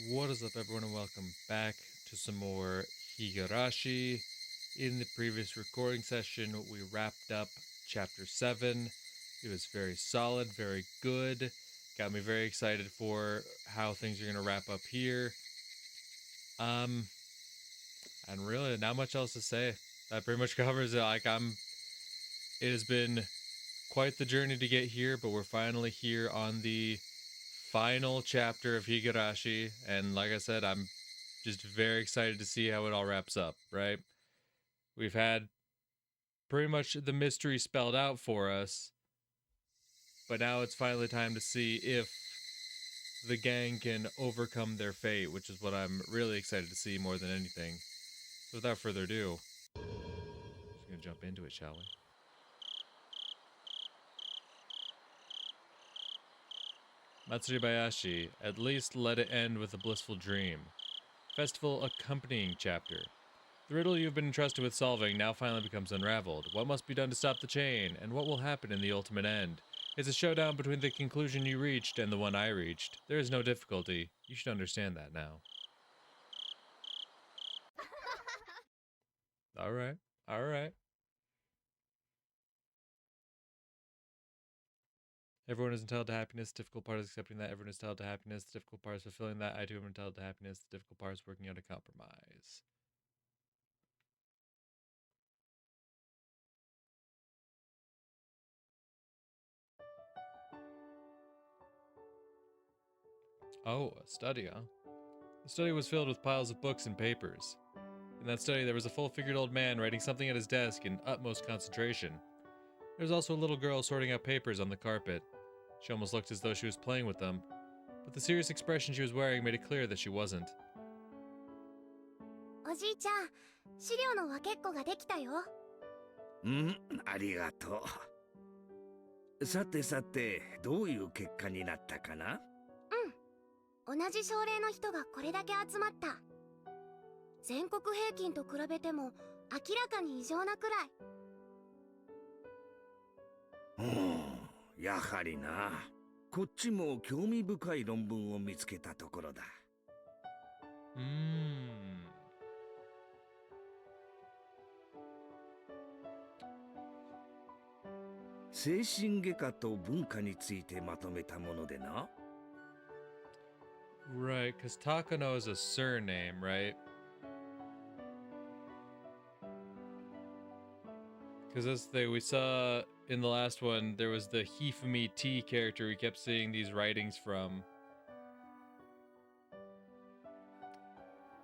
What is up, everyone, and welcome back to some more Higurashi. In the previous recording session, we wrapped up chapter 7. It was very solid, very good. Got me very excited for how things are going to wrap up here. And really, not much else to say. That pretty much covers it. It has been quite the journey to get here, but we're finally here on the final chapter of Higurashi, and like I said, I'm just very excited to see how it all wraps up, right? We've had pretty much the mystery spelled out for us, but now it's finally time to see if the gang can overcome their fate, which is what I'm really excited to see more than anything. So without further ado, just gonna jump into it, shall we? Matsuribayashi, at least let it end with a blissful dream. Festival accompanying chapter. The riddle you've been entrusted with solving now finally becomes unraveled. What must be done to stop the chain, and what will happen in the ultimate end? It's a showdown between the conclusion you reached and the one I reached. There is no difficulty. You should understand that now. Alright. Alright. Everyone is entitled to happiness. The difficult part is accepting that. Everyone is entitled to happiness. The difficult part is fulfilling that. I too am entitled to happiness. The difficult part is working out a compromise. Oh, a study, huh? The study was filled with piles of books and papers. In that study, there was a full-figured old man writing something at his desk in utmost concentration. There was also a little girl sorting out papers on the carpet. She almost looked as though she was playing with them, but the serious expression she was wearing made it clear that she wasn't. おじいちゃん、資料の分けっこができたよ。ありがとう。さてさて、どういう結果になったかな？同じ症例の人がこれだけ集まった。全国平均と比べても明らかに異常なくらい。やはりな。こっちも興味深い論文を見つけたところだ。精神外科と文化についてまとめたものでな。Right, because Takano is a surname, right? Because that's the thing, we saw in the last one, there was the Hifumi T character we kept seeing these writings from.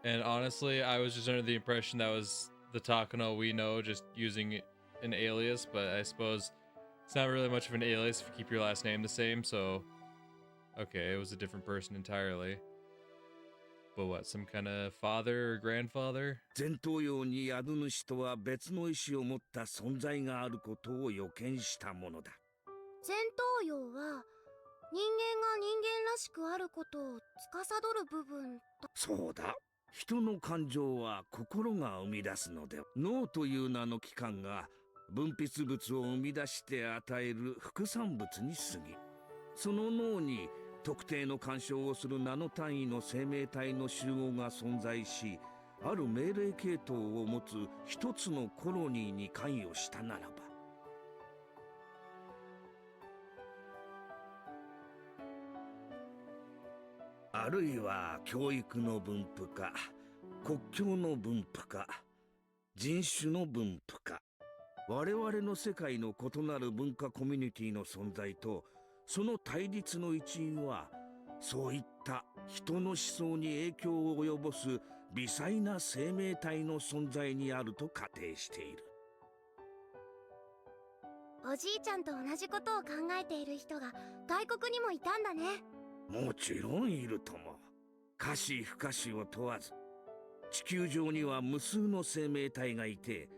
And honestly, I was just under the impression that was the Takano we know, just using an alias, but I suppose it's not really much of an alias if you keep your last name the same, so... Okay, it was a different person entirely. But what, some kind of father or grandfather? 前頭葉に宿主とは別の意志を持った存在があることを予見したものだ。前頭葉は人間が人間らしくあることを司る部分と。そうだ。人の感情は心が生み出すので、脳という名の器官が分泌物を生み出して与える副産物に過ぎ、その脳に特定の干渉をするナノ単位の生命体の集合が存在し、ある命令系統を持つ一つのコロニーに関与したならば、あるいは教育の分布か、国境の分布か、人種の分布か、我々の世界の異なる文化コミュニティの存在と、その対立の一因は、そういった人の思想に影響を及ぼす微細な生命体の存在にあると仮定している。おじいちゃんと同じことを考えている人が外国にもいたんだね。もちろんいるとも。可視不可視を問わず、地球上には無数の生命体がいて、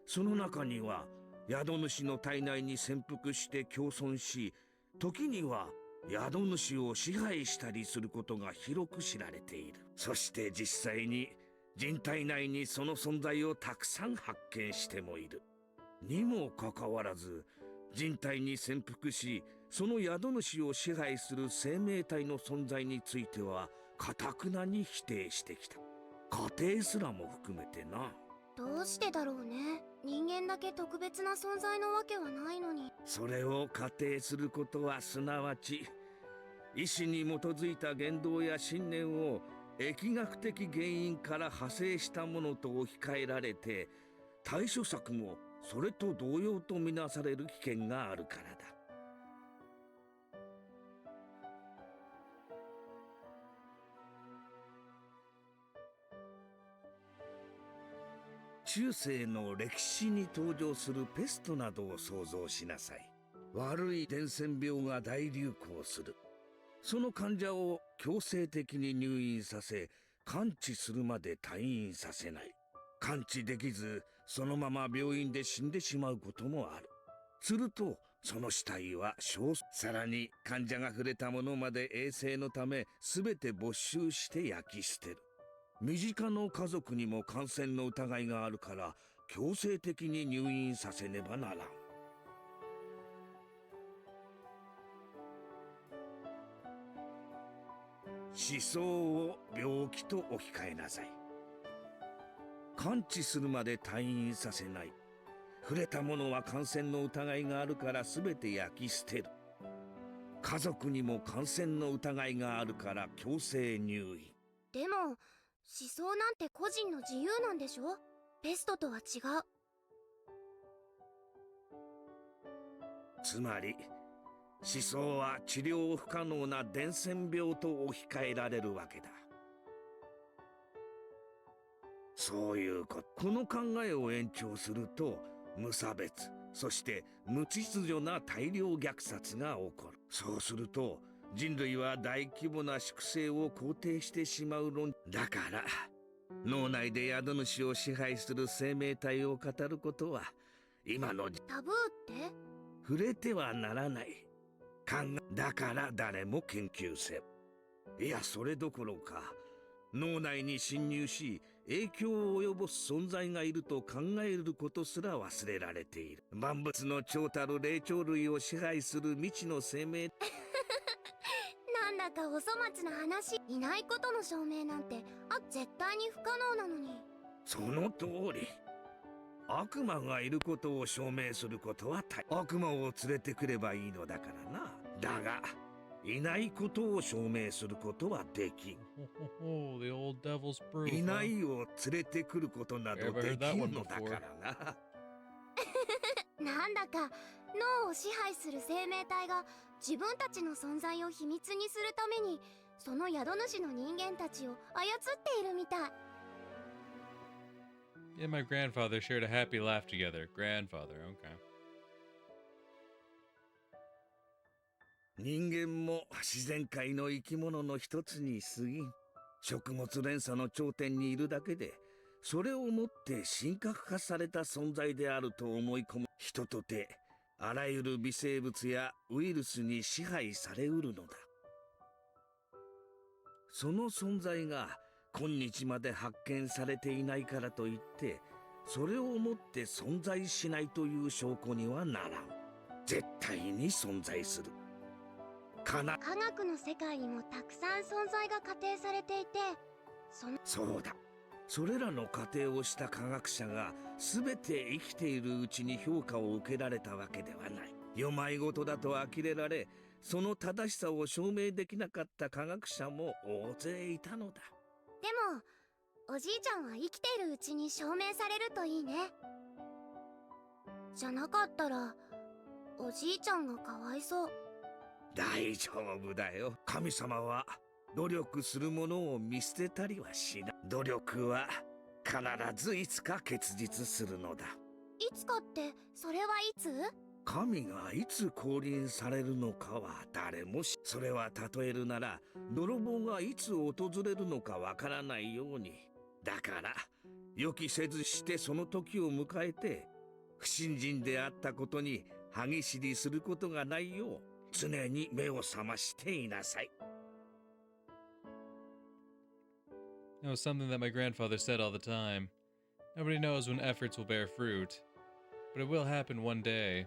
その中には宿主の体内に潜伏して共存し、時には宿主を支配したりすることが広く知られている。そして実際に人体内にその存在をたくさん発見してもいる。にもかかわらず、人体に潜伏し、その宿主を支配する生命体の存在については頑くなに否定してきた。家庭すらも含めてな。どうしてだろうね。人間だけ特別な存在のわけはないのに。それを仮定することはすなわち、意志に基づいた言動や信念を疫学的原因から派生したものと置き換えられて、対処策もそれと同様とみなされる危険があるからだ。中世の歴史に登場するペストなどを想像しなさい。悪い伝染病が大流行する。その患者を強制的に入院させ、完治するまで退院させない。完治できず、そのまま病院で死んでしまうこともある。すると、その死体はさらに患者が触れたものまで衛生のため全て没収して焼き捨てる。身近の家族にも感染の疑いがあるから強制的に入院させねばならん。思想を病気と置き換えなさい。完治するまで退院させない。触れたものは感染の疑いがあるから全て焼き捨てる。家族にも感染の疑いがあるから強制入院。でも思想なんて個人の自由なんでしょ。ペストとは違う。つまり思想は治療不可能な伝染病と置き換えられるわけだ。そういうこと。この考えを延長すると無差別、そして無秩序な大量虐殺が起こる。そうすると人類は大規模な粛清を肯定してしまう論だから、脳内で宿主を支配する生命体を語ることは今のタブーって触れてはならない。だから誰も研究せ。いや、それどころか脳内に侵入し影響を及ぼす存在がいると考えることすら忘れられている。万物の長たる霊長類を支配する未知の生命なんだかお粗末な話。いないことの証明なんて絶対に不可能なのに。その通り。悪魔がいることを証明することは悪魔を連れてくればいいのだからな。だがいないことを証明することはできん。The old devil's proof. いないを連れてくることなどできんのだからな。なんだか脳を支配する生命体が自分たちの存在を秘密にするためにその宿主の人間たちを操っているみたい。Yeah, my grandfather shared a happy laugh together. Grandfather, okay. 人間も自然界の生き物の一つに過ぎん。食物連鎖の頂点にいるだけで、それをもって神格化された存在であると思い込む人とて、あらゆる微生物やウイルスに支配されうるのだ。その存在が今日まで発見されていないからといってそれをもって存在しないという証拠にはならん。絶対に存在する。科学の世界にもたくさん存在が仮定されていて、そうだ。それらの仮定をした科学者が全て生きているうちに評価を受けられたわけではない。世まいごとだと呆れられ、その正しさを証明できなかった科学者も大勢いたのだ。でもおじいちゃんは生きているうちに証明されるといいね。じゃなかったらおじいちゃんがかわいそう。大丈夫だよ。神様は努力する者を見捨てたりはしない。努力は必ずいつか結実するのだ。いつかってそれはいつ？神がいつ降臨されるのかは誰もそれは例えるなら泥棒がいつ訪れるのかわからないように。だから予期せずしてその時を迎えて不信心であったことに歯ぎしりすることがないよう常に目を覚ましていなさい。That was something that my grandfather said all the time. Nobody knows when efforts will bear fruit, but it will happen one day.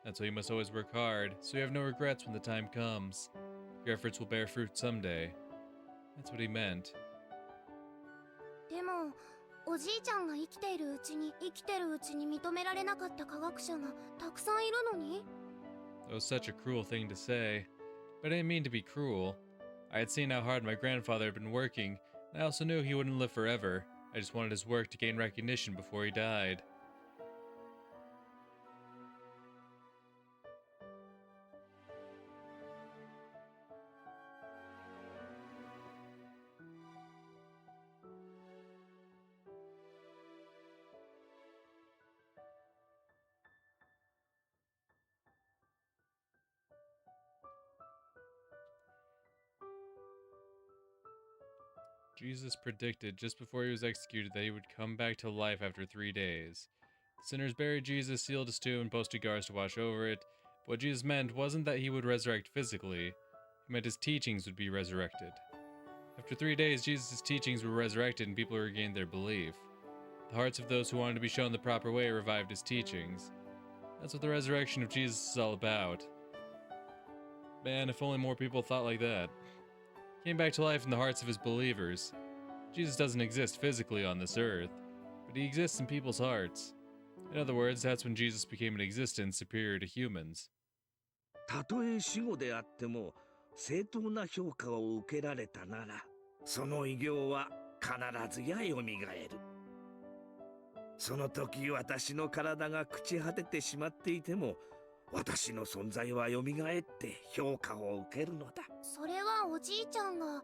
That's why you must always work hard, so you have no regrets when the time comes. Your efforts will bear fruit someday. That's what he meant. でもおじいちゃんが生きてるうちに認められなかった科学者がたくさんいるのに。 That was such a cruel thing to say, but I didn't mean to be cruel. I had seen how hard my grandfather had been working, and I also knew he wouldn't live forever. I just wanted his work to gain recognition before he died. Jesus predicted just before he was executed that he would come back to life after 3 days. The sinners buried Jesus, sealed his tomb, and posted guards to watch over it. But what Jesus meant wasn't that he would resurrect physically, he meant his teachings would be resurrected. After 3 days, Jesus' teachings were resurrected and people regained their belief. The hearts of those who wanted to be shown the proper way revived his teachings. That's what the resurrection of Jesus is all about. Man, if only more people thought like that. He came back to life in the hearts of his believers. Jesus doesn't exist physically on this earth, but he exists in people's hearts. In other words, that's when Jesus became an existence superior to humans. たとえ死後であっても正当な評価を受けられたなら、その偉業は必ずやよみがえる。その時私の体が朽ち果ててしまっていても、私の存在はよみがえって評価を受けるのだ。それはおじいちゃんが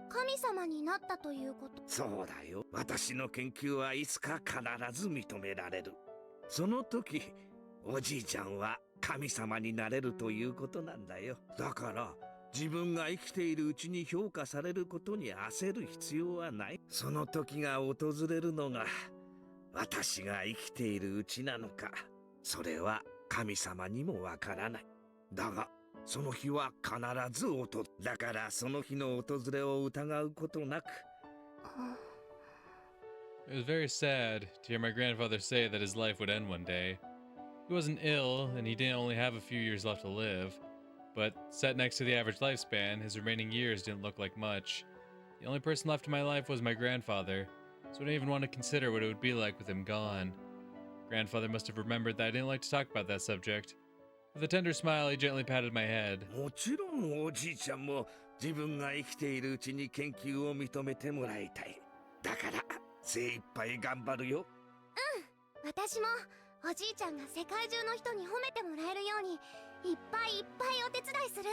神様になったということ。そうだよ。私の研究はいつか必ず認められる。その時、おじいちゃんは神様になれるということなんだよ。だから自分が生きているうちに評価されることに焦る必要はない。その時が訪れるのが私が生きているうちなのか、それは神様にもわからない。だがその日は必ずだからその日の訪れを疑うことなく。It was very sad to hear my grandfather say that his life would end one day. He wasn't ill, and he didn't only have a few years left to live, but set next to the average lifespan, his remaining years didn't look like much. The only person left in my life was my grandfather, so I didn't even want to consider what it would be like with him gone. Grandfather must have remembered that I didn't like to talk about that subject. With a tender smile, he gently patted my head. もちろんおじいちゃんも自分が生きているうちに研究を認めてもらいたい。だから精一杯頑張るよ。私もおじいちゃんが世界中の人に褒めてもらえるようにいっぱいいっぱいお手伝いする。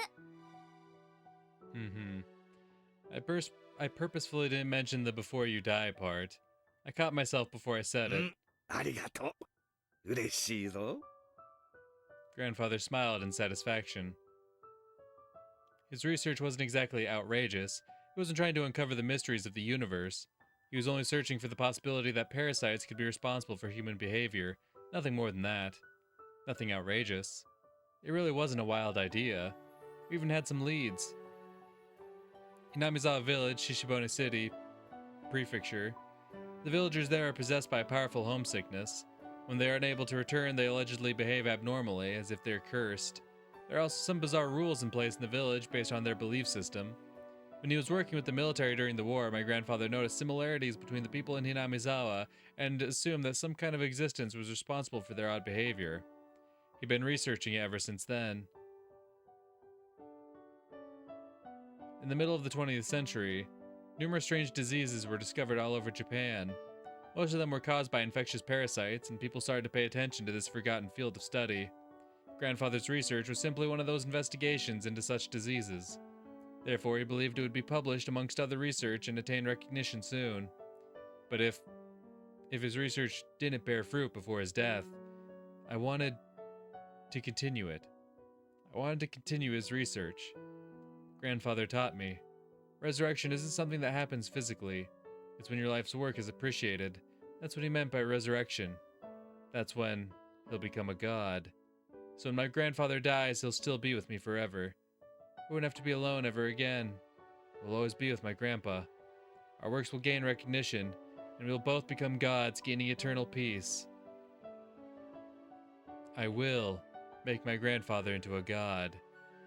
I purposefully didn't mention the before you die part. I caught myself before I said it. ありがとう。嬉しいぞ。Grandfather smiled in satisfaction. His research wasn't exactly outrageous. He wasn't trying to uncover the mysteries of the universe. He was only searching for the possibility that parasites could be responsible for human behavior. Nothing more than that. Nothing outrageous. It really wasn't a wild idea. We even had some leads. Hinamizawa Village, Shishibone City, Prefecture. The villagers there are possessed by a powerful homesickness. When they are unable to return, they allegedly behave abnormally, as if they're cursed. There are also some bizarre rules in place in the village based on their belief system. When he was working with the military during the war, my grandfather noticed similarities between the people in Hinamizawa and assumed that some kind of existence was responsible for their odd behavior. He'd been researching it ever since then. In the middle of the 20th century, numerous strange diseases were discovered all over Japan. Most of them were caused by infectious parasites, and people started to pay attention to this forgotten field of study. Grandfather's research was simply one of those investigations into such diseases. Therefore, he believed it would be published amongst other research and attain recognition soon. But if his research didn't bear fruit before his death, I wanted to continue it. I wanted to continue his research. Grandfather taught me. Resurrection isn't something that happens physically. It's when your life's work is appreciated. That's what he meant by resurrection. That's when he'll become a god. So when my grandfather dies, he'll still be with me forever. I wouldn't have to be alone ever again. We'll always be with my grandpa. Our works will gain recognition, and we'll both become gods, gaining eternal peace. I will make my grandfather into a god.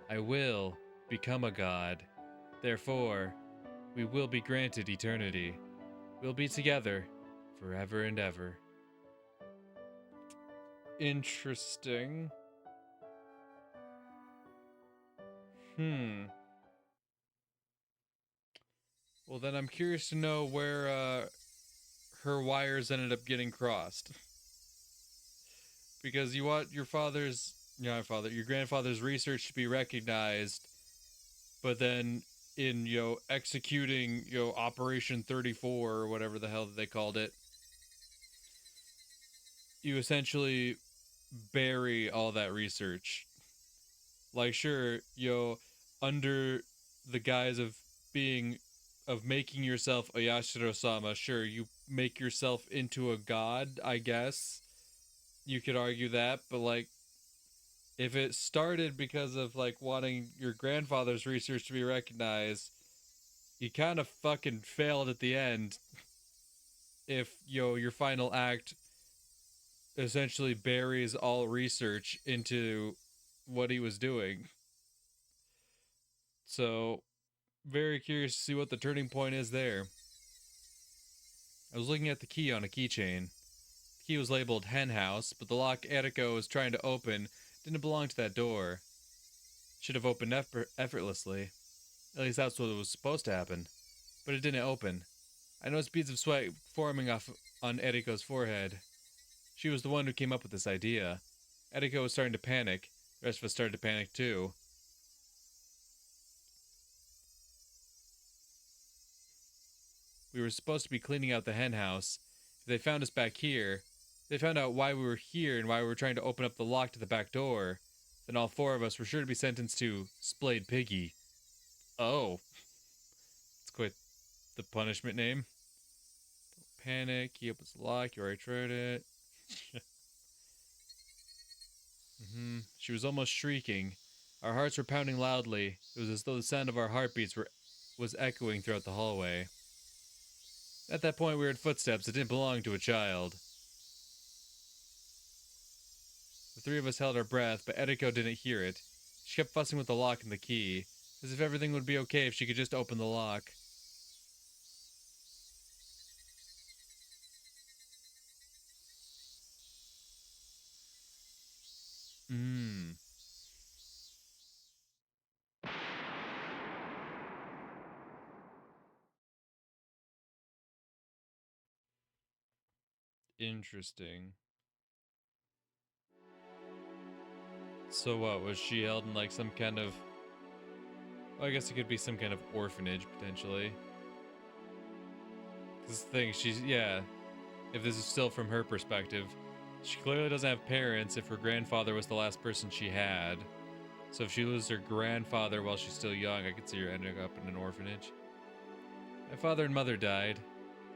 I will become a god. Therefore, we will be granted eternity. We'll be together forever and ever. Interesting. Well, then I'm curious to know where her wires ended up getting crossed. Because you want your your grandfather's research to be recognized, but then in, executing, Operation 34 or whatever the hell they called it, you essentially bury all that research. Like, sure, under the guise of making yourself a Yashiro-sama, sure, you make yourself into a god, I guess. You could argue that, but, like, if it started because of, like, wanting your grandfather's research to be recognized, you kind of fucking failed at the end. If, your final act essentially buries all research into what he was doing. So, very curious to see what the turning point is there. I was looking at the key on a keychain. The key was labeled Hen House, but the lock Eriko was trying to open didn't belong to that door. It should have opened effortlessly. At least that's what was supposed to happen. But it didn't open. I noticed beads of sweat forming on Eriko's forehead. She was the one who came up with this idea. Eriko was starting to panic. The rest of us started to panic too. We were supposed to be cleaning out the hen house. If they found us back here, they found out why we were here and why we were trying to open up the lock to the back door, then all four of us were sure to be sentenced to Splayed Piggy. Oh. It's quite the punishment name. Don't panic. He opens the lock. You already tried it. She was almost shrieking. Our hearts were pounding loudly. It was as though the sound of our heartbeats was echoing throughout the hallway. At that point, we heard footsteps that didn't belong to a child. The three of us held our breath, but Eriko didn't hear it. She kept fussing with the lock and the key, as if everything would be okay if she could just open the lock. Interesting. So what, was she held in like some kind of... Well, I guess it could be some kind of orphanage, potentially. This thing, if this is still from her perspective, she clearly doesn't have parents if her grandfather was the last person she had. So if she loses her grandfather while she's still young, I could see her ending up in an orphanage. My father and mother died.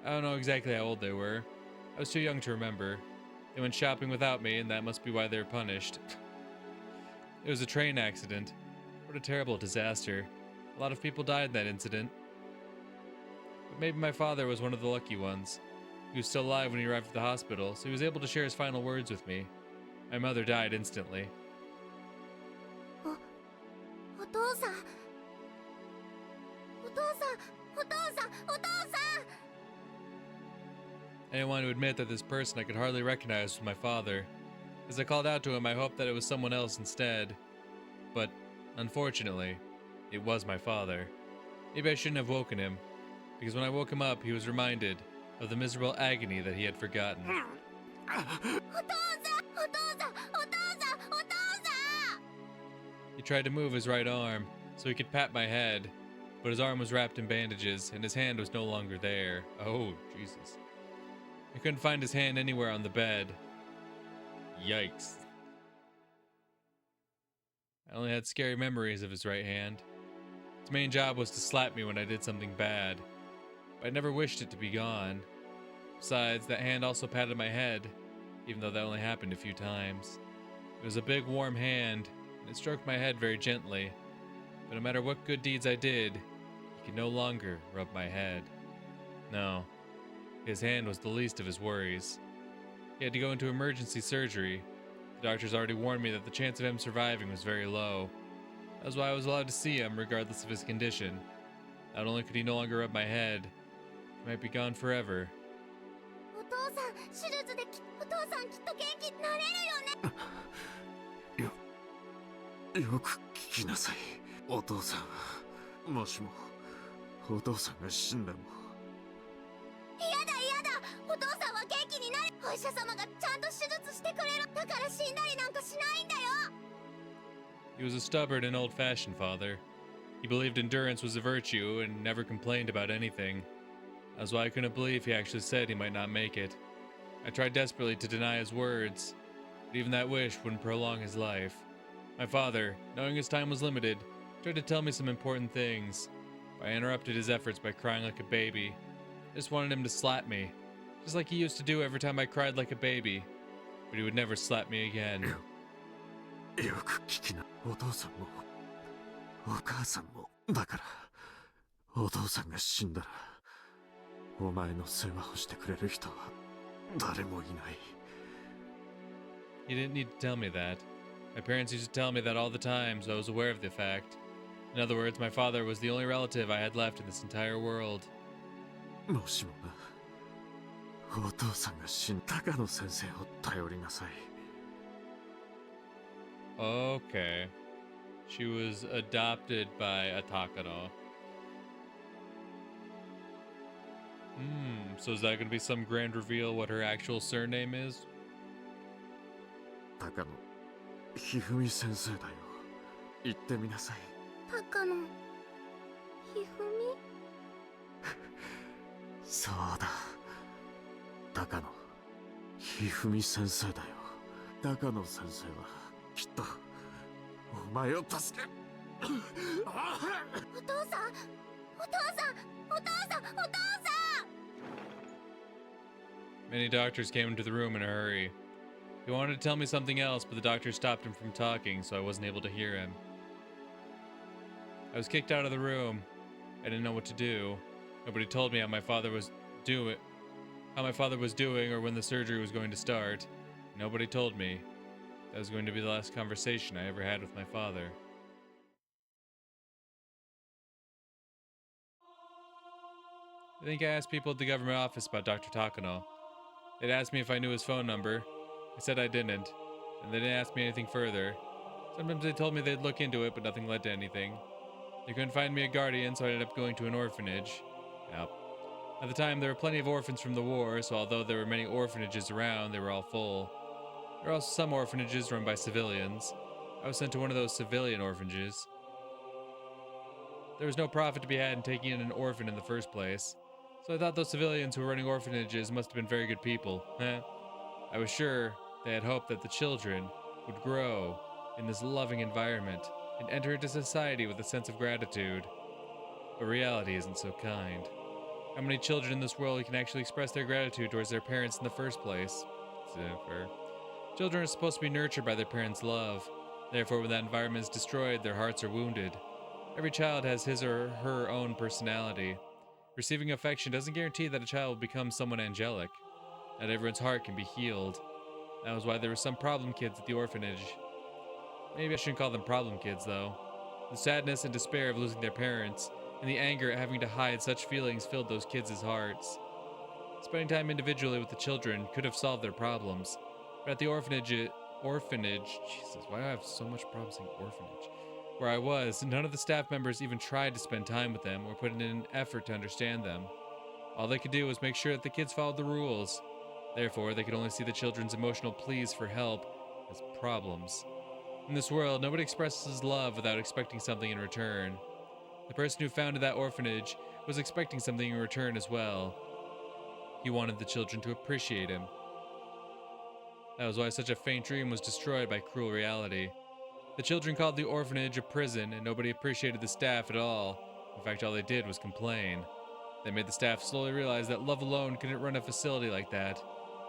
I don't know exactly how old they were. I was too young to remember. They went shopping without me, and that must be why they were punished. It was a train accident. What a terrible disaster. A lot of people died in that incident. But maybe my father was one of the lucky ones. He was still alive when he arrived at the hospital, so he was able to share his final words with me. My mother died instantly. お父さんお父さんお父さんお父さん I didn't want to admit that this person I could hardly recognize was my father. As I called out to him, I hoped that it was someone else instead. But, unfortunately, it was my father. Maybe I shouldn't have woken him, because when I woke him up, he was reminded of the miserable agony that he had forgotten. He tried to move his right arm, so he could pat my head, but his arm was wrapped in bandages, and his hand was no longer there. Oh, Jesus. I couldn't find his hand anywhere on the bed. Yikes. I only had scary memories of his right hand. Its main job was to slap me when I did something bad, but I never wished it to be gone. Besides, that hand also patted my head, even though that only happened a few times. It was a big warm hand, and it stroked my head very gently, but no matter what good deeds I did, he could no longer rub my head. No, his hand was the least of his worries. He had to go into emergency surgery. The doctors already warned me that the chance of him surviving was very low. That was why I was allowed to see him regardless of his condition. Not only could he no longer rub my head, he might be gone forever. お父さん、手術でお父さんきっと元気になれるよね。よく聞きなさい。お父さん、もしもお父さんが死んでも。嫌だ嫌だ、お父さんは元気になる。お医者様がちゃんと手術してくれる。だから死んだりなんかしないんだよ。 He was a stubborn and old-fashioned father. He believed endurance was a virtue and never complained about anything. That's why I couldn't believe he actually said he might not make it. I tried desperately to deny his words, but even that wish wouldn't prolong his life. My father, knowing his time was limited, tried to tell me some important things, but I interrupted his efforts by crying like a baby. I just wanted him to slap me, just like he used to do every time I cried like a baby, but he would never slap me again. よく聞きな。お父さんもお母さんも。だからお父さんが死んだらお前の世話をしてくれる人は誰もいない。 He didn't need to tell me that. My parents used to tell me that all the time, so I was aware of the fact. In other words, my father was the only relative I had left in this entire world. もしもな、お父さんが死んだ高野先生を頼りなさい。 Okay. She was adopted by a Takano. So is that going to be some grand reveal what her actual surname is? 高野ひふみ先生だよ。言ってみなさい。高野ひふみ。そうだ、高野ひふみ先生だよ。高野先生はきっとお前を助ける。お父さんお父さんお父さんお父さん。 Many doctors came into the room in a hurry. He wanted to tell me something else, but the doctor stopped him from talking, so I wasn't able to hear him. I was kicked out of the room. I didn't know what to do. Nobody told me how my father was doing, or when the surgery was going to start. Nobody told me. That was going to be the last conversation I ever had with my father. I think I asked people at the government office about Dr. Takano. They'd asked me if I knew his phone number. I said I didn't, and they didn't ask me anything further. Sometimes they told me they'd look into it, but nothing led to anything. They couldn't find me a guardian, so I ended up going to an orphanage. Now, at the time, there were plenty of orphans from the war, so although there were many orphanages around, they were all full. There were also some orphanages run by civilians. I was sent to one of those civilian orphanages. There was no profit to be had in taking in an orphan in the first place, so I thought those civilians who were running orphanages must have been very good people. I was sure they had hoped that the children would grow in this loving environment and enter into society with a sense of gratitude. But reality isn't so kind. How many children in this world can actually express their gratitude towards their parents in the first place? Children are supposed to be nurtured by their parents' love. Therefore, when that environment is destroyed, their hearts are wounded. Every child has his or her own personality. Receiving affection doesn't guarantee that a child will become someone angelic. Not everyone's heart can be healed. That was why there were some problem kids at the orphanage. Maybe I shouldn't call them problem kids, though. The sadness and despair of losing their parents, and the anger at having to hide such feelings filled those kids' hearts. Spending time individually with the children could have solved their problems, but at the orphanage, Jesus, why do I have so much problem saying orphanage? Where I was, none of the staff members even tried to spend time with them or put in an effort to understand them. All they could do was make sure that the kids followed the rules. Therefore, they could only see the children's emotional pleas for help as problems. In this world, nobody expresses love without expecting something in return. The person who founded that orphanage was expecting something in return as well. He wanted the children to appreciate him. That was why such a faint dream was destroyed by cruel reality. The children called the orphanage a prison, and nobody appreciated the staff at all. In fact, all they did was complain. They made the staff slowly realize that love alone couldn't run a facility like that.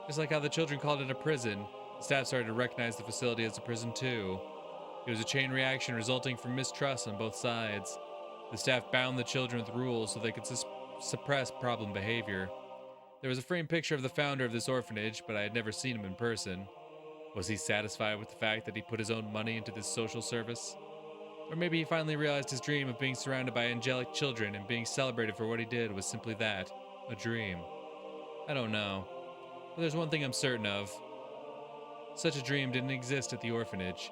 Just like how the children called it a prison, the staff started to recognize the facility as a prison too. It was a chain reaction resulting from mistrust on both sides. The staff bound the children with rules so they could suppress problem behavior. There was a framed picture of the founder of this orphanage, but I had never seen him in person. Was he satisfied with the fact that he put his own money into this social service? Or maybe he finally realized his dream of being surrounded by angelic children and being celebrated for what he did was simply that, a dream. I don't know. But there's one thing I'm certain of. Such a dream didn't exist at the orphanage.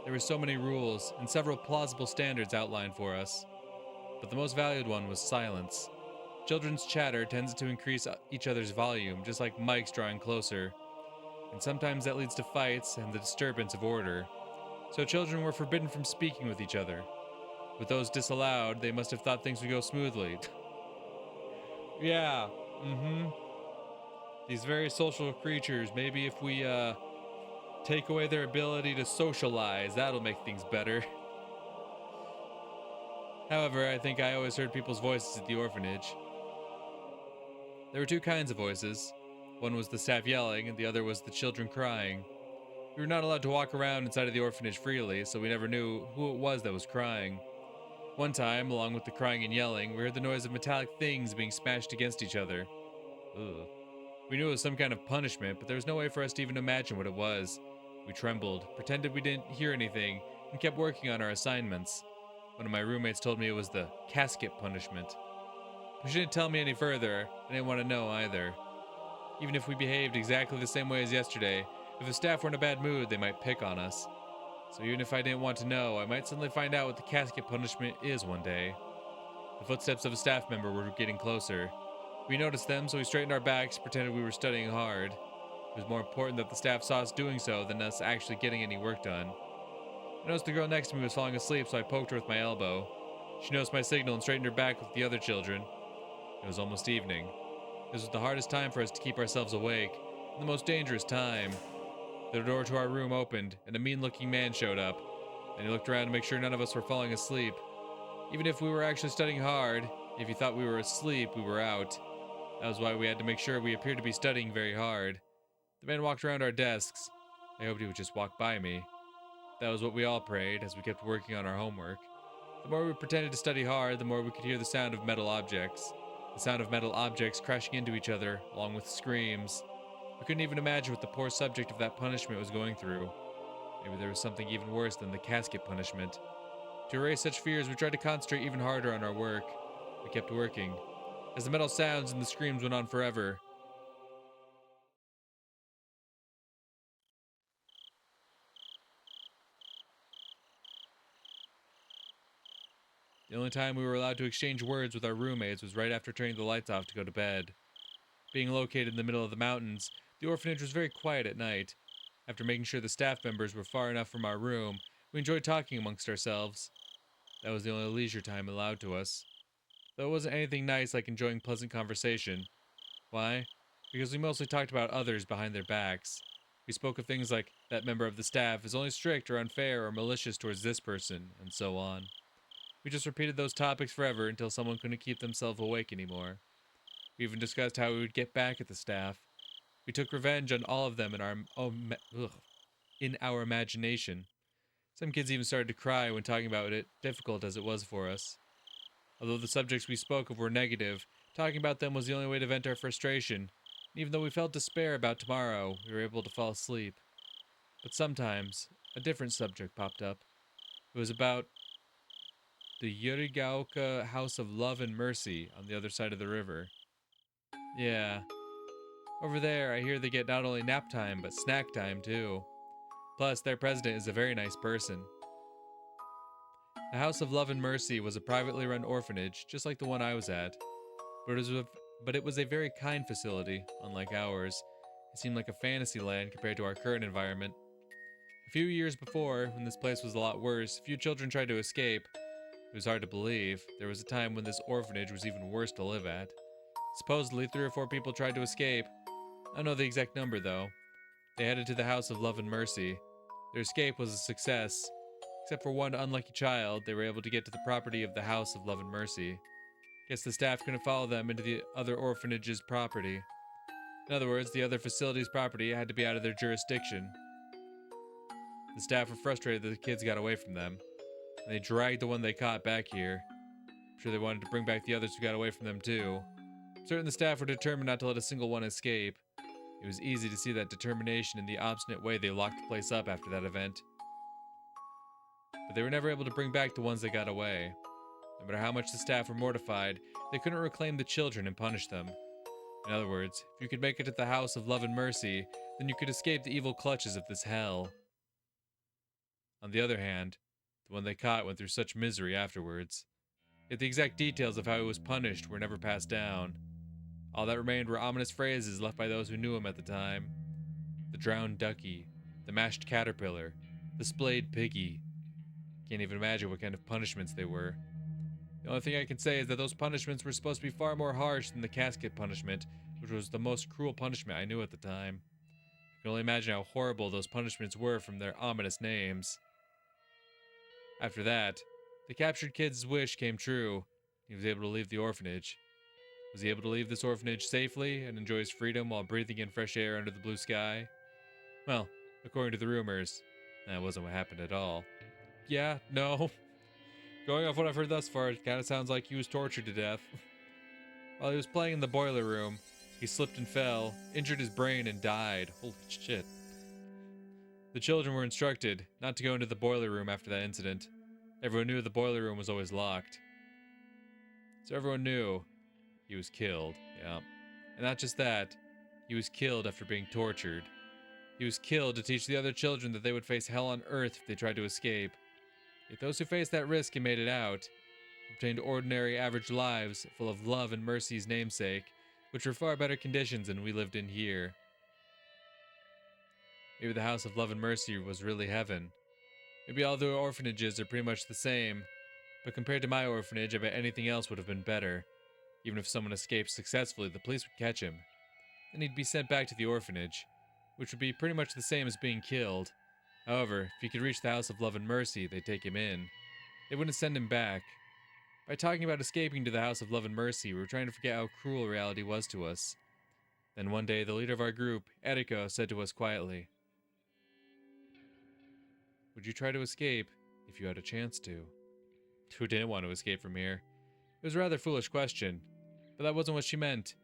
There were so many rules and several plausible standards outlined for us, but the most valued one was silence. Children's chatter tends to increase each other's volume, just like mics drawing closer, and sometimes that leads to fights and the disturbance of order. So children were forbidden from speaking with each other. With those disallowed, they must have thought things would go smoothly. Yeah, These very social creatures, maybe if we, take away their ability to socialize, that'll make things better. However, I think I always heard people's voices at the orphanage. There were two kinds of voices. One was the staff yelling, and the other was the children crying. We were not allowed to walk around inside of the orphanage freely, so we never knew who it was that was crying. One time, along with the crying and yelling, we heard the noise of metallic things being smashed against each other. Ugh. We knew it was some kind of punishment, but there was no way for us to even imagine what it was. We trembled, pretended we didn't hear anything, and kept working on our assignments. One of my roommates told me it was the casket punishment. But she didn't tell me any further. I didn't want to know either. Even if we behaved exactly the same way as yesterday, if the staff were in a bad mood, they might pick on us. So even if I didn't want to know, I might suddenly find out what the casket punishment is one day. The footsteps of a staff member were getting closer. We noticed them, so we straightened our backs, pretended we were studying hard. It was more important that the staff saw us doing so than us actually getting any work done. I noticed the girl next to me was falling asleep, so I poked her with my elbow. She noticed my signal and straightened her back with the other children. It was almost evening. This was the hardest time for us to keep ourselves awake, and the most dangerous time. The door to our room opened, and a mean-looking man showed up. And he looked around to make sure none of us were falling asleep. Even if we were actually studying hard, if he thought we were asleep, we were out. That was why we had to make sure we appeared to be studying very hard. The man walked around our desks. I hoped he would just walk by me. That was what we all prayed as we kept working on our homework. The more we pretended to study hard, the more we could hear the sound of metal objects. The sound of metal objects crashing into each other, along with screams. We couldn't even imagine what the poor subject of that punishment was going through. Maybe there was something even worse than the casket punishment. To erase such fears, we tried to concentrate even harder on our work. We kept working. As the metal sounds and the screams went on forever. The only time we were allowed to exchange words with our roommates was right after turning the lights off to go to bed. Being located in the middle of the mountains, the orphanage was very quiet at night. After making sure the staff members were far enough from our room, we enjoyed talking amongst ourselves. That was the only leisure time allowed to us. Though it wasn't anything nice like enjoying pleasant conversation. Why? Because we mostly talked about others behind their backs. We spoke of things like, that member of the staff is only strict or unfair or malicious towards this person, and so on. We just repeated those topics forever until someone couldn't keep themselves awake anymore. We even discussed how we would get back at the staff. We took revenge on all of them in our imagination. Some kids even started to cry when talking about it, difficult as it was for us. Although the subjects we spoke of were negative, talking about them was the only way to vent our frustration. And even though we felt despair about tomorrow, we were able to fall asleep. But sometimes, a different subject popped up. It was about the Yurigaoka House of Love and Mercy on the other side of the river. Yeah. Over there, I hear they get not only nap time, but snack time too. Plus, their president is a very nice person. The House of Love and Mercy was a privately run orphanage, just like the one I was at. But it was a very kind facility, unlike ours. It seemed like a fantasy land compared to our current environment. A few years before, when this place was a lot worse, a few children tried to escape. It was hard to believe. There was a time when this orphanage was even worse to live at. Supposedly, 3 or 4 people tried to escape. I don't know the exact number, though. They headed to the House of Love and Mercy. Their escape was a success. Except for one unlucky child, they were able to get to the property of the House of Love and Mercy. Guess the staff couldn't follow them into the other orphanage's property. In other words, the other facility's property had to be out of their jurisdiction. The staff were frustrated that the kids got away from them, and they dragged the one they caught back here. I'm sure they wanted to bring back the others who got away from them too. I'm certain the staff were determined not to let a single one escape. It was easy to see that determination in the obstinate way they locked the place up after that event. but they were never able to bring back the ones that got away. No matter how much the staff were mortified, they couldn't reclaim the children and punish them. In other words, if you could make it to the House of Love and Mercy, then you could escape the evil clutches of this hell. On the other hand, the one they caught went through such misery afterwards. Yet the exact details of how he was punished were never passed down. All that remained were ominous phrases left by those who knew him at the time. The drowned ducky, the mashed caterpillar, the splayed piggy. Can't even imagine what kind of punishments they were. The only thing I can say is that those punishments were supposed to be far more harsh than the casket punishment, which was the most cruel punishment I knew at the time. I can only imagine how horrible those punishments were from their ominous names. After that, the captured kid's wish came true. He was able to leave the orphanage. Was he able to leave this orphanage safely and enjoy his freedom while breathing in fresh air under the blue sky? Well, according to the rumors, that wasn't what happened at all. Yeah, no. Going off what I've heard thus far, it kind of sounds like he was tortured to death. While he was playing in the boiler room, he slipped and fell, injured his brain, and died. Holy shit. The children were instructed not to go into the boiler room after that incident. Everyone knew the boiler room was always locked. So everyone knew he was killed, yeah. And not just that, he was killed after being tortured. He was killed to teach the other children that they would face hell on earth if they tried to escape. Yet those who faced that risk and made it out obtained ordinary, average lives full of love and mercy's namesake, which were far better conditions than we lived in here. Maybe the House of Love and Mercy was really heaven. Maybe all the orphanages are pretty much the same, but compared to my orphanage, I bet anything else would have been better. Even if someone escaped successfully, the police would catch him. Then he'd be sent back to the orphanage, which would be pretty much the same as being killed. However, if he could reach the House of Love and Mercy, they'd take him in. They wouldn't send him back. By talking about escaping to the House of Love and Mercy, we were trying to forget how cruel reality was to us. Then one day, the leader of our group, Eriko, said to us quietly, "Would you try to escape if you had a chance to?" Who didn't want to escape from here? It was a rather foolish question, but that wasn't what she meant.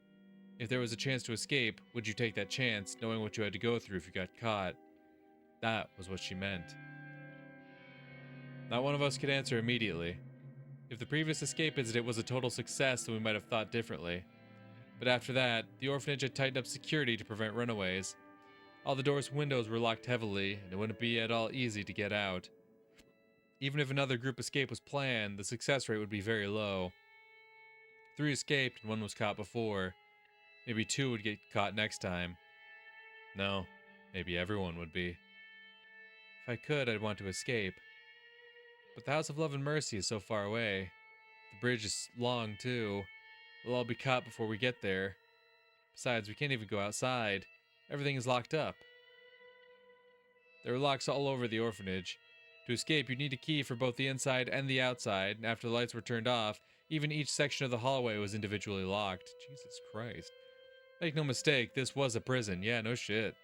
If there was a chance to escape, would you take that chance, knowing what you had to go through if you got caught? That was what she meant. Not one of us could answer immediately. If the previous escape incident was a total success, then we might have thought differently. But after that, the orphanage had tightened up security to prevent runaways. All the doors and windows were locked heavily, and it wouldn't be at all easy to get out. Even if another group escape was planned, the success rate would be very low. 3 escaped and 1 was caught before. Maybe 2 would get caught next time. No, maybe everyone would be. If I could, I'd want to escape. But the House of Love and Mercy is so far away. The bridge is long, too. We'll all be caught before we get there. Besides, we can't even go outside. Everything is locked up. There are locks all over the orphanage. To escape, you'd need a key for both the inside and the outside, and after the lights were turned off, even each section of the hallway was individually locked. Jesus Christ. Make no mistake, this was a prison. Yeah, no shit.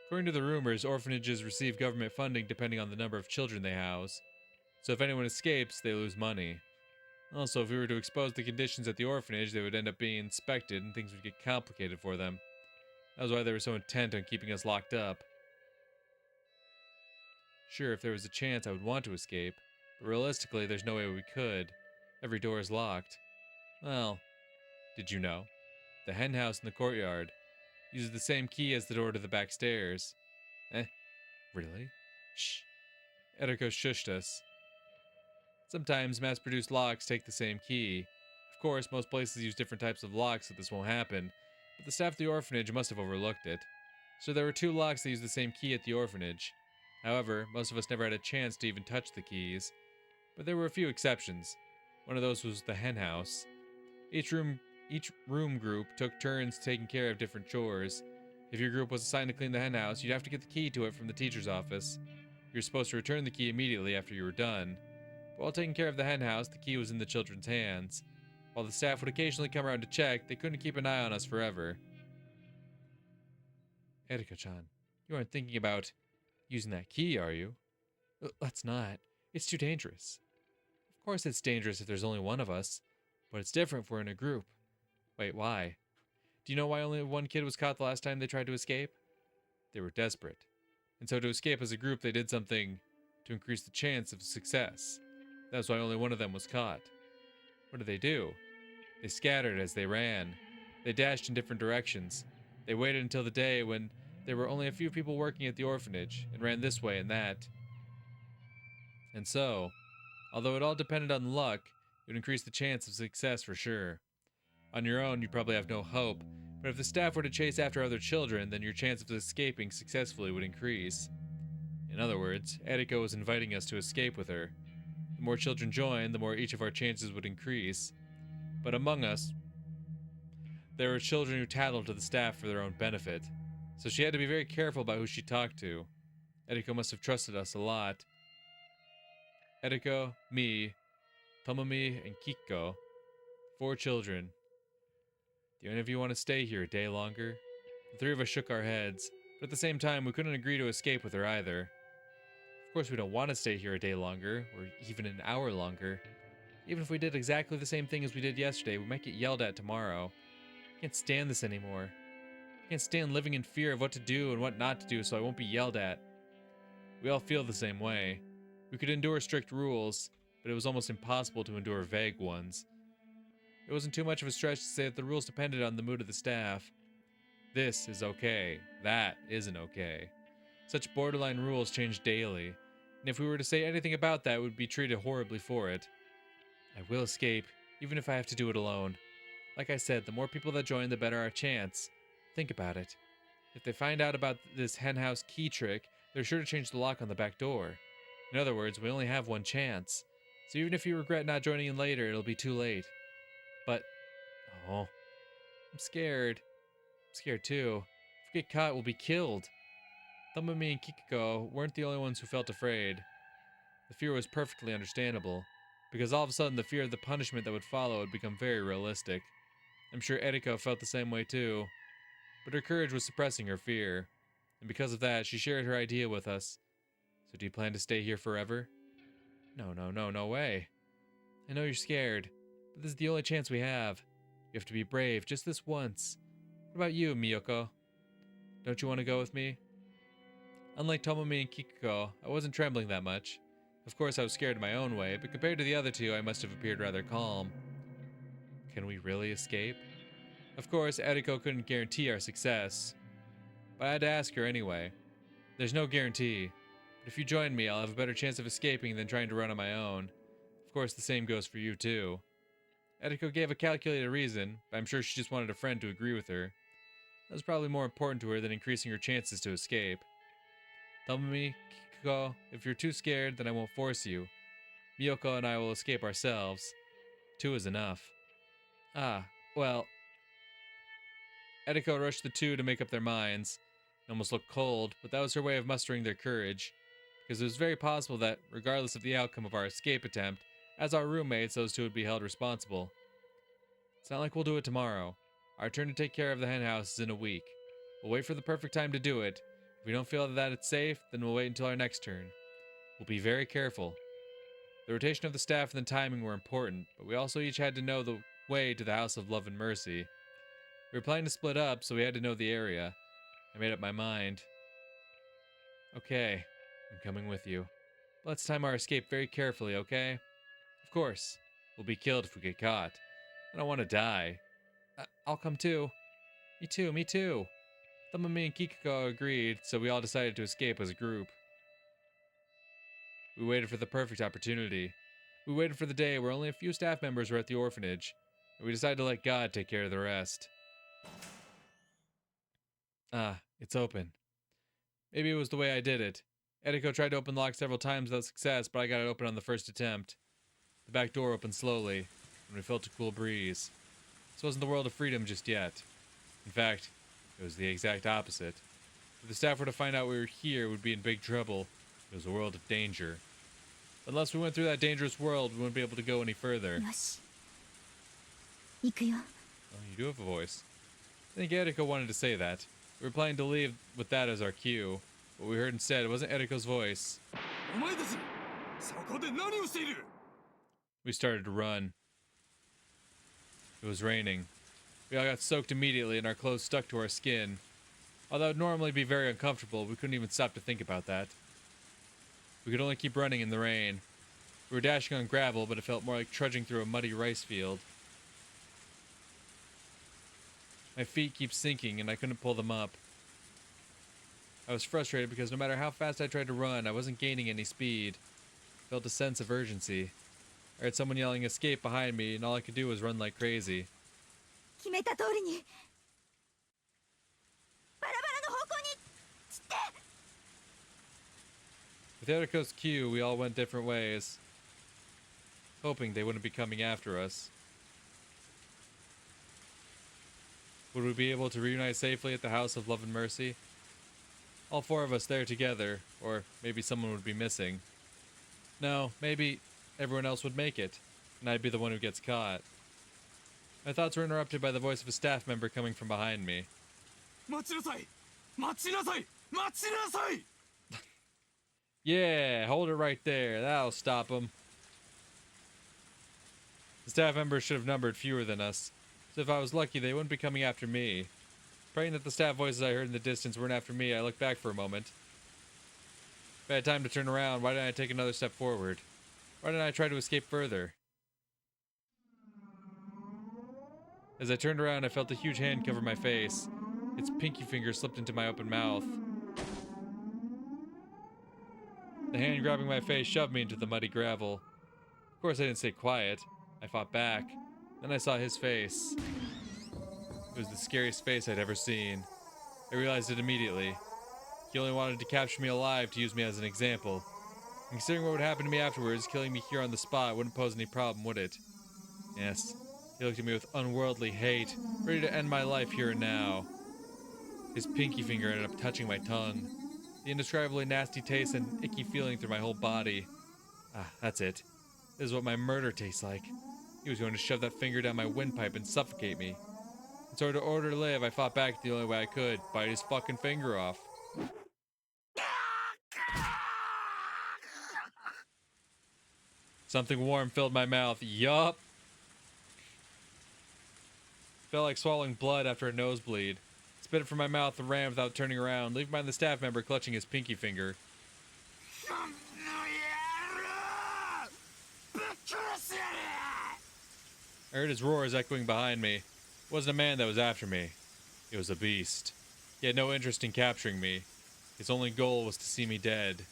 According to the rumors, orphanages receive government funding depending on the number of children they house. So if anyone escapes, they lose money. Also, if we were to expose the conditions at the orphanage, they would end up being inspected and things would get complicated for them. That was why they were so intent on keeping us locked up. Sure, if there was a chance, I would want to escape, but realistically, there's no way we could. Every door is locked. Well, did you know? The hen house in the courtyard uses the same key as the door to the back stairs. Really? Shh. Eriko shushed us. Sometimes mass-produced locks take the same key. Of course, most places use different types of locks so this won't happen, but the staff of the orphanage must have overlooked it. So there were 2 locks that use the same key at the orphanage. However, most of us never had a chance to even touch the keys. But there were a few exceptions. One of those was the hen house. Each room group took turns taking care of different chores. If your group was assigned to clean the hen house, you'd have to get the key to it from the teacher's office. You were supposed to return the key immediately after you were done. But while taking care of the hen house, the key was in the children's hands. While the staff would occasionally come around to check, they couldn't keep an eye on us forever. Erika-chan, you aren't thinking about using that key, are you? Let's not. It's too dangerous. Of course it's dangerous if there's only one of us, but it's different if we're in a group. Wait, why? Do you know why only 1 kid was caught the last time they tried to escape? They were desperate. And so to escape as a group, they did something to increase the chance of success. That's why only one of them was caught. What did they do? They scattered as they ran. They dashed in different directions. They waited until the day when there were only a few people working at the orphanage and ran this way and that. And so, although it all depended on luck, it would increase the chance of success for sure. On your own, you probably have no hope, but if the staff were to chase after other children, then your chance of escaping successfully would increase. In other words, Eriko was inviting us to escape with her. The more children joined, the more each of our chances would increase. But among us, there were children who tattled to the staff for their own benefit, so she had to be very careful about who she talked to. Eriko must have trusted us a lot. Eriko, me, Tomomi, and Kiko. 4 children. Do any of you want to stay here a day longer? The 3 of us shook our heads, but at the same time, we couldn't agree to escape with her either. Of course, we don't want to stay here a day longer, or even an hour longer. Even if we did exactly the same thing as we did yesterday, we might get yelled at tomorrow. I can't stand this anymore. I can't stand living in fear of what to do and what not to do so I won't be yelled at. We all feel the same way. We could endure strict rules, but it was almost impossible to endure vague ones. It wasn't too much of a stretch to say that the rules depended on the mood of the staff. This is okay. That isn't okay. Such borderline rules change daily, and if we were to say anything about that, we would be treated horribly for it. I will escape, even if I have to do it alone. Like I said, the more people that join, the better our chance. Think about it. If they find out about this henhouse key trick, they're sure to change the lock on the back door. In other words, we only have one chance. So even if you regret not joining in later, it'll be too late. But, oh, I'm scared. I'm scared too. If we get caught, we'll be killed. Tomomi and Kikiko weren't the only ones who felt afraid. The fear was perfectly understandable, because all of a sudden the fear of the punishment that would follow had become very realistic. I'm sure Eriko felt the same way too, but her courage was suppressing her fear, and because of that, she shared her idea with us. So do you plan to stay here forever? No way. I know you're scared, but this is the only chance we have. You have to be brave just this once. What about you, Miyoko? Don't you want to go with me? Unlike Tomomi and Kikiko, I wasn't trembling that much. Of course, I was scared in my own way, but compared to the other two, I must have appeared rather calm. Can we really escape? Of course, Eriko couldn't guarantee our success, but I had to ask her anyway. There's no guarantee, but if you join me, I'll have a better chance of escaping than trying to run on my own. Of course, the same goes for you too. Eriko gave a calculated reason, but I'm sure she just wanted a friend to agree with her. That was probably more important to her than increasing her chances to escape. Tomomi, Kikiko, if you're too scared, then I won't force you. Miyoko and I will escape ourselves. 2 is enough. Well... Eriko rushed the 2 to make up their minds. It almost looked cold, but that was her way of mustering their courage, because it was very possible that, regardless of the outcome of our escape attempt, as our roommates, those 2 would be held responsible. It's not like we'll do it tomorrow. Our turn to take care of the henhouse is in a week. We'll wait for the perfect time to do it. If we don't feel that it's safe, then we'll wait until our next turn. We'll be very careful. The rotation of the staff and the timing were important, but we also each had to know the way to the House of Love and Mercy. We were planning to split up, so we had to know the area. I made up my mind. Okay, I'm coming with you. Let's time our escape very carefully, okay? Of course. We'll be killed if we get caught. I don't want to die. I'll come too. Me too. Tomomi and Kikiko agreed, so we all decided to escape as a group. We waited for the perfect opportunity. We waited for the day where only a few staff members were at the orphanage, and we decided to let God take care of the rest. It's open. Maybe it was the way I did it. Eriko tried to open the lock several times without success, but I got it open on the first attempt. The back door opened slowly, and we felt a cool breeze. This wasn't the world of freedom just yet. In fact, it was the exact opposite. If the staff were to find out we were here, we'd be in big trouble. It was a world of danger. Unless we went through that dangerous world, we wouldn't be able to go any further. Yoshi. Ikuyo. Oh, you do have a voice. I think Eriko wanted to say that. We were planning to leave with that as our cue. What we heard instead wasn't Eriko's voice. We started to run. It was raining. We all got soaked immediately and our clothes stuck to our skin. Although it would normally be very uncomfortable, we couldn't even stop to think about that. We could only keep running in the rain. We were dashing on gravel, but it felt more like trudging through a muddy rice field. My feet keep sinking, and I couldn't pull them up. I was frustrated because no matter how fast I tried to run, I wasn't gaining any speed. I felt a sense of urgency. I heard someone yelling escape behind me, and all I could do was run like crazy. 決めた通りにバラバラの方向に散って Without a close cue, we all went different ways, hoping they wouldn't be coming after us. Would we be able to reunite safely at the House of Love and Mercy? All four of us there together, or maybe someone would be missing. No, maybe everyone else would make it, and I'd be the one who gets caught. My thoughts were interrupted by the voice of a staff member coming from behind me. Yeah, hold it right there. That'll stop them. The staff members should have numbered fewer than us, so if I was lucky, they wouldn't be coming after me. Praying that the staff voices I heard in the distance weren't after me, I looked back for a moment. If I had time to turn around, why didn't I take another step forward? Why didn't I try to escape further? As I turned around, I felt a huge hand cover my face. Its pinky finger slipped into my open mouth. The hand grabbing my face shoved me into the muddy gravel. Of course, I didn't stay quiet. I fought back. Then I saw his face. It was the scariest face I'd ever seen. I realized it immediately. He only wanted to capture me alive to use me as an example. And considering what would happen to me afterwards, killing me here on the spot wouldn't pose any problem, would it? Yes. He looked at me with unworldly hate, ready to end my life here and now. His pinky finger ended up touching my tongue. The indescribably nasty taste and icky feeling through my whole body. Ah, that's it. This is what my murder tastes like. He was going to shove that finger down my windpipe and suffocate me. And so in order to live, I fought back the only way I could. Bite his fucking finger off. Something warm filled my mouth. Yup. Felt like swallowing blood after a nosebleed. Spit it from my mouth and ran without turning around, leaving behind the staff member clutching his pinky finger. I heard his roars echoing behind me. It wasn't a man that was after me. It was a beast. He had no interest in capturing me. His only goal was to see me dead.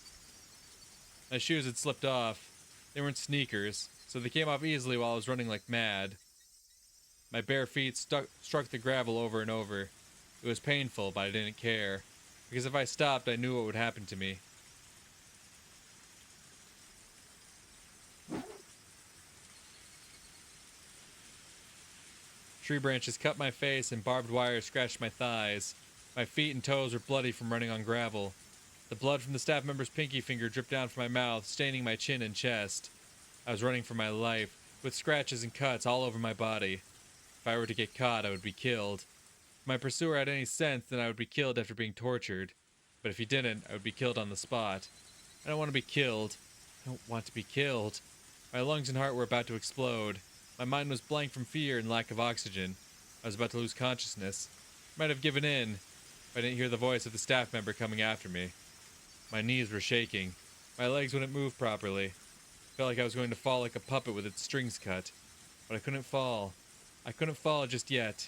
My shoes had slipped off. They weren't sneakers, so they came off easily while I was running like mad. My bare feet struck the gravel over and over. It was painful, but I didn't care, because if I stopped, I knew what would happen to me. Tree branches cut my face and barbed wire scratched my thighs. My feet and toes were bloody from running on gravel. The blood from the staff member's pinky finger dripped down from my mouth, staining my chin and chest. I was running for my life, with scratches and cuts all over my body. If I were to get caught, I would be killed. If my pursuer had any sense, then I would be killed after being tortured. But if he didn't, I would be killed on the spot. I don't want to be killed. I don't want to be killed. My lungs and heart were about to explode. My mind was blank from fear and lack of oxygen. I was about to lose consciousness. I might have given in if I didn't hear the voice of the staff member coming after me. My knees were shaking. My legs wouldn't move properly. I felt like I was going to fall like a puppet with its strings cut. But I couldn't fall. I couldn't fall just yet.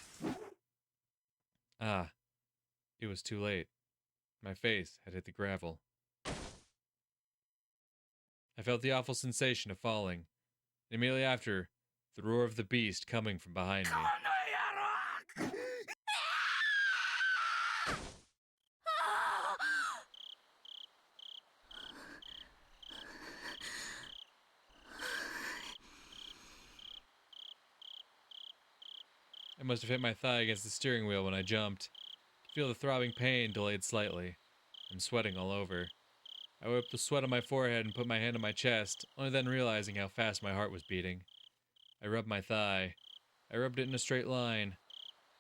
Ah. It was too late. My face had hit the gravel. I felt the awful sensation of falling. And immediately after, the roar of the beast coming from behind me. I must have hit my thigh against the steering wheel when I jumped. I could feel the throbbing pain delayed slightly. I'm sweating all over. I wiped the sweat on my forehead and put my hand on my chest, only then realizing how fast my heart was beating. I rubbed my thigh. I rubbed it in a straight line.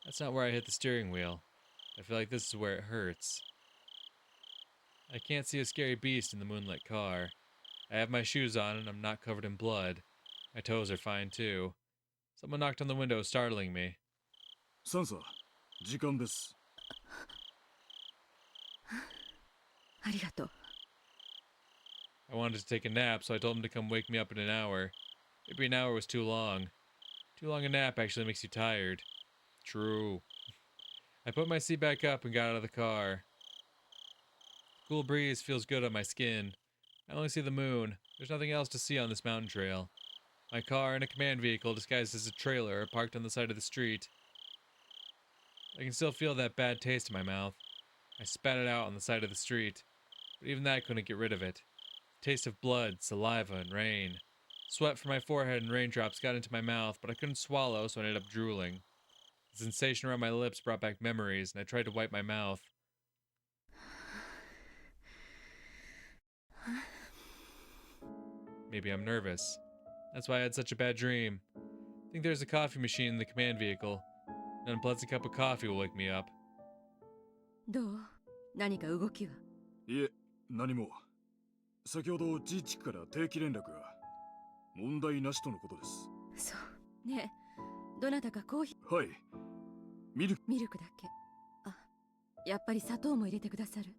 That's not where I hit the steering wheel. I feel like this is where it hurts. I can't see a scary beast in the moonlit car. I have my shoes on and I'm not covered in blood. My toes are fine too. Someone knocked on the window, startling me. サンサ、時間です。ありがとう。I wanted to take a nap, so I told him to come wake me up in an hour. Maybe an hour was too long. Too long a nap actually makes you tired. True. I put my seat back up and got out of the car. The cool breeze feels good on my skin. I only see the moon. There's nothing else to see on this mountain trail. My car and a command vehicle disguised as a trailer are parked on the side of the street. I can still feel that bad taste in my mouth. I spat it out on the side of the street, but even that couldn't get rid of it. Taste of blood, saliva, and rain. Sweat from my forehead and raindrops got into my mouth, but I couldn't swallow, so I ended up drooling. The sensation around my lips brought back memories, and I tried to wipe my mouth. Maybe I'm nervous. That's why I had such a bad dream. I think there's a coffee machine in the command vehicle. An unpleasant cup of coffee will wake me up. どう？何か動きは？いえ、何も。先ほどジーチから定期連絡が。問題なしとのことです。そうねえ、どなたかコーヒー？はい。ミルクだけ。あ、やっぱり砂糖も入れてくださる？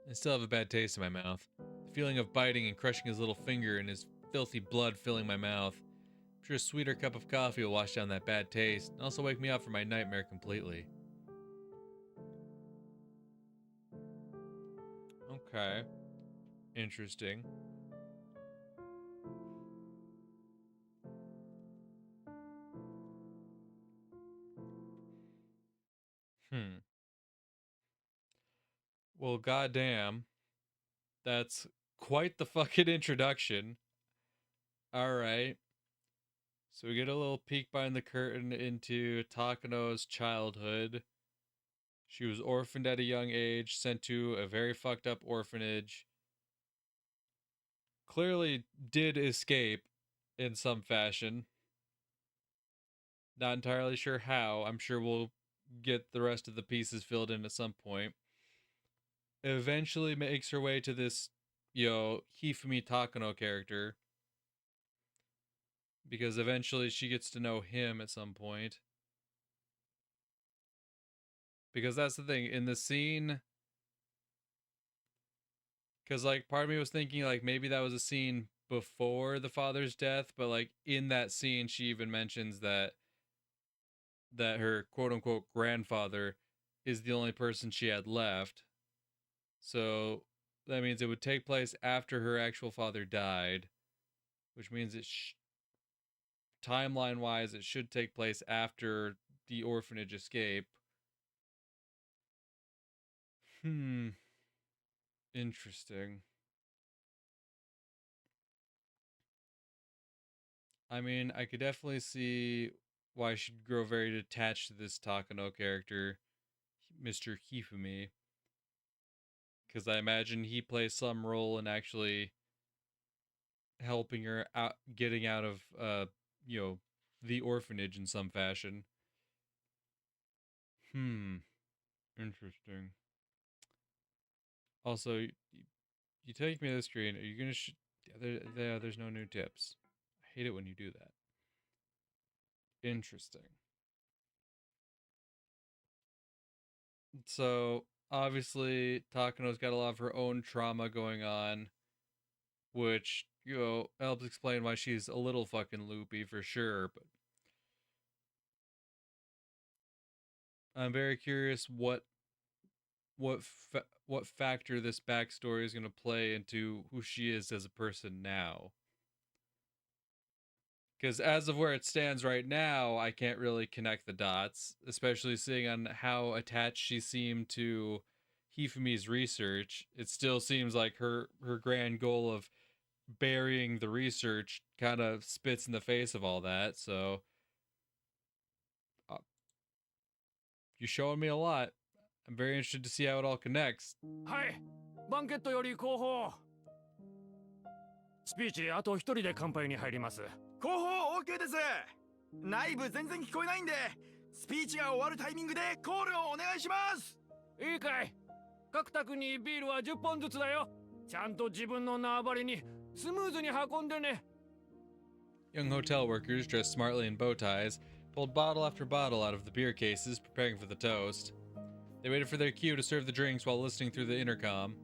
I still have a bad taste in my mouth. The feeling of biting and crushing his little finger and his filthy blood filling my mouth. I'm sure a sweeter cup of coffee will wash down that bad taste and also wake me up from my nightmare completely. Okay. Interesting. Well, goddamn. That's quite the fucking introduction. Alright. So we get a little peek behind the curtain into Takano's childhood. She was orphaned at a young age, sent to a very fucked up orphanage. Clearly did escape in some fashion. Not entirely sure how. I'm sure we'll get the rest of the pieces filled in at some point. Eventually makes her way to this, Hifumi Takano character. Because eventually she gets to know him at some point. Because that's the thing, in the scene... Because, like, part of me was thinking, like, maybe that was a scene before the father's death, but, like, in that scene, she even mentions that her quote-unquote grandfather is the only person she had left. So, that means it would take place after her actual father died, which means it timeline-wise, it should take place after the orphanage escape. Interesting. I mean, I could definitely see why she'd grow very attached to this Takano character, Mr. Hifumi. Because I imagine he plays some role in actually helping her out, getting out of, the orphanage in some fashion. Interesting. Also, you take me to the screen. Are you gonna? There's no new tips. I hate it when you do that. Interesting. So obviously, Takano's got a lot of her own trauma going on, which helps explain why she's a little fucking loopy for sure. But I'm very curious what factor this backstory is going to play into who she is as a person now. Because as of where it stands right now, I can't really connect the dots, especially seeing on how attached she seemed to Hifumi's research. It still seems like her grand goal of burying the research kind of spits in the face of all that. So you're showing me a lot. I'm very interested to see how it all connects. はい、バンケットより後方。スピーチあと一人で乾杯に入ります。後方 OK です。内部全然聞こえないんで、スピーチが終わるタイミングでコールをお願いします。いいかい。各宅にビールは10本ずつだよ。ちゃんと自分の縄張りにスムーズに運んでね。Young hotel workers dressed smartly in bow ties pulled bottle after bottle out of the beer cases, preparing for the toast. They waited for their cue to serve the drinks while listening through the intercom.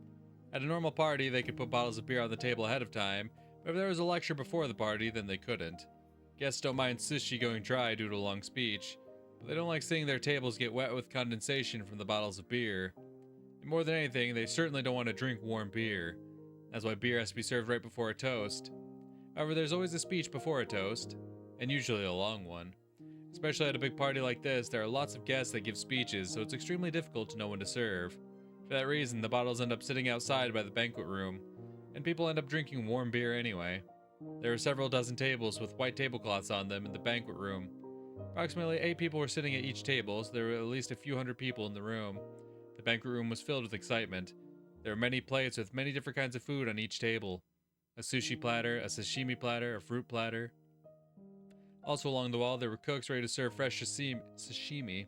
At a normal party, they could put bottles of beer on the table ahead of time, but if there was a lecture before the party, then they couldn't. Guests don't mind sushi going dry due to a long speech, but they don't like seeing their tables get wet with condensation from the bottles of beer. And more than anything, they certainly don't want to drink warm beer. That's why beer has to be served right before a toast. However, there's always a speech before a toast, and usually a long one. Especially at a big party like this, there are lots of guests that give speeches, so it's extremely difficult to know when to serve. For that reason, the bottles end up sitting outside by the banquet room, and people end up drinking warm beer anyway. There are several dozen tables with white tablecloths on them in the banquet room. Approximately 8 people were sitting at each table, so there were at least a few hundred people in the room. The banquet room was filled with excitement. There were many plates with many different kinds of food on each table. A sushi platter, a sashimi platter, a fruit platter. Also along the wall, there were cooks ready to serve fresh sashimi.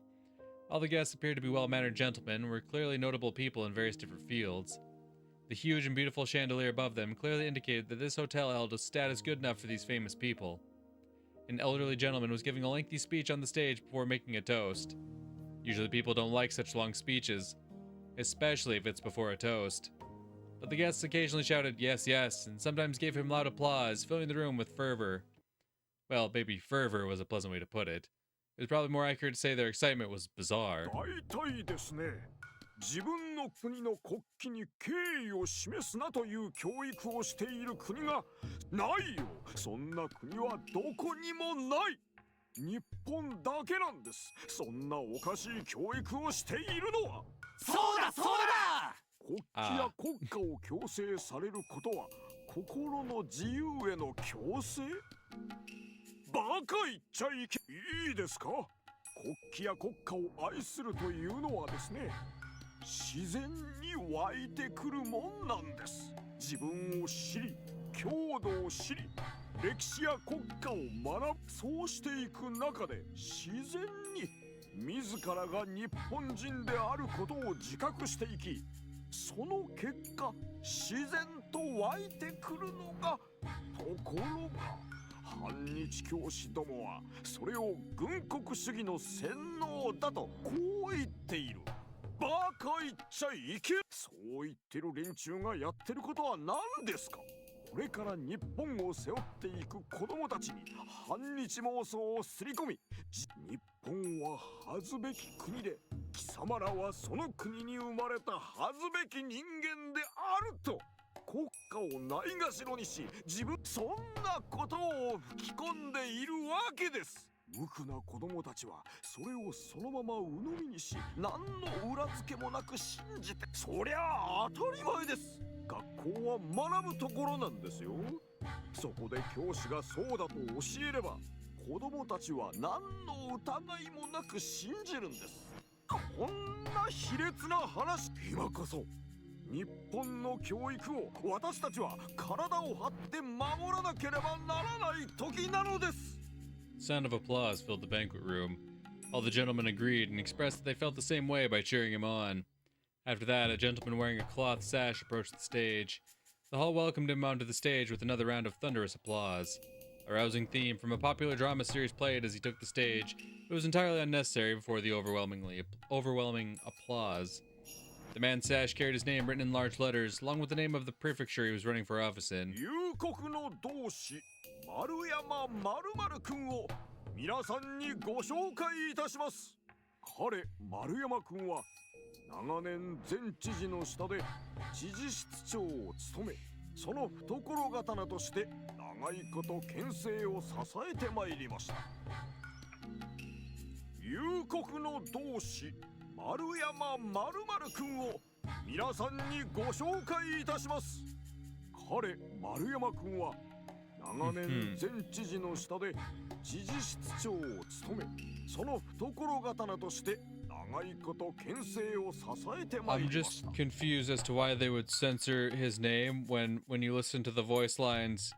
All the guests appeared to be well-mannered gentlemen and were clearly notable people in various different fields. The huge and beautiful chandelier above them clearly indicated that this hotel held a status good enough for these famous people. An elderly gentleman was giving a lengthy speech on the stage before making a toast. Usually people don't like such long speeches, especially if it's before a toast. But the guests occasionally shouted yes, yes, and sometimes gave him loud applause, filling the room with fervor. Well, maybe fervor was a pleasant way to put it. It was probably more accurate to say their excitement was bizarre. 大体ですね。自分の国の国旗に敬意を示すなという教育をしている国がないよ。そんな国はどこにもない。日本だけなんです。そんなおかしい教育をしているのは。そうだそうだ。国旗や国歌を強制されることは心の自由への強制？バカ言っちゃいけいいですか？国旗や国歌を愛するというのはですね、自然に湧いてくるもんなんです。自分を知り、郷土を知り、歴史や国家を学ぶ。そうしていく中で自然に自らが日本人であることを自覚していき、その結果自然と湧いてくるのが。ところが反日教師どもはそれを軍国主義の洗脳だとこう言っている。バカ言っちゃいけ。そう言ってる連中がやってることは何ですか？これから日本を背負っていく子供たちに反日妄想をすり込み、日本は恥ずべき国で、貴様らはその国に生まれた恥ずべき人間であると国家をないがしろにし、自分そんなことを吹き込んでいるわけです。無垢な子供たちはそれをそのまま鵜呑みにし、何の裏付けもなく信じて、そりゃあ当たり前です。学校は学ぶところなんですよ。そこで教師がそうだと教えれば、子供たちは何の疑いもなく信じるんです。こんな卑劣な話、今こそ日本の教育を私たちは体を張って守らなければならない時なのです。 Sound of applause filled the banquet room. All the gentlemen agreed and expressed that they felt the same way by cheering him on. After that, a gentleman wearing a cloth sash approached the stage. The hall welcomed him onto the stage with another round of thunderous applause. A rousing theme from a popular drama series played as he took the stage. It was entirely unnecessary before the overwhelming applause. The man's sash carried his name written in large letters, along with the name of the prefecture he was running for office in. 夕刻の同志丸山○○君を皆さんにご紹介いたします。彼丸山君は長年前知事の下で知事室長を務め、その懐刀として長いこと県政を支えてまいりました。夕刻の同志丸山○○君を皆さんにご紹介いたします。彼丸山君は長年前知事の下で知事室長を務め、その懐刀として長いこと県政を支えてまいりました。 I'm just confused as to why they would censor his name when you listen to the voice lines.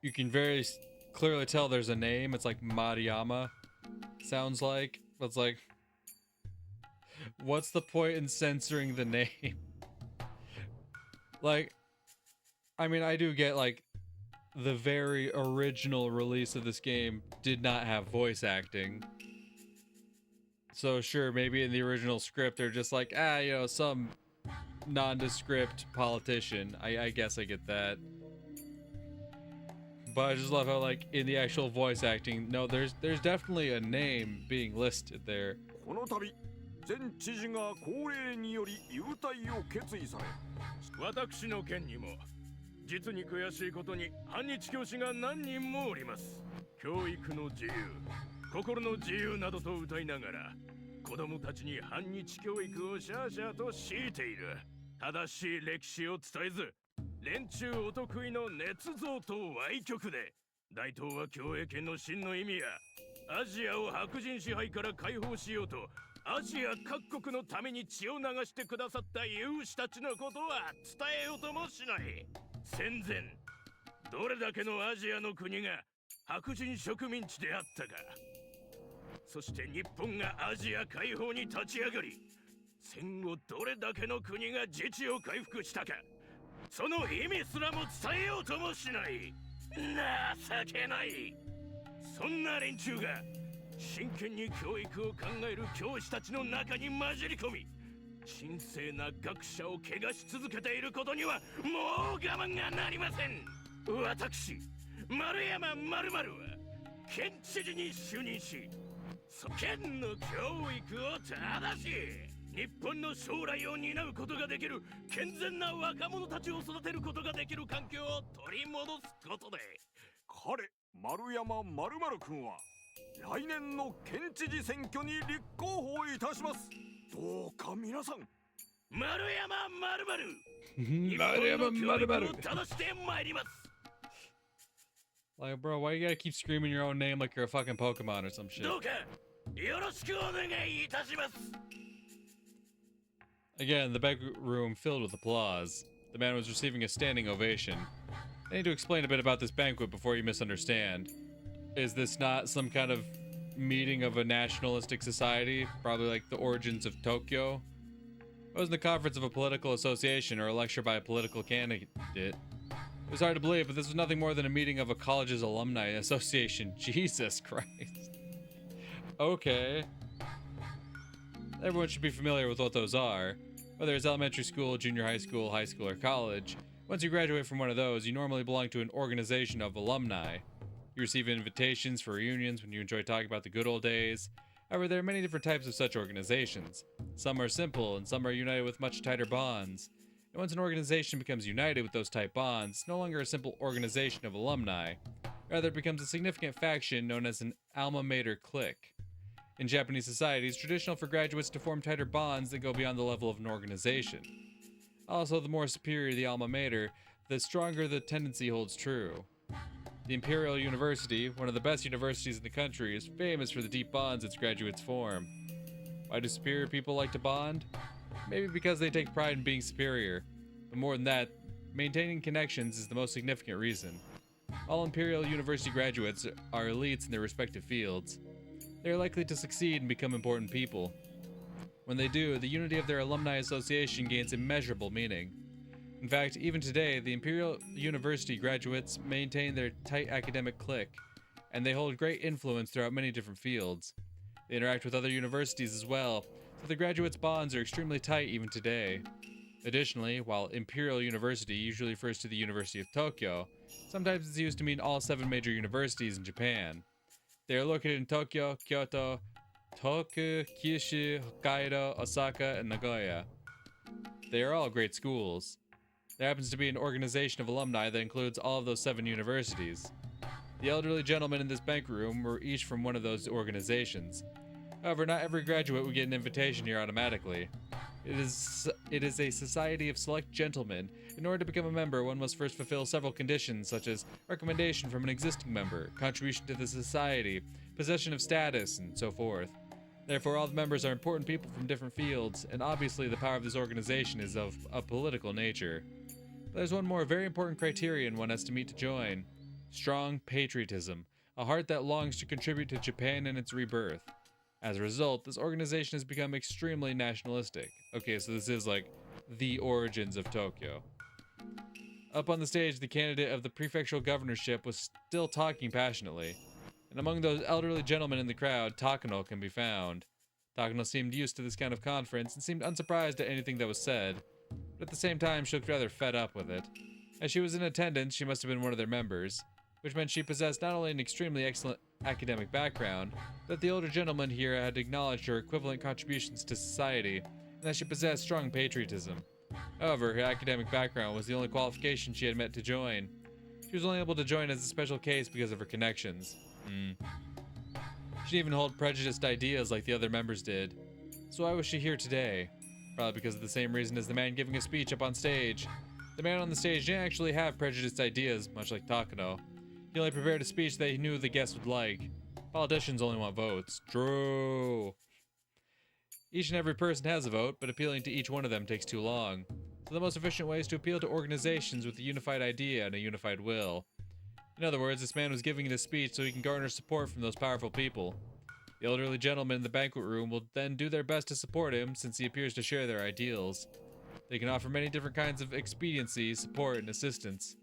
You can very clearly tell there's a name. It's like Mariyama. Sounds like. It's like, what's the point in censoring the name? Like, I mean, I do get like the very original release of this game did not have voice acting. So sure, maybe in the original script they're just like, some nondescript politician. I guess I get that. But I just love how, like, in the actual voice acting, no, there's definitely a name being listed there. この度前知事が高齢により優待を決意され、私の県にも実に悔しいことに反日教師が何人もおります。教育の自由、心の自由などと歌いながら子供たちに反日教育をシャーシャーと強いている。正しい歴史を伝えず、連中お得意の捏造と歪曲で大東亜共栄圏の真の意味やアジアを白人支配から解放しようとアジア各国のために血を流してくださった勇士たちのことは伝えようともしない。戦前どれだけのアジアの国が白人植民地であったか。そして日本がアジア解放に立ち上がり、戦後どれだけの国が自治を回復したか、その意味すらも伝えようともしない。情けない。そんな連中が真剣に教育を考える教師たちの中に混じり込み、神聖な学者を汚し続けていることにはもう我慢がなりません。私丸山〇〇は県知事に就任し、県の教育を正し日本の将来を担うことができる健全な若者たちを育てることができる環境を取り戻すことで、彼丸山〇〇君は来年の県知事選挙に立候補いたします。どうか皆さん丸山〇〇丸山〇〇。正してまいります。 Like, bro, why you gotta keep screaming your own name like you're a fucking Pokemon or some shit? どうかよろしくお願いいたします。 Again, the back room filled with applause. The man was receiving a standing ovation. I need to explain a bit about this banquet before you misunderstand. Is this not some kind of meeting of a nationalistic society? Probably like the origins of Tokyo? It wasn't a conference of a political association or a lecture by a political candidate. It was hard to believe, but this was nothing more than a meeting of a college's alumni association. Jesus Christ. Okay. Everyone should be familiar with what those are. Whether it's elementary school, junior high school, or college, once you graduate from one of those, you normally belong to an organization of alumni. You receive invitations for reunions when you enjoy talking about the good old days. However, there are many different types of such organizations. Some are simple, and some are united with much tighter bonds. And once an organization becomes united with those tight bonds, it's no longer a simple organization of alumni. Rather, it becomes a significant faction known as an alma mater clique. In Japanese society, it's traditional for graduates to form tighter bonds that go beyond the level of an organization. Also, the more superior the alma mater, the stronger the tendency holds true. The Imperial University, one of the best universities in the country, is famous for the deep bonds its graduates form. Why do superior people like to bond? Maybe because they take pride in being superior. But more than that, maintaining connections is the most significant reason. All Imperial University graduates are elites in their respective fields. They are likely to succeed and become important people. When they do, the unity of their alumni association gains immeasurable meaning. In fact, even today, the Imperial University graduates maintain their tight academic clique, and they hold great influence throughout many different fields. They interact with other universities as well, so the graduates' bonds are extremely tight even today. Additionally, while Imperial University usually refers to the University of Tokyo, sometimes it's used to mean all 7 major universities in Japan. They are located in Tokyo, Kyoto, Tohoku, Kyushu, Hokkaido, Osaka, and Nagoya. They are all great schools. There happens to be an organization of alumni that includes all of those 7 universities. The elderly gentlemen in this banquet room were each from one of those organizations. However, not every graduate would get an invitation here automatically. It is a society of select gentlemen. In order to become a member, one must first fulfill several conditions, such as recommendation from an existing member, contribution to the society, possession of status, and so forth. Therefore, all the members are important people from different fields, and obviously the power of this organization is of a political nature. But there's one more very important criterion one has to meet to join. Strong patriotism, a heart that longs to contribute to Japan and its rebirth. As a result, this organization has become extremely nationalistic. Okay, so this is like the origins of Tokyo. Up on the stage, the candidate of the prefectural governorship was still talking passionately. And among those elderly gentlemen in the crowd, Takano can be found. Takano seemed used to this kind of conference and seemed unsurprised at anything that was said. but at the same time she looked rather fed up with it. As she was in attendance, she must have been one of their members, which meant she possessed not only an extremely excellent academic background, but that the older gentleman here had acknowledged her equivalent contributions to society, and that she possessed strong patriotism. However, her academic background was the only qualification she had met to join. She was only able to join as a special case because of her connections. She didn't even hold prejudiced ideas like the other members did. So why was she here today? Probably because of the same reason as the man giving a speech up on stage. The man on the stage didn't actually have prejudiced ideas, much like Takano. He only prepared a speech that he knew the guests would like. Politicians only want votes. True. Each and every person has a vote, but appealing to each one of them takes too long. So the most efficient way is to appeal to organizations with a unified idea and a unified will. In other words, this man was giving this speech so he can garner support from those powerful people. The elderly gentlemen in the banquet room will then do their best to support him since he appears to share their ideals. They can offer many different kinds of expediency, support, and assistance.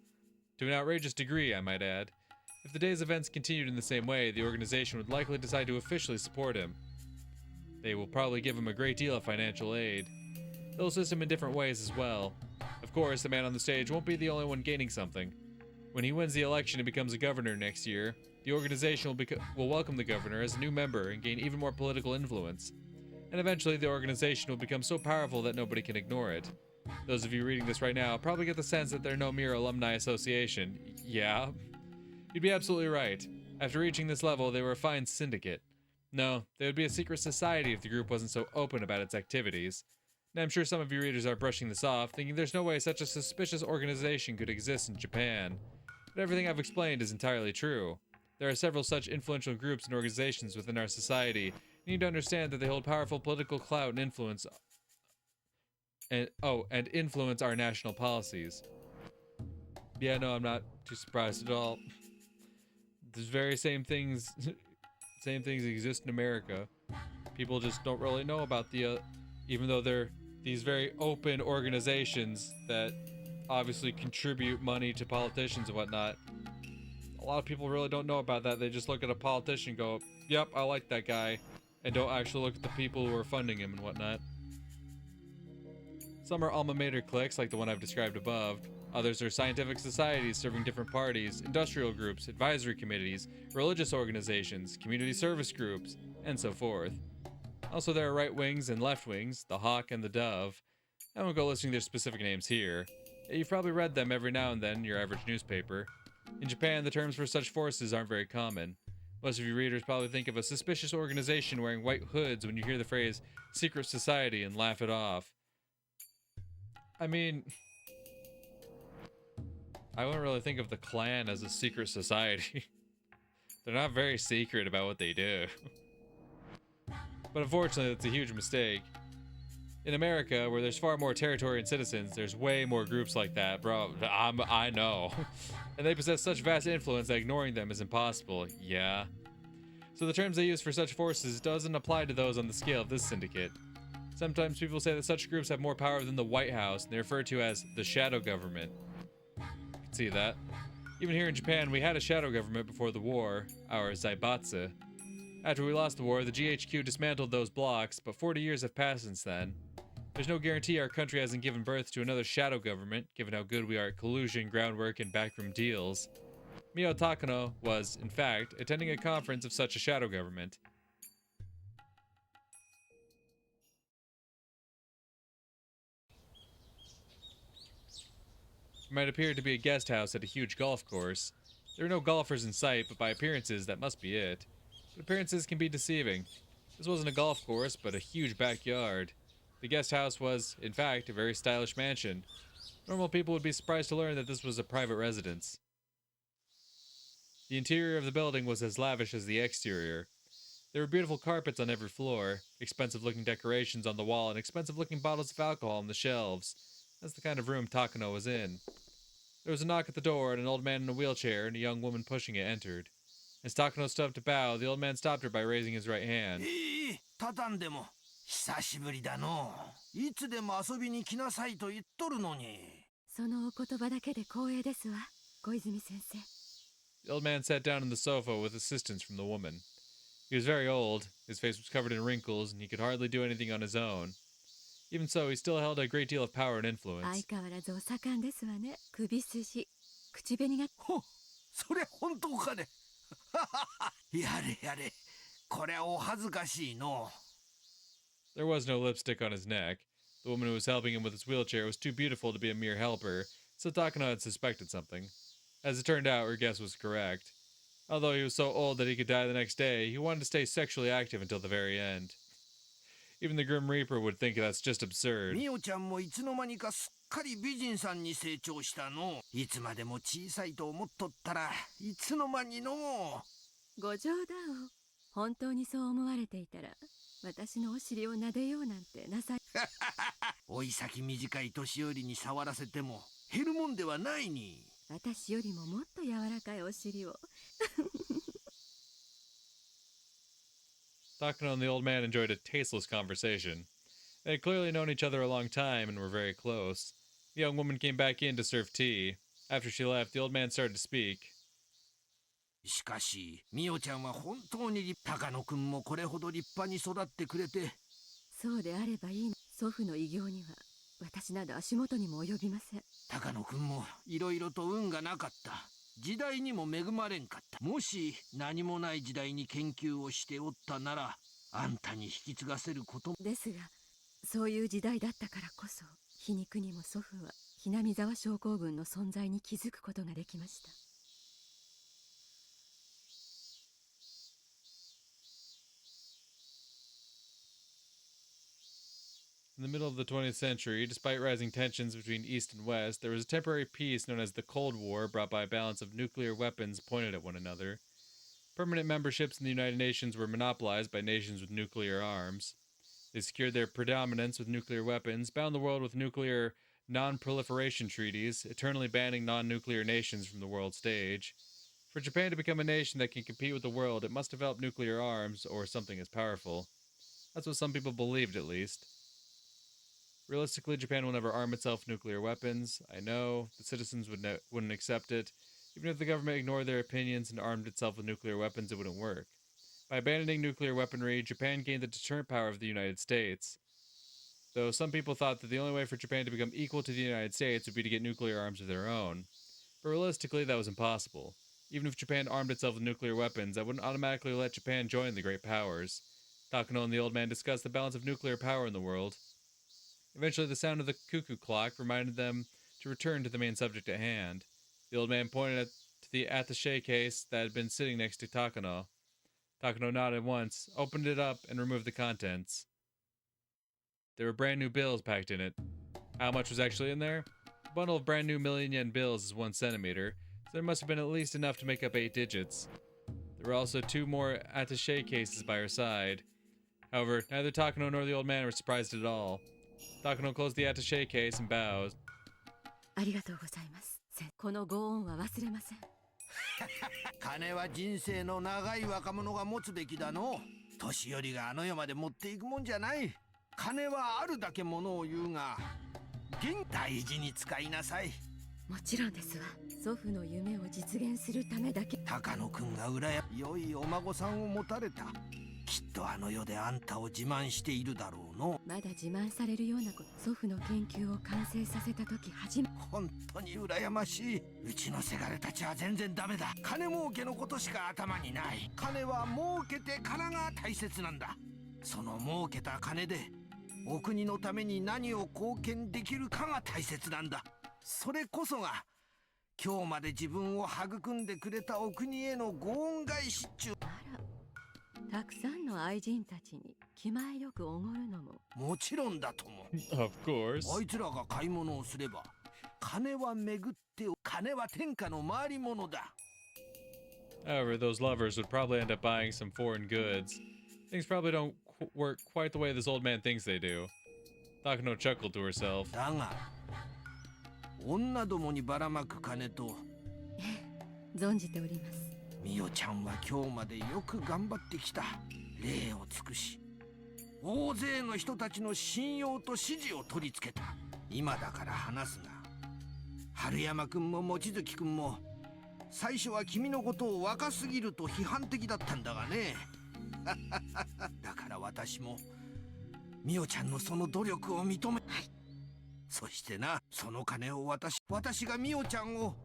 To an outrageous degree, I might add. If the day's events continued in the same way, the organization would likely decide to officially support him. They will probably give him a great deal of financial aid. They'll assist him in different ways as well. Of course, the man on the stage won't be the only one gaining something. When he wins the election and becomes a governor next year, the organization will welcome the governor as a new member and gain even more political influence. And eventually, the organization will become so powerful that nobody can ignore it. Those of you reading this right now probably get the sense that they're no mere alumni association. Yeah? You'd be absolutely right. After reaching this level, they were a fine syndicate. No, they would be a secret society if the group wasn't so open about its activities. And I'm sure some of you readers are brushing this off, thinking there's no way such a suspicious organization could exist in Japan. But everything I've explained is entirely true. There are several such influential groups and organizations within our society. You need to understand that they hold powerful political clout and influence and influence our national policies. Yeah, no, I'm not too surprised at all. These very same things exist in America. People just don't really know about even though they're these very open organizations that obviously contribute money to politicians and whatnot. A lot of people really don't know about that. They just look at a politician and go, yep, I like that guy, and don't actually look at the people who are funding him and whatnot. Some are alma mater cliques like the one I've described above. Others are scientific societies serving different parties, industrial groups, advisory committees, religious organizations, community service groups, and so forth. Also, there are right wings and left wings, the hawk and the dove. I won't go listing their specific names here. You've probably read them every now and then in your average newspaper. In Japan, the terms for such forces aren't very common. Most of you readers probably think of a suspicious organization wearing white hoods when you hear the phrase secret society and laugh it off. I mean, I wouldn't really think of the Klan as a secret society. They're not very secret about what they do. But unfortunately, that's a huge mistake. In America, where there's far more territory and citizens, there's way more groups like that, bro. I know. And they possess such vast influence that ignoring them is impossible. Yeah. So the terms they use for such forces doesn't apply to those on the scale of this syndicate. Sometimes people say that such groups have more power than the White House, and they're referred to as the shadow government. You can see that. Even here in Japan, we had a shadow government before the war, our Zaibatsu. After we lost the war, the GHQ dismantled those blocks, but 40 years have passed since then. There's no guarantee our country hasn't given birth to another shadow government, given how good we are at collusion, groundwork, and backroom deals. Mio Takano was, in fact, attending a conference of such a shadow government. It might appear to be a guest house at a huge golf course. There are no golfers in sight, but by appearances, that must be it. But appearances can be deceiving. This wasn't a golf course, but a huge backyard. The guest house was, in fact, a very stylish mansion. Normal people would be surprised to learn that this was a private residence. The interior of the building was as lavish as the exterior. There were beautiful carpets on every floor, expensive-looking decorations on the wall, and expensive-looking bottles of alcohol on the shelves. That's the kind of room Takano was in. There was a knock at the door, and an old man in a wheelchair and a young woman pushing it entered. As Takano stood up to bow, the old man stopped her by raising his right hand. 畳んでも久しぶりだの。いつでも遊びに来なさいと言っとるのに。そのお言葉だけで光栄ですわ、小泉先生。The old man sat down on the sofa with assistance from the woman. He was very old, his face was covered in wrinkles, and he could hardly do anything on his own. Even so, he still held a great deal of power and 相 influence. 変わらずお盛んですわね。首筋、口紅が。ほそれ本当かねやれやれこれはお恥ずかしいの There was no lipstick on his neck. The woman who was helping him with his wheelchair was too beautiful to be a mere helper, so Takano had suspected something. As it turned out, her guess was correct. Although he was so old that he could die the next day, he wanted to stay sexually active until the very end. Even the Grim Reaper would think that's just absurd. みおちゃんもいつの間にかすっかり美人さんに成長したのいつまでも小さいと思っとったらいつの間にのご冗談を。本当にそう思われていたら、私のお尻を撫でようなんてなさい。おい先短い年寄りに触らせても減るもんではないに私よりももっと柔らかいお尻を。Takano and the old man enjoyed a tasteless conversation. They had clearly known each other a long time and were very close. The young woman came back in to serve tea. After she left, the old man started to speak. しかしみおちゃんは本当に高野くんもこれほど立派に育ってくれてそうであればいいの。祖父の偉業には私など足元にも及びません。高野くんもいろいろと運がなかった時代にも恵まれんかったもし何もない時代に研究をしておったならあんたに引き継がせることもですが、そういう時代だったからこそ、皮肉にも祖父はひなみ沢症候群の存在に気づくことができました。In the middle of the 20th century, despite rising tensions between East and West, there was a temporary peace known as the Cold War brought by a balance of nuclear weapons pointed at one another. Permanent memberships in the United Nations were monopolized by nations with nuclear arms. They secured their predominance with nuclear weapons, bound the world with nuclear non-proliferation treaties, eternally banning non-nuclear nations from the world stage. For Japan to become a nation that can compete with the world, it must develop nuclear arms, or something as powerful. That's what some people believed, at least. Realistically, Japan will never arm itself with nuclear weapons. I know, the citizens wouldn't accept it. Even if the government ignored their opinions and armed itself with nuclear weapons, it wouldn't work. By abandoning nuclear weaponry, Japan gained the deterrent power of the United States. Though some people thought that the only way for Japan to become equal to the United States would be to get nuclear arms of their own. But realistically, that was impossible. Even if Japan armed itself with nuclear weapons, that wouldn't automatically let Japan join the great powers. Takano and the old man discussed the balance of nuclear power in the world. Eventually, the sound of the cuckoo clock reminded them to return to the main subject at hand. The old man pointed to the attaché case that had been sitting next to Takano. Takano nodded once, opened it up, and removed the contents. There were brand new bills packed in it. How much was actually in there? A bundle of brand new million-yen bills is 1 centimeter, so there must have been at least enough to make up 8 digits. There were also 2 more attaché cases by her side. However, neither Takano nor the old man were surprised at all. Takano closed the attaché case and bowed. ありがとうございます。このご恩は忘れません。金は人生の長い若者が持つべきだの年寄りがあの世まで持っていくもんじゃない金はあるだけものを言うが大事に使いなさいもちろんですわ。祖父の夢を実現するためだけ。高野くんが良いお孫さんを持たれたきっとあの世であんたを自慢しているだろうのまだ自慢されるようなこと。祖父の研究を完成させた時初め。本当に羨ましいうちのせがれたちは全然ダメだ金儲けのことしか頭にない金は儲けてからが大切なんだその儲けた金でお国のために何を貢献できるかが大切なんだそれこそが今日まで自分を育んでくれたお国へのご恩返しっちゅうあら、たくさんの愛人たちに気前よくおごるのも。もちろんだとも Of course. あいつらが買い物をすれば金は巡って金は天下の回り物だ However, those lovers would probably end up buying some foreign goods. Things probably don't work quite the way this old man thinks they do. Takano chuckled to herself. だが女どもにばらまく金と存じております。みおちゃんは今日までよく頑張ってきた礼を尽くし大勢の人たちの信用と支持を取り付けた今だから話すが春山くんも望月くんも最初は君のことを若すぎると批判的だったんだがねだから私もみおちゃんのその努力を認め、そしてな、その金を私がみおちゃんを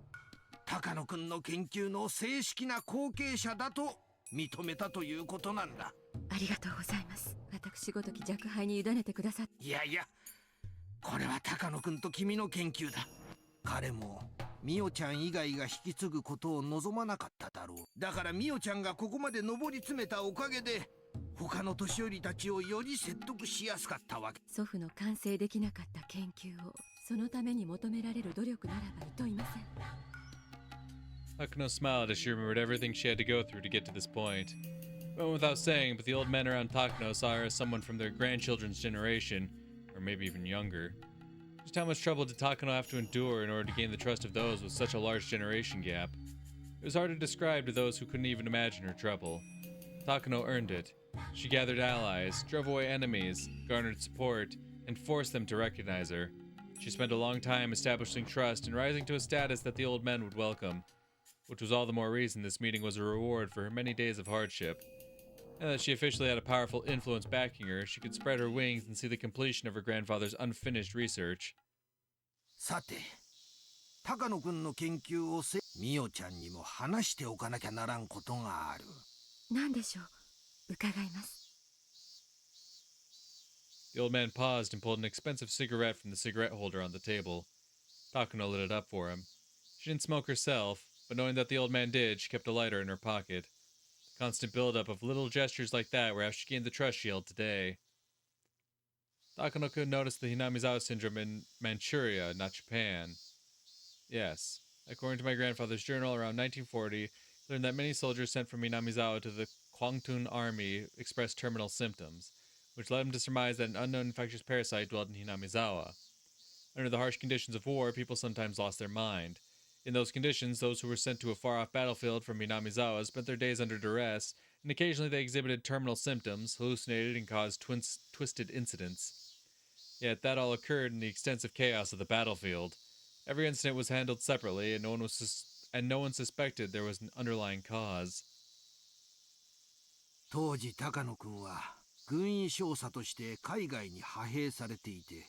高野くんの研究の正式な後継者だと認めたということなんだ。ありがとうございます。私ごとき若輩に委ねてくださって。いやいや、これは高野くんと君の研究だ。彼もみおちゃん以外が引き継ぐことを望まなかっただろう。だからみおちゃんがここまで上り詰めたおかげで、他の年寄りたちをより説得しやすかったわけ。祖父の完成できなかった研究をそのために求められる努力ならば厭いません。Takano smiled as she remembered everything she had to go through to get to this point. It went without saying, but the old men around Takano saw her as someone from their grandchildren's generation, or maybe even younger. Just how much trouble did Takano have to endure in order to gain the trust of those with such a large generation gap? It was hard to describe to those who couldn't even imagine her trouble. Takano earned it. She gathered allies, drove away enemies, garnered support, and forced them to recognize her. She spent a long time establishing trust and rising to a status that the old men would welcome, which was all the more reason this meeting was a reward for her many days of hardship. Now that she officially had a powerful influence backing her, she could spread her wings and see the completion of her grandfather's unfinished research. さて、高野くんの研究をみおちゃんにも話しておかなきゃならんことがある。何でしょう。伺います。The old man paused and pulled an expensive cigarette from the cigarette holder on the table. Takano lit it up for him. She didn't smoke herself, but knowing that the old man did, she kept a lighter in her pocket. The constant buildup of little gestures like that were how she gained the trust she held today. Takano could notice the Hinamizawa syndrome in Manchuria, not Japan. Yes, according to my grandfather's journal, around 1940, he learned that many soldiers sent from Hinamizawa to the Kwangtung army expressed terminal symptoms, which led him to surmise that an unknown infectious parasite dwelled in Hinamizawa. Under the harsh conditions of war, people sometimes lost their mind. In those conditions, those who were sent to a far-off battlefield from Minamizawa spent their days under duress, and occasionally they exhibited terminal symptoms, hallucinated, and caused twisted incidents. Yet that all occurred in the extensive chaos of the battlefield. Every incident was handled separately, and no one suspected there was an underlying cause. 当時高野君は軍医少佐として海外に派兵されていて、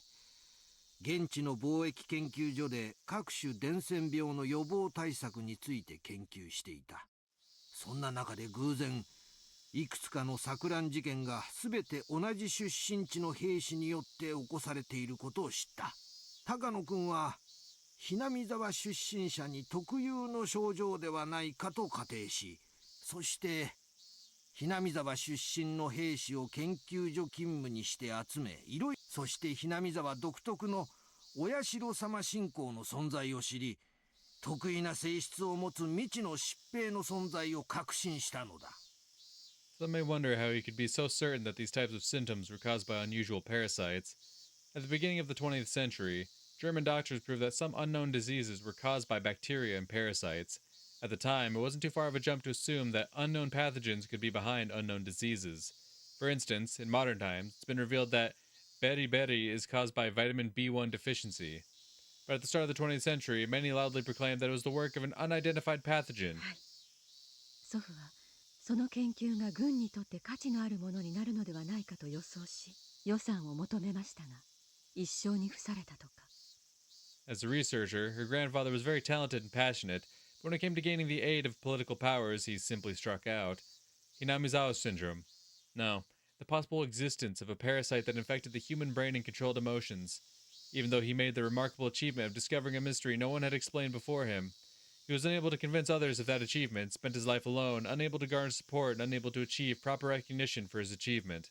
現地の貿易研究所で各種伝染病の予防対策について研究していた。そんな中で偶然、いくつかの錯乱事件が全て同じ出身地の兵士によって起こされていることを知った。高野君は南沢出身者に特有の症状ではないかと仮定し、そして南沢出身の兵士を研究所勤務にして集め、そして南沢独特のお社様信仰の存在を知り、特異な性質を持つ未知の疾病の存在を確信したのだ。Some may wonder how he could be so certain that these types of symptoms were caused by unusual parasites. At the beginning of the 20th century, German doctors proved that some unknown diseases were caused by bacteria and parasites. At the time, it wasn't too far of a jump to assume that unknown pathogens could be behind unknown diseases. For instance, in modern times, it's been revealed that beriberi is caused by vitamin B1 deficiency. But at the start of the 20th century, many loudly proclaimed that it was the work of an unidentified pathogen. 祖父はその研究が軍にとって価値のあるものになるのではないかと予想し、予算を求めましたが、一生に付されたとか。As a researcher, her grandfather was very talented and passionate, but when it came to gaining the aid of political powers, he simply struck out. Hinamizawa syndrome. No, the possible existence of a parasite that infected the human brain and controlled emotions. Even though he made the remarkable achievement of discovering a mystery no one had explained before him, he was unable to convince others of that achievement, spent his life alone, unable to garner support, and unable to achieve proper recognition for his achievement.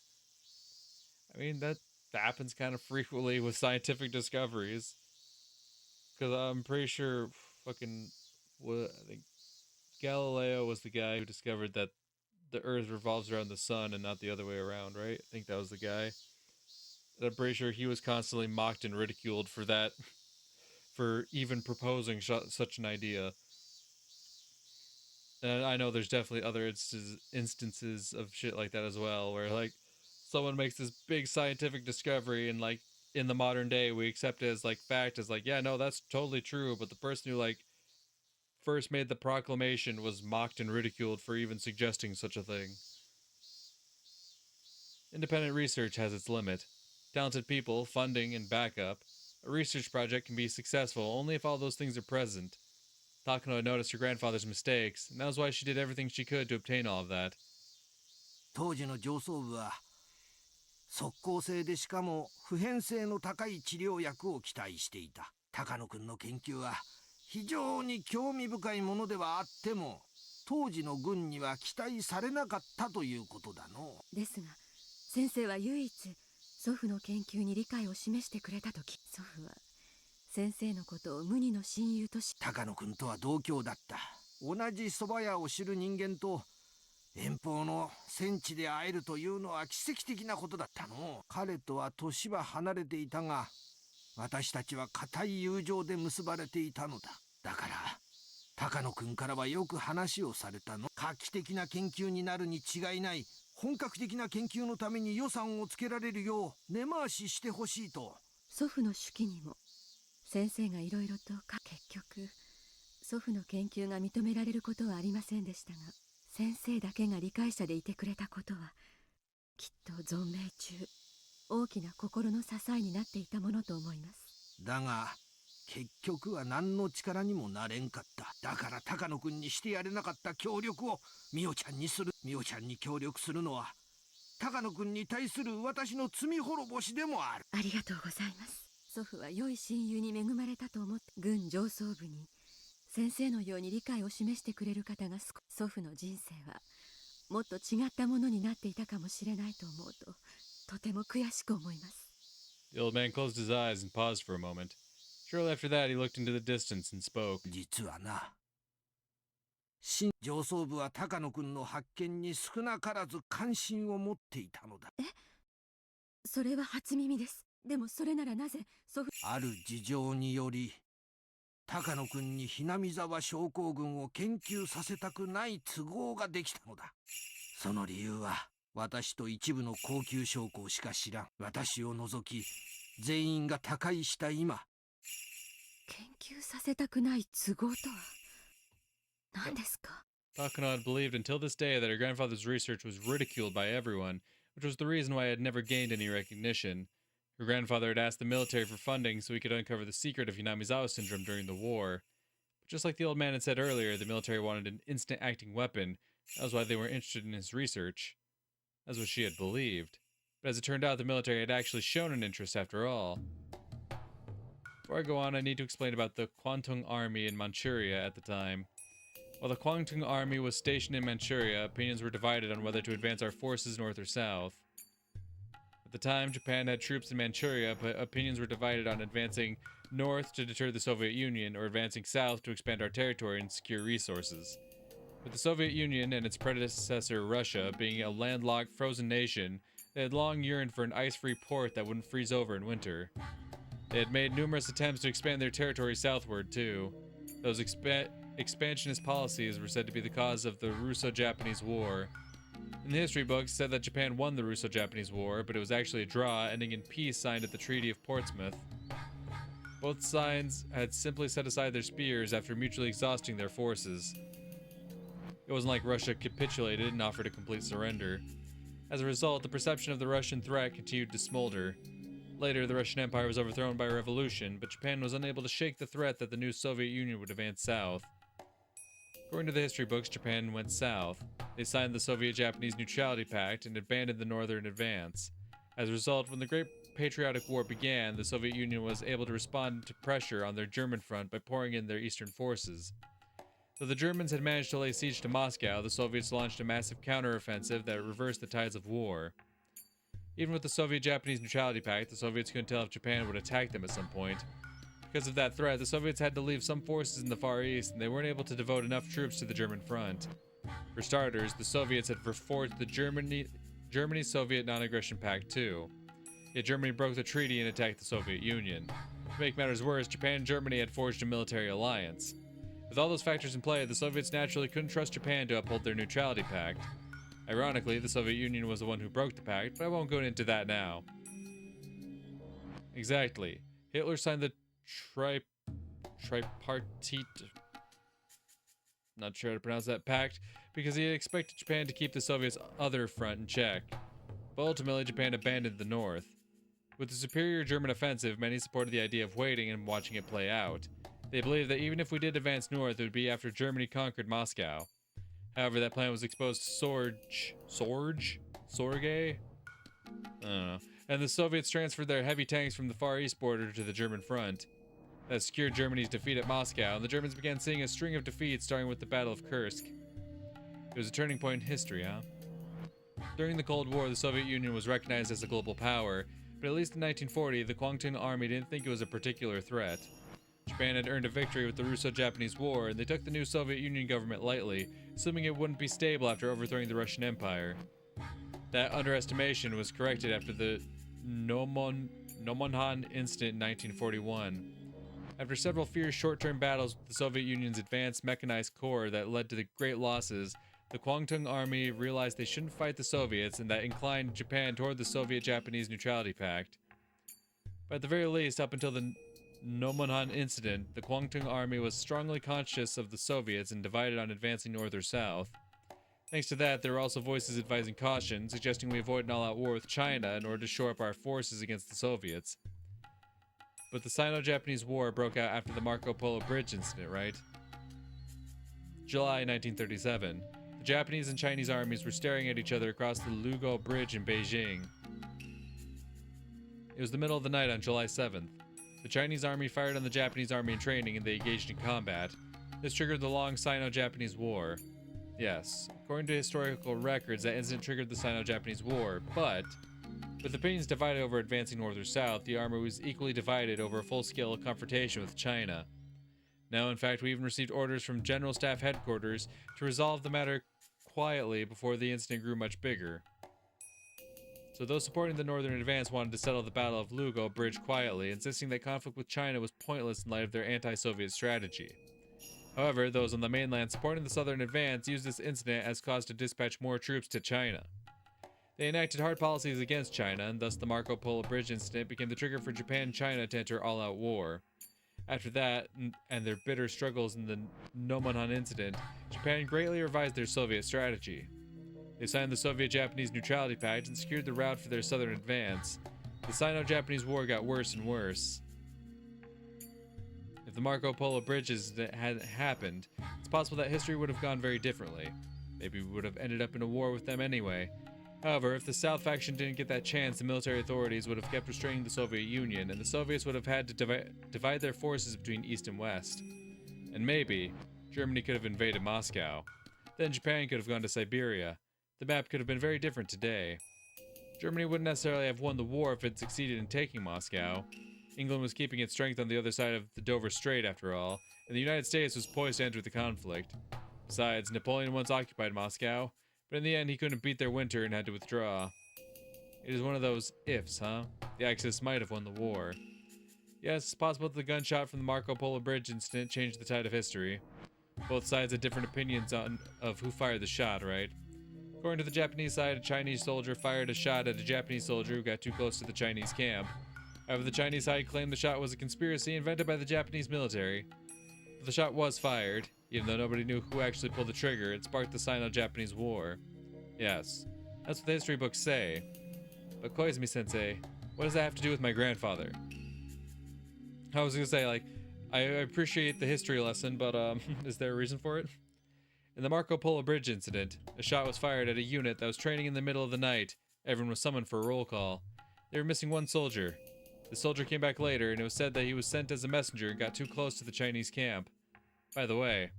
I mean, that happens kind of frequently with scientific discoveries. Because I'm pretty sure I think Galileo was the guy who discovered that the Earth revolves around the sun and not the other way around, right? I think that was the guy. And I'm pretty sure he was constantly mocked and ridiculed for that, for even proposing such an idea. And I know there's definitely other instances of shit like that as well, where like someone makes this big scientific discovery and like in the modern day we accept it as like fact, as like, yeah, no, that's totally true, but the person who like first made the proclamation was mocked and ridiculed for even suggesting such a thing. Independent research has its limit. talented people, funding, and backup, a research project can be successful only if all those things are present. Takano had noticed her grandfather's mistakes, and that was why she did everything she could to obtain all of that. 当時の上層部は即効性でしかも普遍性の高い治療薬を期待していた。高野君の研究は非常に興味深いものではあっても、当時の軍には期待されなかったということだの。ですが先生は唯一祖父の研究に理解を示してくれた時、祖父は先生のことを無二の親友とし、高野君とは同郷だった。同じ蕎麦屋を知る人間と遠方の戦地で会えるというのは奇跡的なことだったの。彼とは年は離れていたが、私たちは固い友情で結ばれていたのだ。だから高野君からはよく話をされたの。画期的な研究になるに違いない。本格的な研究のために予算をつけられるよう根回ししてほしいと。祖父の手記にも先生がいろいろと結局祖父の研究が認められることはありませんでしたが、先生だけが理解者でいてくれたことはきっと存命中大きな心の支えになっていたものと思います。だが結局は何の力にもなれんかった。だから高野君にしてやれなかった協力を美代ちゃんにする。美代ちゃんに協力するのは高野君に対する私の罪滅ぼしでもある。ありがとうございます。祖父は良い親友に恵まれたと思って、軍上層部に先生のように理解を示してくれる方が祖父の人生はもっと違ったものになっていたかもしれないと思うととても悔しく思います。 The old man closed his eyes and paused for a moment. Shortly after that, he looked into the distance and spoke. 実はな、新上層部は高野君の発見に少なからず関心を持っていたのだ。それは初耳です。でもそれならなぜ祖父、ある事情により高野君にひなみ沢症候群を研究させたくない都合ができたのだ。その理由は私と一部の高級将校しか知らん。私を除き全員が他界した今、研究させたくない都合とは何ですか？ Takano had believed until this day that her grandfather's research was ridiculed by everyone, which was the reason why it had never gained any recognition. Her grandfather had asked the military for funding so he could uncover the secret of Hinamizawa syndrome during the war. But just like the old man had said earlier, the military wanted an instant-acting weapon. That was why they weren't interested in his research. That's what she had believed. But as it turned out, the military had actually shown an interest after all. Before I go on, I need to explain about the Kwantung Army in Manchuria at the time. While the Kwantung Army was stationed in Manchuria, opinions were divided on whether to advance our forces north or south. At the time, Japan had troops in Manchuria, but opinions were divided on advancing north to deter the Soviet Union or advancing south to expand our territory and secure resources. With the Soviet Union and its predecessor Russia being a landlocked, frozen nation, they had long yearned for an ice-free port that wouldn't freeze over in winter. They had made numerous attempts to expand their territory southward, too. Those expansionist policies were said to be the cause of the Russo-Japanese War. In the history books, it said that Japan won the Russo-Japanese War, but it was actually a draw, ending in peace signed at the Treaty of Portsmouth. Both sides had simply set aside their spears after mutually exhausting their forces. It wasn't like Russia capitulated and offered a complete surrender. As a result, the perception of the Russian threat continued to smolder. Later, the Russian Empire was overthrown by a revolution, but Japan was unable to shake the threat that the new Soviet Union would advance south. According to the history books, Japan went south. They signed the Soviet-Japanese Neutrality Pact and abandoned the northern advance. As a result, when the Great Patriotic War began, the Soviet Union was able to respond to pressure on their German front by pouring in their eastern forces. Though the Germans had managed to lay siege to Moscow, the Soviets launched a massive counteroffensive that reversed the tides of war. Even with the Soviet-Japanese Neutrality Pact, the Soviets couldn't tell if Japan would attack them at some point. Because of that threat, the Soviets had to leave some forces in the Far East, and they weren't able to devote enough troops to the German front. For starters, the Soviets had forged the Germany-Soviet Non-Aggression Pact too. Yet Germany broke the treaty and attacked the Soviet Union. To make matters worse, Japan and Germany had forged a military alliance. With all those factors in play, the Soviets naturally couldn't trust Japan to uphold their neutrality pact. Ironically, the Soviet Union was the one who broke the pact, but I won't go into that now. Exactly. Hitler signed the tripartite, not sure how to pronounce that, pact because he had expected Japan to keep the Soviets' other front in check. But ultimately, Japan abandoned the North. With the superior German offensive, many supported the idea of waiting and watching it play out. They believed that even if we did advance north, it would be after Germany conquered Moscow. However, that plan was exposed to Sorge? I don't know. And the Soviets transferred their heavy tanks from the Far East border to the German front. That secured Germany's defeat at Moscow, and the Germans began seeing a string of defeats starting with the Battle of Kursk. It was a turning point in history, huh? During the Cold War, the Soviet Union was recognized as a global power, but at least in 1940, the Kwangtung Army didn't think it was a particular threat. Japan had earned a victory with the Russo-Japanese War, and they took the new Soviet Union government lightly, assuming it wouldn't be stable after overthrowing the Russian Empire. That underestimation was corrected after the Nomonhan incident in 1941. After several fierce short-term battles with the Soviet Union's advanced mechanized corps that led to the great losses, the Kwangtung Army realized they shouldn't fight the Soviets, and that inclined Japan toward the Soviet-Japanese Neutrality Pact. But at the very least, up until the Nomonhan incident, the Kwangtung Army was strongly conscious of the Soviets and divided on advancing north or south. Thanks to that, there were also voices advising caution, suggesting we avoid an all-out war with China in order to shore up our forces against the Soviets. But the Sino-Japanese War broke out after the Marco Polo Bridge incident, right? July 1937. The Japanese and Chinese armies were staring at each other across the Lugo Bridge in Beijing. It was the middle of the night on July 7th. The Chinese army fired on the Japanese army in training and they engaged in combat. This triggered the long Sino-Japanese War. Yes, according to historical records, that incident triggered the Sino-Japanese War, but with opinions divided over advancing north or south, the army was equally divided over a full-scale confrontation with China. Now, in fact, we even received orders from General Staff Headquarters to resolve the matter quietly before the incident grew much bigger. So those supporting the northern advance wanted to settle the Battle of Lugo Bridge quietly, insisting that conflict with China was pointless in light of their anti-Soviet strategy. However, those on the mainland supporting the southern advance used this incident as cause to dispatch more troops to China. They enacted hard policies against China, and thus the Marco Polo Bridge incident became the trigger for Japan and China to enter all-out war. After that, and their bitter struggles in the Nomonhan incident, Japan greatly revised their Soviet strategy. They signed the Soviet-Japanese Neutrality Pact and secured the route for their southern advance. The Sino-Japanese War got worse and worse. If the Marco Polo Bridge incident hadn't happened, it's possible that history would have gone very differently. Maybe we would have ended up in a war with them anyway. However, if the South faction didn't get that chance, the military authorities would have kept restraining the Soviet Union, and the Soviets would have had to divide their forces between East and West. And maybe, Germany could have invaded Moscow. Then Japan could have gone to Siberia. The map could have been very different today. Germany wouldn't necessarily have won the war if it succeeded in taking Moscow. England was keeping its strength on the other side of the Dover Strait, after all, and the United States was poised to enter the conflict. Besides, Napoleon once occupied Moscow, but in the end he couldn't beat their winter and had to withdraw. It is one of those ifs, huh? The Axis might have won the war. Yes, it's possible that the gunshot from the Marco Polo Bridge incident changed the tide of history. Both sides had different opinions of who fired the shot, right? According to the Japanese side, a Chinese soldier fired a shot at a Japanese soldier who got too close to the Chinese camp. However, the Chinese side claimed the shot was a conspiracy invented by the Japanese military. But the shot was fired. Even though nobody knew who actually pulled the trigger, it sparked the Sino-Japanese War. Yes, that's what the history books say. But Koizumi-sensei, what does that have to do with my grandfather? I was gonna say, like, I appreciate the history lesson, but is there a reason for it? In the Marco Polo Bridge incident, a shot was fired at a unit that was training in the middle of the night. Everyone was summoned for a roll call. They were missing one soldier. The soldier came back later, and it was said that he was sent as a messenger and got too close to the Chinese camp. By the way,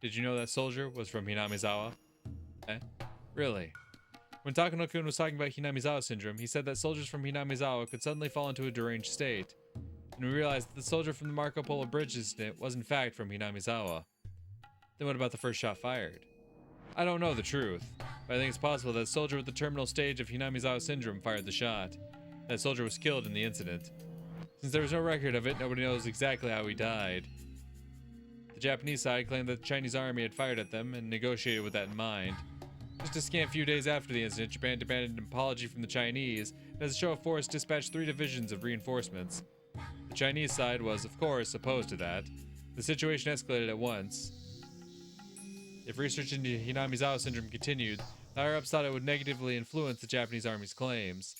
did you know that soldier was from Hinamizawa? Eh? Really? When Takano-kun was talking about Hinamizawa syndrome, he said that soldiers from Hinamizawa could suddenly fall into a deranged state. And we realized that the soldier from the Marco Polo Bridge incident was in fact from Hinamizawa. Then what about the first shot fired? I don't know the truth, but I think it's possible that a soldier with the terminal stage of Hinamizawa syndrome fired the shot. That soldier was killed in the incident. Since there was no record of it, nobody knows exactly how he died. The Japanese side claimed that the Chinese army had fired at them and negotiated with that in mind. Just a scant few days after the incident, Japan demanded an apology from the Chinese, and as a show of force dispatched 3 divisions of reinforcements. The Chinese side was, of course, opposed to that. The situation escalated at once. If research into Hinamizawa syndrome continued, the higher-ups thought it would negatively influence the Japanese army's claims.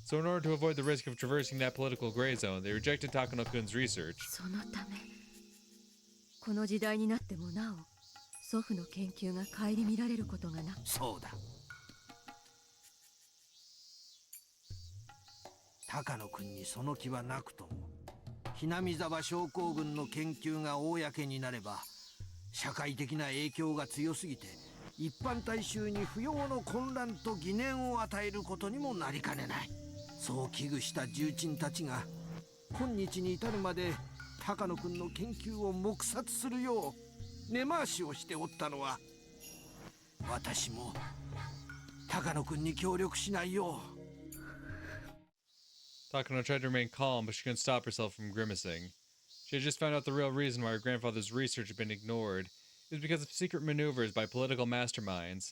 So in order to avoid the risk of traversing that political gray zone, they rejected Takano-kun's research. そのためこの時代になってもなお祖父の研究が顧みられることがなく、そうだ。高野君にその気はなくとも、ひなみ沢症候群の研究が公になれば社会的な影響が強すぎて一般大衆に不要の混乱と疑念を与えることにもなりかねない。そう危惧した重鎮たちが今日に至るまで高野君の研究を黙殺するよう根回しをしておったのは、私も高野君に協力しないよう。Takano tried to remain calm, but she couldn't stop herself from grimacing. She had just found out the real reason why her grandfather's research had been ignored. It was because of secret maneuvers by political masterminds.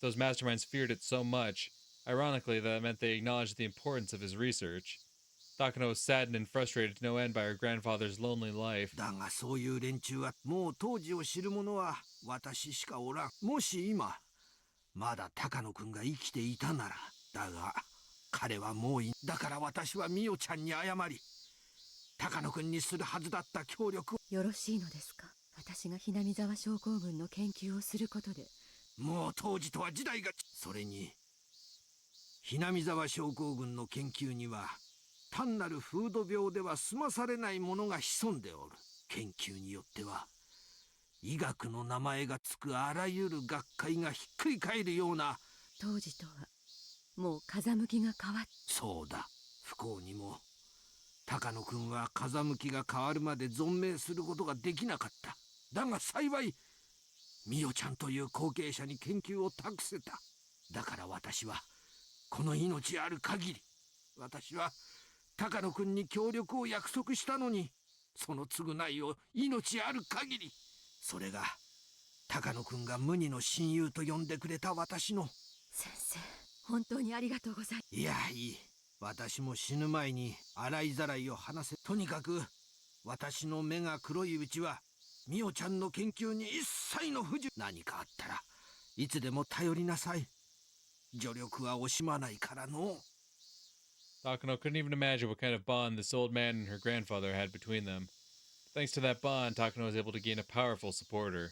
Those masterminds feared it so much, ironically, that it meant they acknowledged the importance of his research. Takano was saddened and frustrated to no end by her grandfather's lonely life. だがそういう連中はもう当時を知る者は私しかおらん。もし今まだ高野君が生きていたなら。だが彼はもういだから私はみおちゃんに謝り、高野君にするはずだった協力を。よろしいのですか。私がひなみ沢症候群の研究をすることで。もう当時とは時代が。それにひなみ沢症候群の研究には単なる風土病では済まされないものが潜んでおる。研究によっては医学の名前がつくあらゆる学会がひっくり返るような。当時とはもう風向きが変わっ。そうだ。不幸にも高野君は風向きが変わるまで存命することができなかった。だが幸いみおちゃんという後継者に研究を託せた。だから私はこの命ある限り、私は高野君に協力を約束したのに、その償いを命ある限り。それが高野君が無二の親友と呼んでくれた私の。先生、本当にありがとうございます。いや、いい。私も死ぬ前に洗いざらいを話せ。とにかく私の目が黒いうちはみおちゃんの研究に一切の不自由。何かあったらいつでも頼りなさい。助力は惜しまないからの。Takano couldn't even imagine what kind of bond this old man and her grandfather had between them. Thanks to that bond, Takano was able to gain a powerful supporter.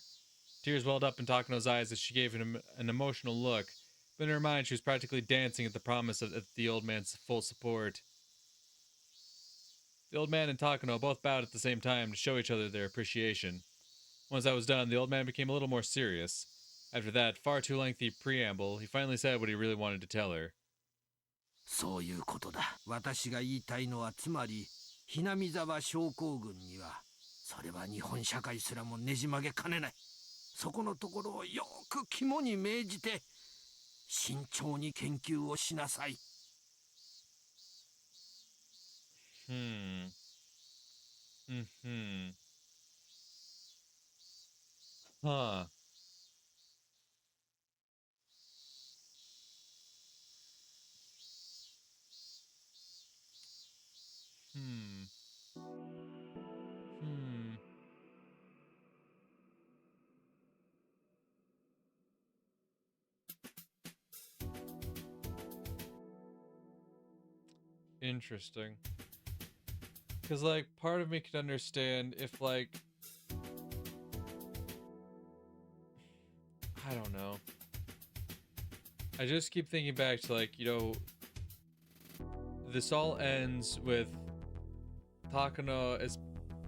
Tears welled up in Takano's eyes as she gave him an emotional look, but in her mind she was practically dancing at the promise of the old man's full support. The old man and Takano both bowed at the same time to show each other their appreciation. Once that was done, the old man became a little more serious. After that far too lengthy preamble, he finally said what he really wanted to tell her. そういうことだ。私が言いたいのは、つまりひなみ沢症候群には、それは日本社会すらもねじ曲げかねない。そこのところをよく肝に銘じて慎重に研究をしなさい。Huh. Interesting. Because, like, part of me could understand if, like, I don't know. I just keep thinking back to, like, you know, this all ends with Takano is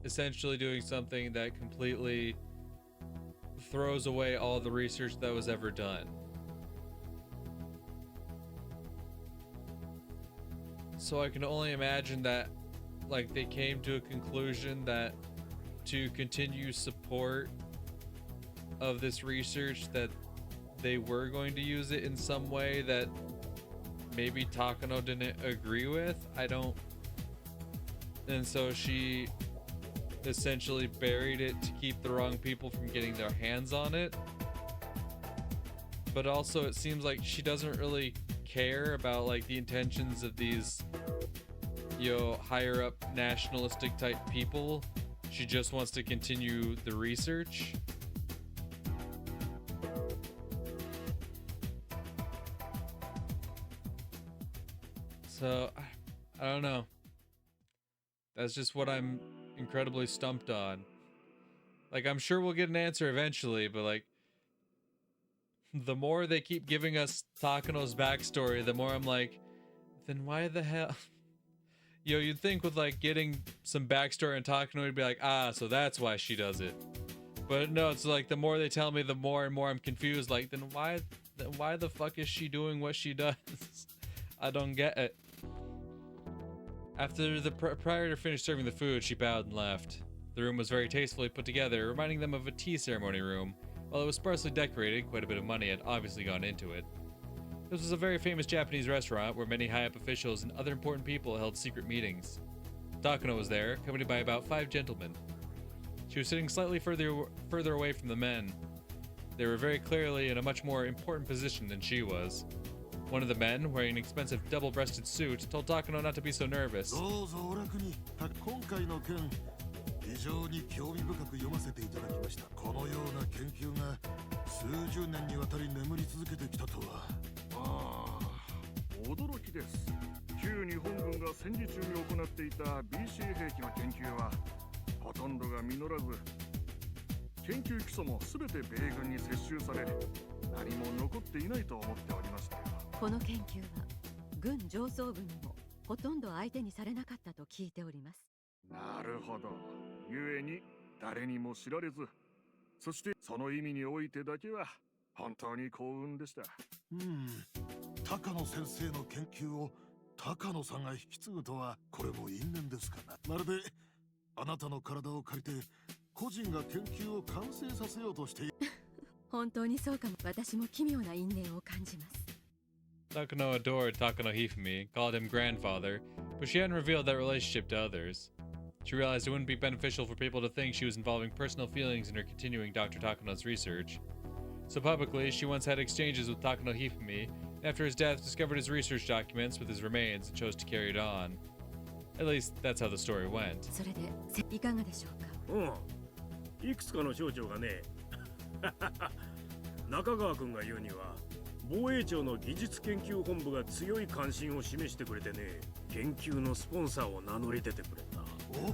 essentially doing something that completely throws away all the research that was ever done. So I can only imagine that, like, they came to a conclusion that to continue support of this research, that they were going to use it in some way that maybe Takano didn't agree with. And so she essentially buried it to keep the wrong people from getting their hands on it. But also it seems like she doesn't really care about, like, the intentions of these, you know, higher up nationalistic type people. She just wants to continue the research. So, I don't know. That's just what I'm incredibly stumped on. Like, I'm sure we'll get an answer eventually, but like, the more they keep giving us Takano's backstory, the more I'm like, then why the hell? Yo, you'd think with like getting some backstory on Takano, you'd be like, ah, so that's why she does it. But no, it's like the more they tell me, the more and more I'm confused. Like, then why the fuck is she doing what she does? I don't get it. After the proprietor finished serving the food, she bowed and left. The room was very tastefully put together, reminding them of a tea ceremony room. While it was sparsely decorated, quite a bit of money had obviously gone into it. This was a very famous Japanese restaurant where many high-up officials and other important people held secret meetings. Takano was there, accompanied by about 5 gentlemen. She was sitting slightly further away from the men. They were very clearly in a much more important position than she was. One of the men, wearing an expensive double-breasted suit, told Takano not to be so nervous. 非常に興味深く読ませていただきました。このような研究が数十年にわたり眠り続けてきたとは。ああ、驚きです。旧日本軍が戦時中に行っていた BC 兵器の研究はほとんどが実らず、研究基礎もすべて米軍に接収され、何も残っていないと思っておりましたよ。この研究は軍上層部にもほとんど相手にされなかったと聞いております。なるほど。故に誰にも知られず、そしてその意味においてだけは本当に幸運でした。高野先生の研究を高野さんが引き継ぐとはこれも因縁ですかな。まるであなたの体を借りて個人が研究を完成させようとしている。本当にそうかも。私も奇妙な因縁を感じます。Takano adored Takano Hifumi, called him grandfather, but she hadn't revealed that relationship to others. She realized it wouldn't be beneficial for people to think she was involving personal feelings in her continuing Dr. Takano's research. So publicly, she once had exchanges with Takano Hifumi, and after his death discovered his research documents with his remains and chose to carry it on. At least, that's how the story went. それで、いかがでしょうか。いくつかの省庁がね、中川君が言うには、防衛庁の技術研究本部が強い関心を示してくれてね、研究のスポンサーを名乗り出てくれた。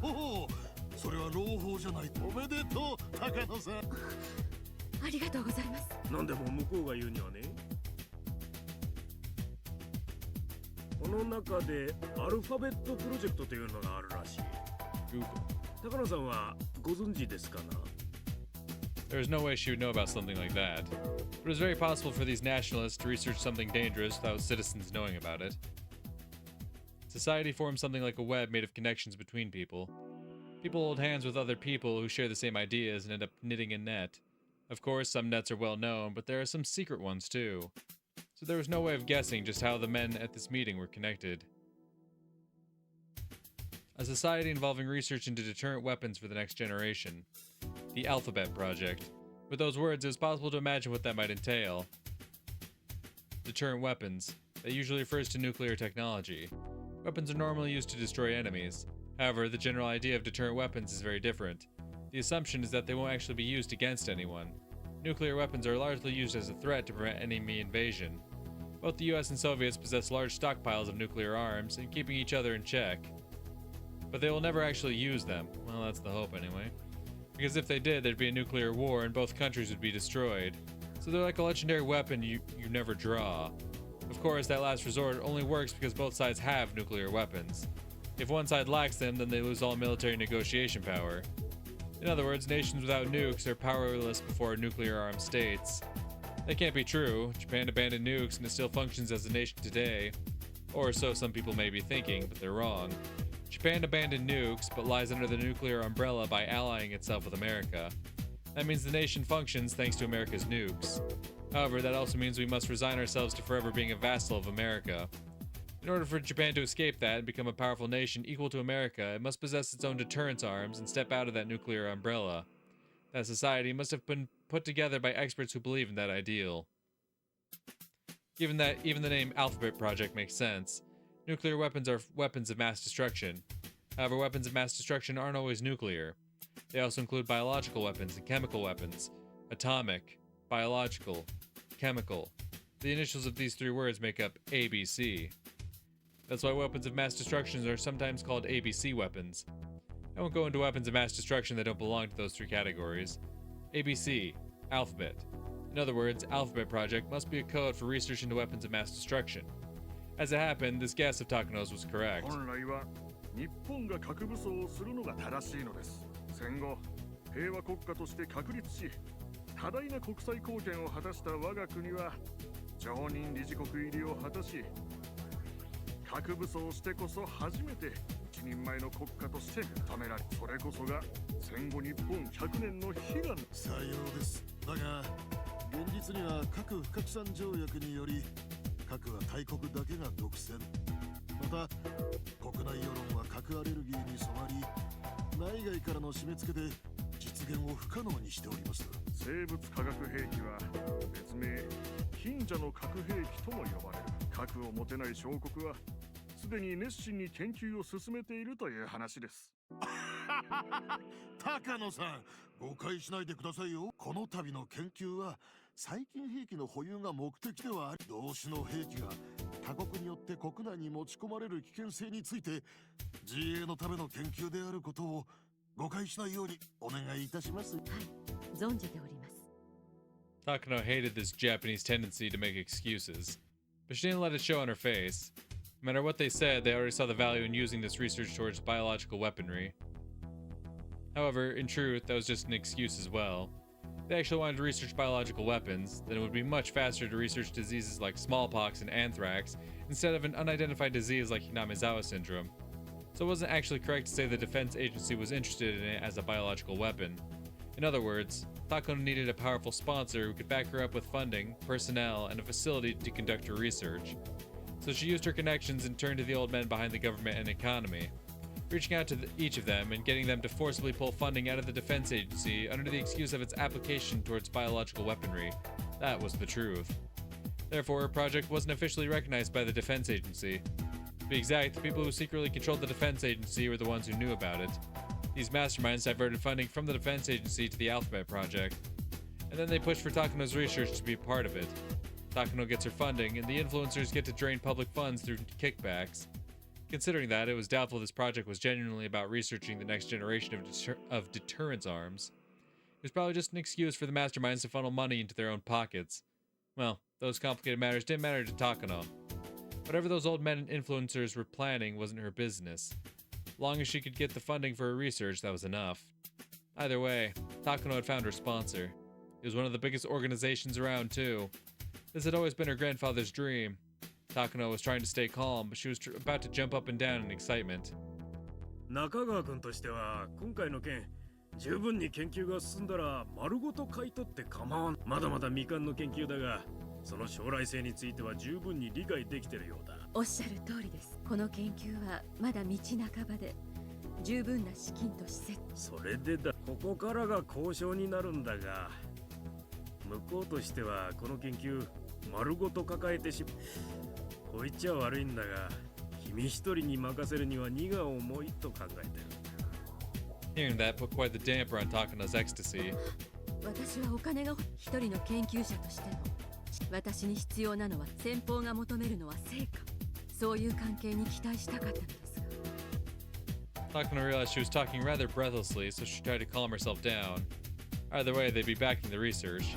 おお、それは朗報じゃない。おめでとう、高野さん。ありがとうございます。なんでも向こうが言うにはね、この中でアルファベットプロジェクトというのがあるらしい。高野さんはご存知ですかな？ There was no way she would know about something like that. But it was very possible for these nationalists to research something dangerous without citizens knowing about it. Society forms something like a web made of connections between people. People hold hands with other people who share the same ideas and end up knitting a net. Of course, some nets are well known, but there are some secret ones too. So there was no way of guessing just how the men at this meeting were connected. A society involving research into deterrent weapons for the next generation. The Alphabet Project. With those words, it was possible to imagine what that might entail. Deterrent weapons. That usually refers to nuclear technology. Weapons are normally used to destroy enemies. However, the general idea of deterrent weapons is very different. The assumption is that they won't actually be used against anyone. Nuclear weapons are largely used as a threat to prevent enemy invasion. Both the US and Soviets possess large stockpiles of nuclear arms and keeping each other in check. But they will never actually use them. Well, that's the hope anyway. Because if they did, there'd be a nuclear war and both countries would be destroyed. So they're like a legendary weapon you never draw. Of course, that last resort only works because both sides have nuclear weapons. If one side lacks them, then they lose all military negotiation power. In other words, nations without nukes are powerless before nuclear-armed states. That can't be true. Japan abandoned nukes and it still functions as a nation today. Or so some people may be thinking, but they're wrong. Japan abandoned nukes, but lies under the nuclear umbrella by allying itself with America. That means the nation functions thanks to America's nukes. However, that also means we must resign ourselves to forever being a vassal of America. In order for Japan to escape that and become a powerful nation equal to America, it must possess its own deterrence arms and step out of that nuclear umbrella. That society must have been put together by experts who believe in that ideal. Given that even the name Alphabet Project makes sense, nuclear weapons are weapons of mass destruction. However, weapons of mass destruction aren't always nuclear. They also include biological weapons and chemical weapons. Atomic, biological, chemical. The initials of these three words make up ABC. That's why weapons of mass destruction are sometimes called ABC weapons. I won't go into weapons of mass destruction that don't belong to those three categories. ABC, alphabet. In other words, Alphabet Project must be a code for research into weapons of mass destruction. As it happened, this guess of Takano's was correct. 本来は日本が核武装をするのが正しいのです。戦後、平和国家として確立し、多大な国際貢献を果たした我が国は常任理事国入りを果たし、核武装してこそ初めて一人前の国家として認められ、それこそが戦後日本100年の悲願。さようです。だが現実には核不拡散条約により核は大国だけが独占。また国内世論は核アレルギーに染まり、内外からの締め付けで実現を不可能にしております。生物化学兵器は別名貧者の核兵器とも呼ばれる。核を持てない小国はすでに熱心に研究を進めているという話です。高野さん、誤解しないでくださいよ。この度の研究は細菌兵器の保有が目的ではあり、同種の兵器が他国によって国内に持ち込まれる危険性について自衛のための研究であることを誤解しないようにお願いいたします。はい、存じております。Takano hated this Japanese tendency to make excuses, but she didn't let it show on her face. No matter what they said, they already saw the value in using this research towards biological weaponry. However, in truth, that was just an excuse as well. If they actually wanted to research biological weapons, then it would be much faster to research diseases like smallpox and anthrax instead of an unidentified disease like Hinamizawa syndrome. So it wasn't actually correct to say the defense agency was interested in it as a biological weapon. In other words, Takano needed a powerful sponsor who could back her up with funding, personnel, and a facility to conduct her research. So she used her connections and turned to the old men behind the government and economy, reaching out to each of them and getting them to forcibly pull funding out of the defense agency under the excuse of its application towards biological weaponry. That was the truth. Therefore, her project wasn't officially recognized by the defense agency. To be exact, the people who secretly controlled the defense agency were the ones who knew about it. These masterminds diverted funding from the defense agency to the Alphabet Project, and then they pushed for Takano's research to be part of it. Takano gets her funding, and the influencers get to drain public funds through kickbacks. Considering that, it was doubtful this project was genuinely about researching the next generation of deterrence arms. It was probably just an excuse for the masterminds to funnel money into their own pockets. Well, those complicated matters didn't matter to Takano. Whatever those old men and influencers were planning wasn't her business. Long as she could get the funding for her research, that was enough. Either way, Takano had found her sponsor. It was one of the biggest organizations around, too. This had always been her grandfather's dream. Takano was trying to stay calm, but she was about to jump up and down in excitement. 中川君としては今回の件十分に研究が進んだら丸ごと買い取って構わん。まだまだ未完の研究だが、その将来性については十分に理解できてるようだ。おっしゃる通りです。この研究はまだ道半ばで、十分な資金と施設。それでだ、ここからが交渉になるんだが、向こうとしてはこの研究丸ごと抱えてしまう。こう言っちゃ悪いんだが、君一人に任せるには荷が重いと考えてる。Hearing that put quite the damper on Takano's ecstasy. 私はお金が一人の研究者としての、私に必要なのは先方が求めるのは成果。そういう関係に期待したかったのですが。Takano realized she was talking rather breathlessly, so she tried to calm herself down. Either way, they'd be backing the research.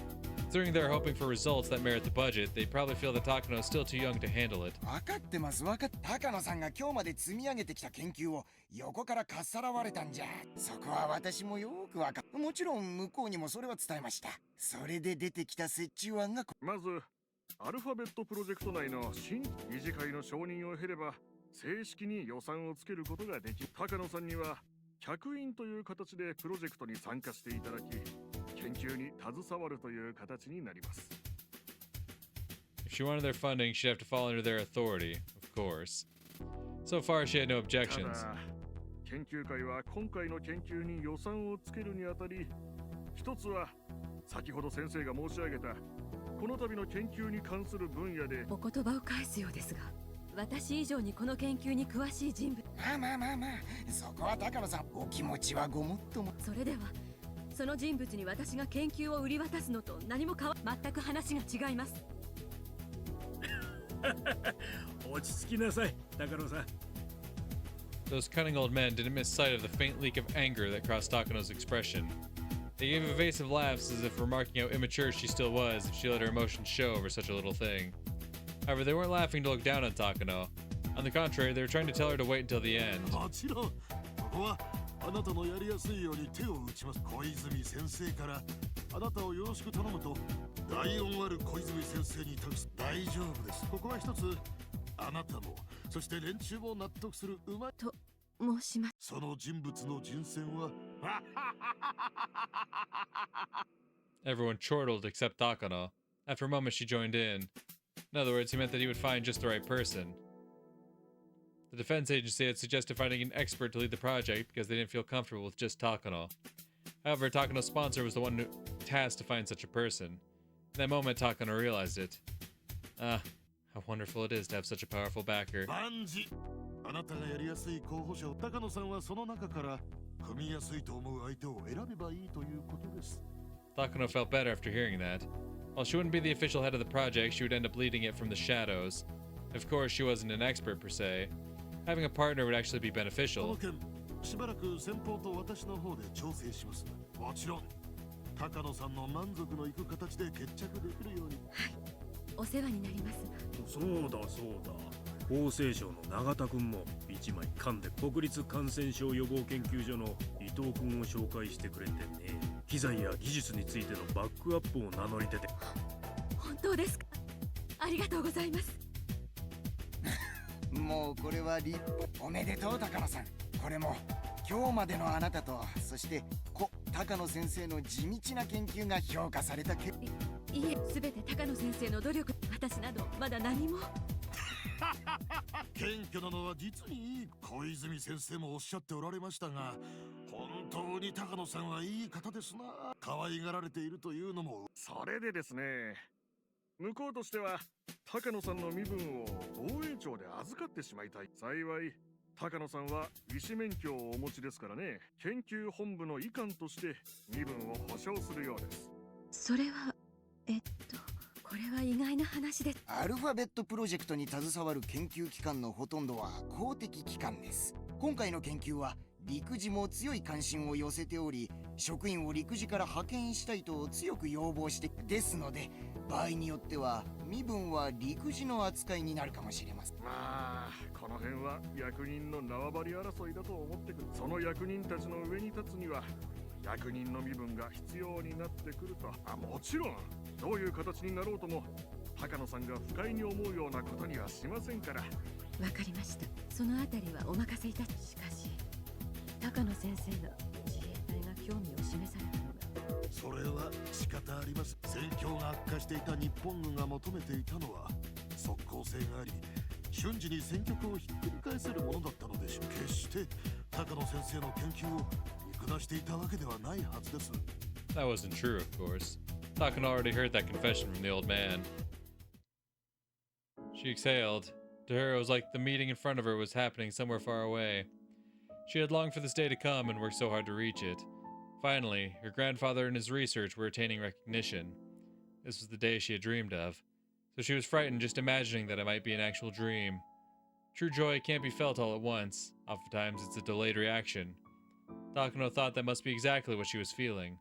Considering they're hoping for results that merit the budget, they probably feel that Takano is still too young to handle it. 分かってます。高野さんが今日まで積み上げてきた研究を横からかっさらわれたんじゃ。そこは私もよくわかる。もちろん向こうにもそれは伝えました。それで出てきた折衷案がまずアルファベットプロジェクト内の新理事会の承認を経れば正式に予算をつけることができ、高野さんには客員という形でプロジェクトに参加していただき、研究に携わるという形になります。If she wanted their funding, she'd have to fall under their authority, of course. So far, she had no た objections. だ、研究会は今回の研究に予算をつけるにあたり、一つは先ほど先生が申し上げたこの度の研究に関する分野で。お言葉を返すようですが、私以上にこの研究に詳しい人物。まあ、そこは高野さん、お気持ちはごもっとも。それでは、その人物に私が研究を売り渡すのと何も全く話が違います。落ち着きなさい、高野さん。 Those cunning old men didn't miss sight of the faint leak of anger that crossed Takano's expression. They gave evasive laughs as if remarking how immature she still was if she let her emotions show over such a little thing. However, they weren't laughing to look down on Takano. On the contrary, they were trying to tell her to wait until the end. もちろんここはあなたのやりやすいように手を打ちます。小泉先生からあなたをよろしく頼むと第4ある小泉先生に託す。大丈夫です。ここは一つあなたもそして連中も納得するうまいと申します。その人物の人選は Everyone chortled except Takano. After a moment, she joined in. In other words, he meant that he would find just the right person. The defense agency had suggested finding an expert to lead the project because they didn't feel comfortable with just Takano. However, Takano's sponsor was the one tasked to find such a person. In that moment, Takano realized it. Ah, how wonderful it is to have such a powerful backer. 万事あなたがやりやすい候補者を高野さんはその中から組みやすいと思う相手を選べばいいということです。 Takano felt better after hearing that. While she wouldn't be the official head of the project, she would end up leading it from the shadows. Of course, she wasn't an expert per se. Having a partner would actually be この beneficial. 件しばらく先方と私の方で調整します。もちろん高野さんの満足のいく形で決着できるように。お世話になります。そうだそうだ。厚生省の永田君も一枚噛んで国立感染症予防研究所の伊藤君を紹介してくれてね。機材や技術についてのバックアップを名乗り出て。本当ですか。ありがとうございます。もうこれは立派。おめでとう高野さん。これも今日までのあなたとそして高野先生の地道な研究が評価された結果。いえ、すべて高野先生の努力。私などまだ何も。謙虚なのは実にいい。小泉先生もおっしゃっておられましたが本当に高野さんはいい方ですな。可愛がられているというのも。それでですね、向こうとしては高野さんの身分を防衛庁で預かってしまいたい。幸い高野さんは医師免許をお持ちですからね。研究本部の医官として身分を保証するようです。それはこれは意外な話で。アルファベットプロジェクトに携わる研究機関のほとんどは公的機関です。今回の研究は陸自も強い関心を寄せており、職員を陸自から派遣したいと強く要望してですので、場合によっては身分は陸自の扱いになるかもしれません。まあこの辺は役人の縄張り争いだと思ってくる。その役人たちの上に立つには役人の身分が必要になってくると。もちろんどういう形になろうとも高野さんが不快に思うようなことにはしませんから。わかりました。そのあたりはお任せいたし。しかし高野先生が自衛隊が興味を示されたのが。それは仕方あります。戦況が悪化していた日本軍が求めていたのは即効性があり瞬時に戦局をひっくり返せるものだったのでしょう。決して高野先生の研究を見下していたわけではないはずです。 That wasn't true, of course. Takano already heard that confession from the old man. She exhaled. To her, it was like the meeting in front of her was happening somewhere far away. She had longed for this day to come and worked so hard to reach it. Finally, her grandfather and his research were attaining recognition. This was the day she had dreamed of, so she was frightened just imagining that it might be an actual dream. True joy can't be felt all at once. Oftentimes, it's a delayed reaction. Takano thought that must be exactly what she was feeling.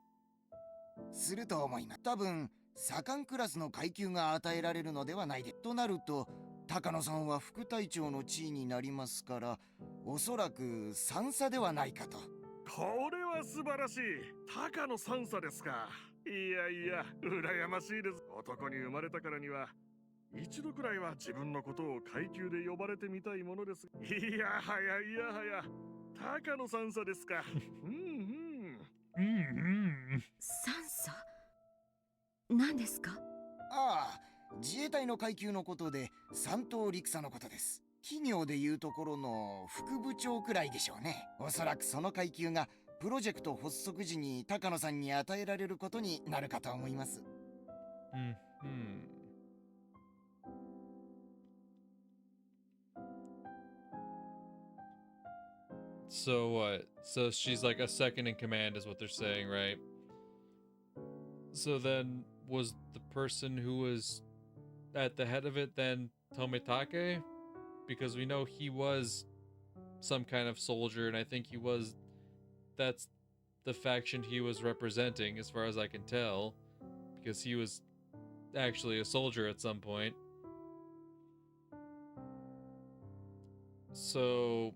すると思います。多分左官クラスの階級が与えられるのではないで。となると高野さんは副隊長の地位になりますから、おそらく3佐ではないかと。これは素晴らしい。高野3佐ですか。いやいや羨ましいです。男に生まれたからには一度くらいは自分のことを階級で呼ばれてみたいものです。いやはやいやはや高野3佐ですか。三佐何ですか。ああ、自衛隊の階級のことで三等陸佐のことです。企業でいうところの副部長くらいでしょうね。おそらくその階級がプロジェクト発足時に高野さんに与えられることになるかと思います。So what? So she's like a second in command is what they're saying, right? So then was the person who was at the head of it then Tomitake? because we know he was some kind of soldier, and I think that's the faction he was representing, as far as I can tell, because he was actually a soldier at some point. So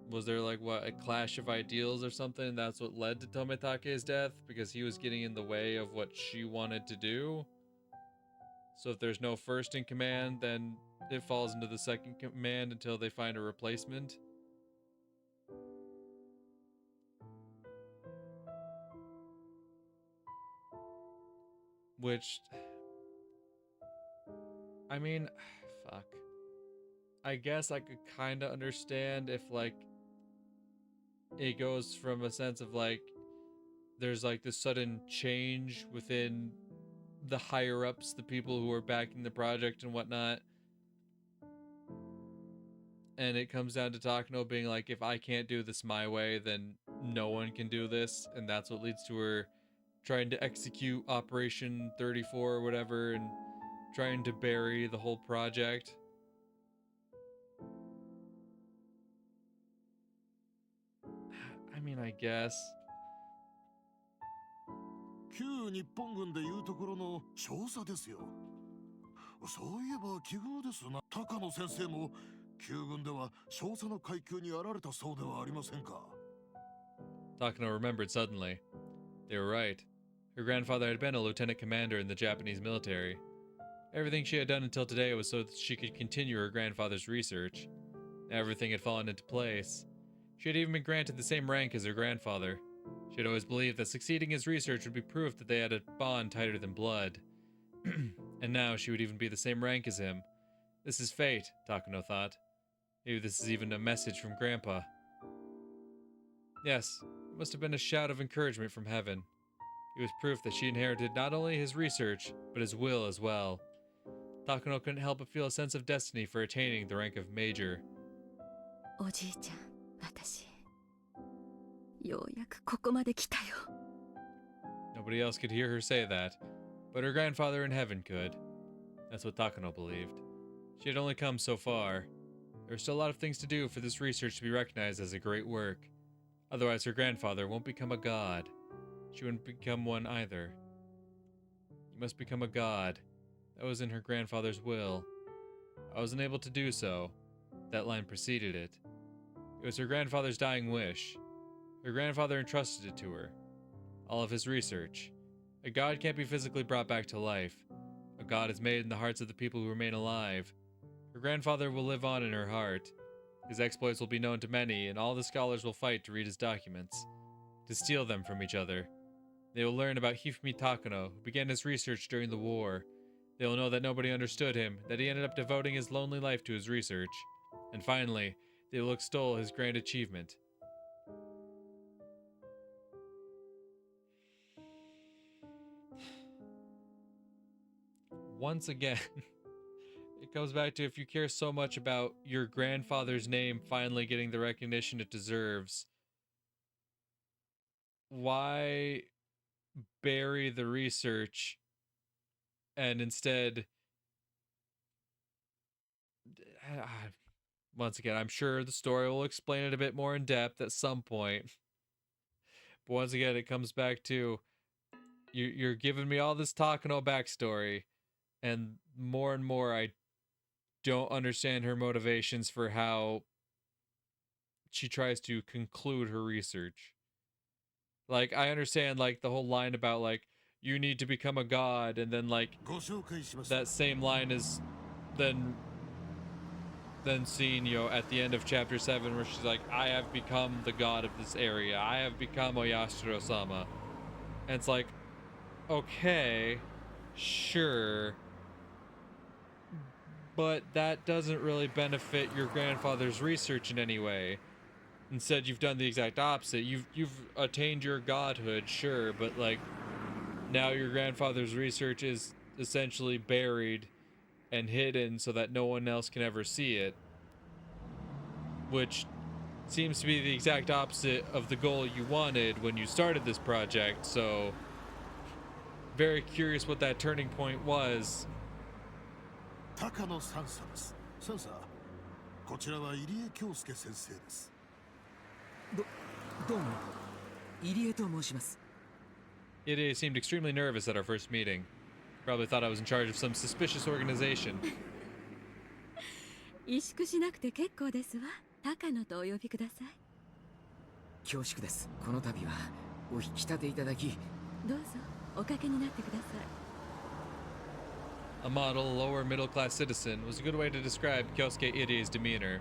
was there like what, a clash of ideals or something? That's what led to Tometake's death, because he was getting in the way of what she wanted to do. So if there's no first in command, then it falls into the second command until they find a replacement. Which, I mean, fuck. I guess I could kind of understand if, like, it goes from a sense of, like, there's, like, this sudden change within the higher-ups, the people who are backing the project and whatnot. And it comes down to Takano being like, if I can't do this my way, then no one can do this. And that's what leads to her trying to execute Operation 34 or whatever, and trying to bury the whole project. I mean, I guess. 旧日本軍でいうところの少佐ですよ。そういえば奇遇ですな。高野先生も旧軍では少佐の階級にあられたそうではありませんか。Takano remembered suddenly. They were right. Her grandfather had been a lieutenant commander in the Japanese military. Everything she had done until today was so that she could continue her grandfather's research. Everything had fallen into place. She had even been granted the same rank as her grandfather. She had always believed that succeeding his research would be proof that they had a bond tighter than blood. And now she would even be the same rank as him. This is fate, Takano thought. Maybe this is even a message from Grandpa. Yes, it must have been a shout of encouragement from heaven. It was proof that she inherited not only his research, but his will as well. Takano couldn't help but feel a sense of destiny for attaining the rank of major. おじいちゃん、私ようやくここまで来たよ。 Nobody else could hear her say that, but her grandfather in heaven could. That's what Takano believed. She had only come so far. There were still a lot of things to do for this research to be recognized as a great work. Otherwise, her grandfather won't become a god. She wouldn't become one either. You must become a god. That was in her grandfather's will. I wasn't able to do so. That line preceded it. It was her grandfather's dying wish. Her grandfather entrusted it to her. All of his research. A god can't be physically brought back to life. A god is made in the hearts of the people who remain alive. Her grandfather will live on in her heart. His exploits will be known to many, and all the scholars will fight to read his documents, to steal them from each other. They will learn about Hifumi Takano, who began his research during the war. They will know that nobody understood him, that he ended up devoting his lonely life to his research. And finally, they will extol his grand achievement. Once again, it comes back to, if you care so much about your grandfather's name finally getting the recognition it deserves, why bury the research and instead, once again, I'm sure the story will explain it a bit more in depth at some point, but once again, it comes back to, you're giving me all this Takano backstory, and more I don't understand her motivations for how she tries to conclude her research. Like, I understand, like, the whole line about, like, you need to become a god, and then, like, that same line is then seen, you know, at the end of chapter 7, where she's like, I have become the god of this area. I have become Oyashiro-sama. And it's like, okay, sure, but that doesn't really benefit your grandfather's research in any way. Instead, you've done the exact opposite. You've attained your godhood, sure, but like, now your grandfather's research is essentially buried and hidden so that no one else can ever see it, which seems to be the exact opposite of the goal you wanted when you started this project. So very curious what that turning point was. Takano 三佐です。三佐、こちらは入江京介先生です。どうも、入江と申します。Irie seemed extremely nervous at our first meeting. Probably thought I was in charge of some suspicious organization. 萎縮しなくて結構ですわ。高野とお呼びください。恐縮です。この度はお引き立ていただき、どうぞおかけになってください。A model, lower middle class citizen was a good way to describe Kyosuke Irie's demeanor.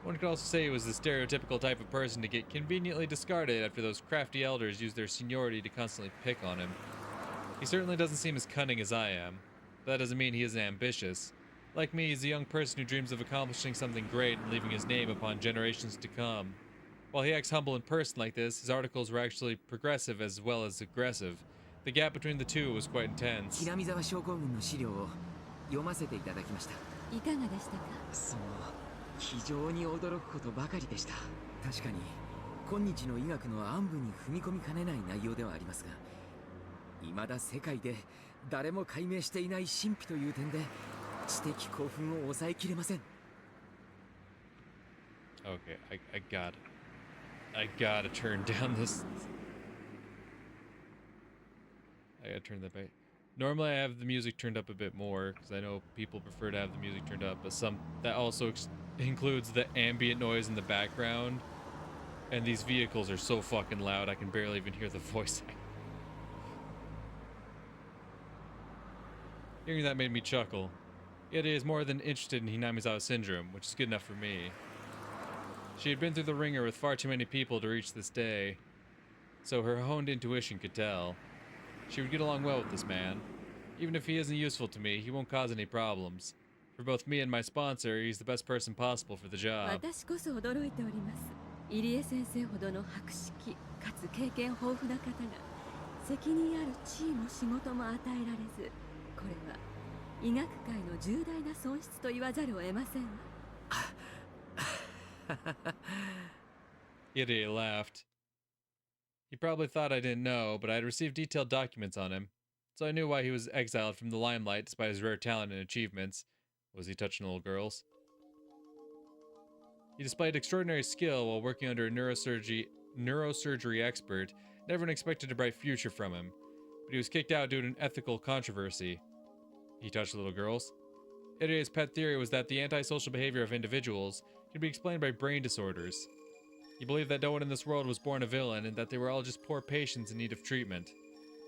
One could also say he was the stereotypical type of person to get conveniently discarded after those crafty elders used their seniority to constantly pick on him. He certainly doesn't seem as cunning as I am, but that doesn't mean he isn't ambitious. Like me, he's a young person who dreams of accomplishing something great and leaving his name upon generations to come. While he acts humble in person like this, his articles were actually progressive as well as aggressive. The gap between the two was quite intense. 平見沢症候群の資料を読ませていただきました。いかがでしたか？非常に驚くことばかりでした。確かに今日の医学の暗部に踏み込みかねない内容ではありますが、未だ世界で誰も解明していない神秘という点で知的興奮を抑えきれません。Okay, I gotta turn down this. I gotta turn that back. Normally I have the music turned up a bit more because I know people prefer to have the music turned up, but that also includes the ambient noise in the background, and these vehicles are so fucking loud I can barely even hear the voice. Hearing that made me chuckle. Irie is more than interested in Hinamizawa syndrome, which is good enough for me. She had been through the ringer with far too many people to reach this day, so her honed intuition could tell. She would get along well with this man. Even if he isn't useful to me, he won't cause any problems. For both me and my sponsor, he's the best person possible for the job. 私こそ驚いております。入江先生ほどの博識かつ経験豊富な方が責任ある地位も仕事も与えられず、これは医学界の重大な損失と言わざるを得ませんわ。Irie laughed. He probably thought I didn't know, but I had received detailed documents on him, so I knew why he was exiled from the limelight despite his rare talent and achievements. Was he touching little girls? He displayed extraordinary skill while working under a neurosurgery expert, and everyone expected a bright future from him, but he was kicked out due to an ethical controversy. He touched little girls. Irie's pet theory was that the antisocial behavior of individuals could be explained by brain disorders. He believed that no one in this world was born a villain and that they were all just poor patients in need of treatment.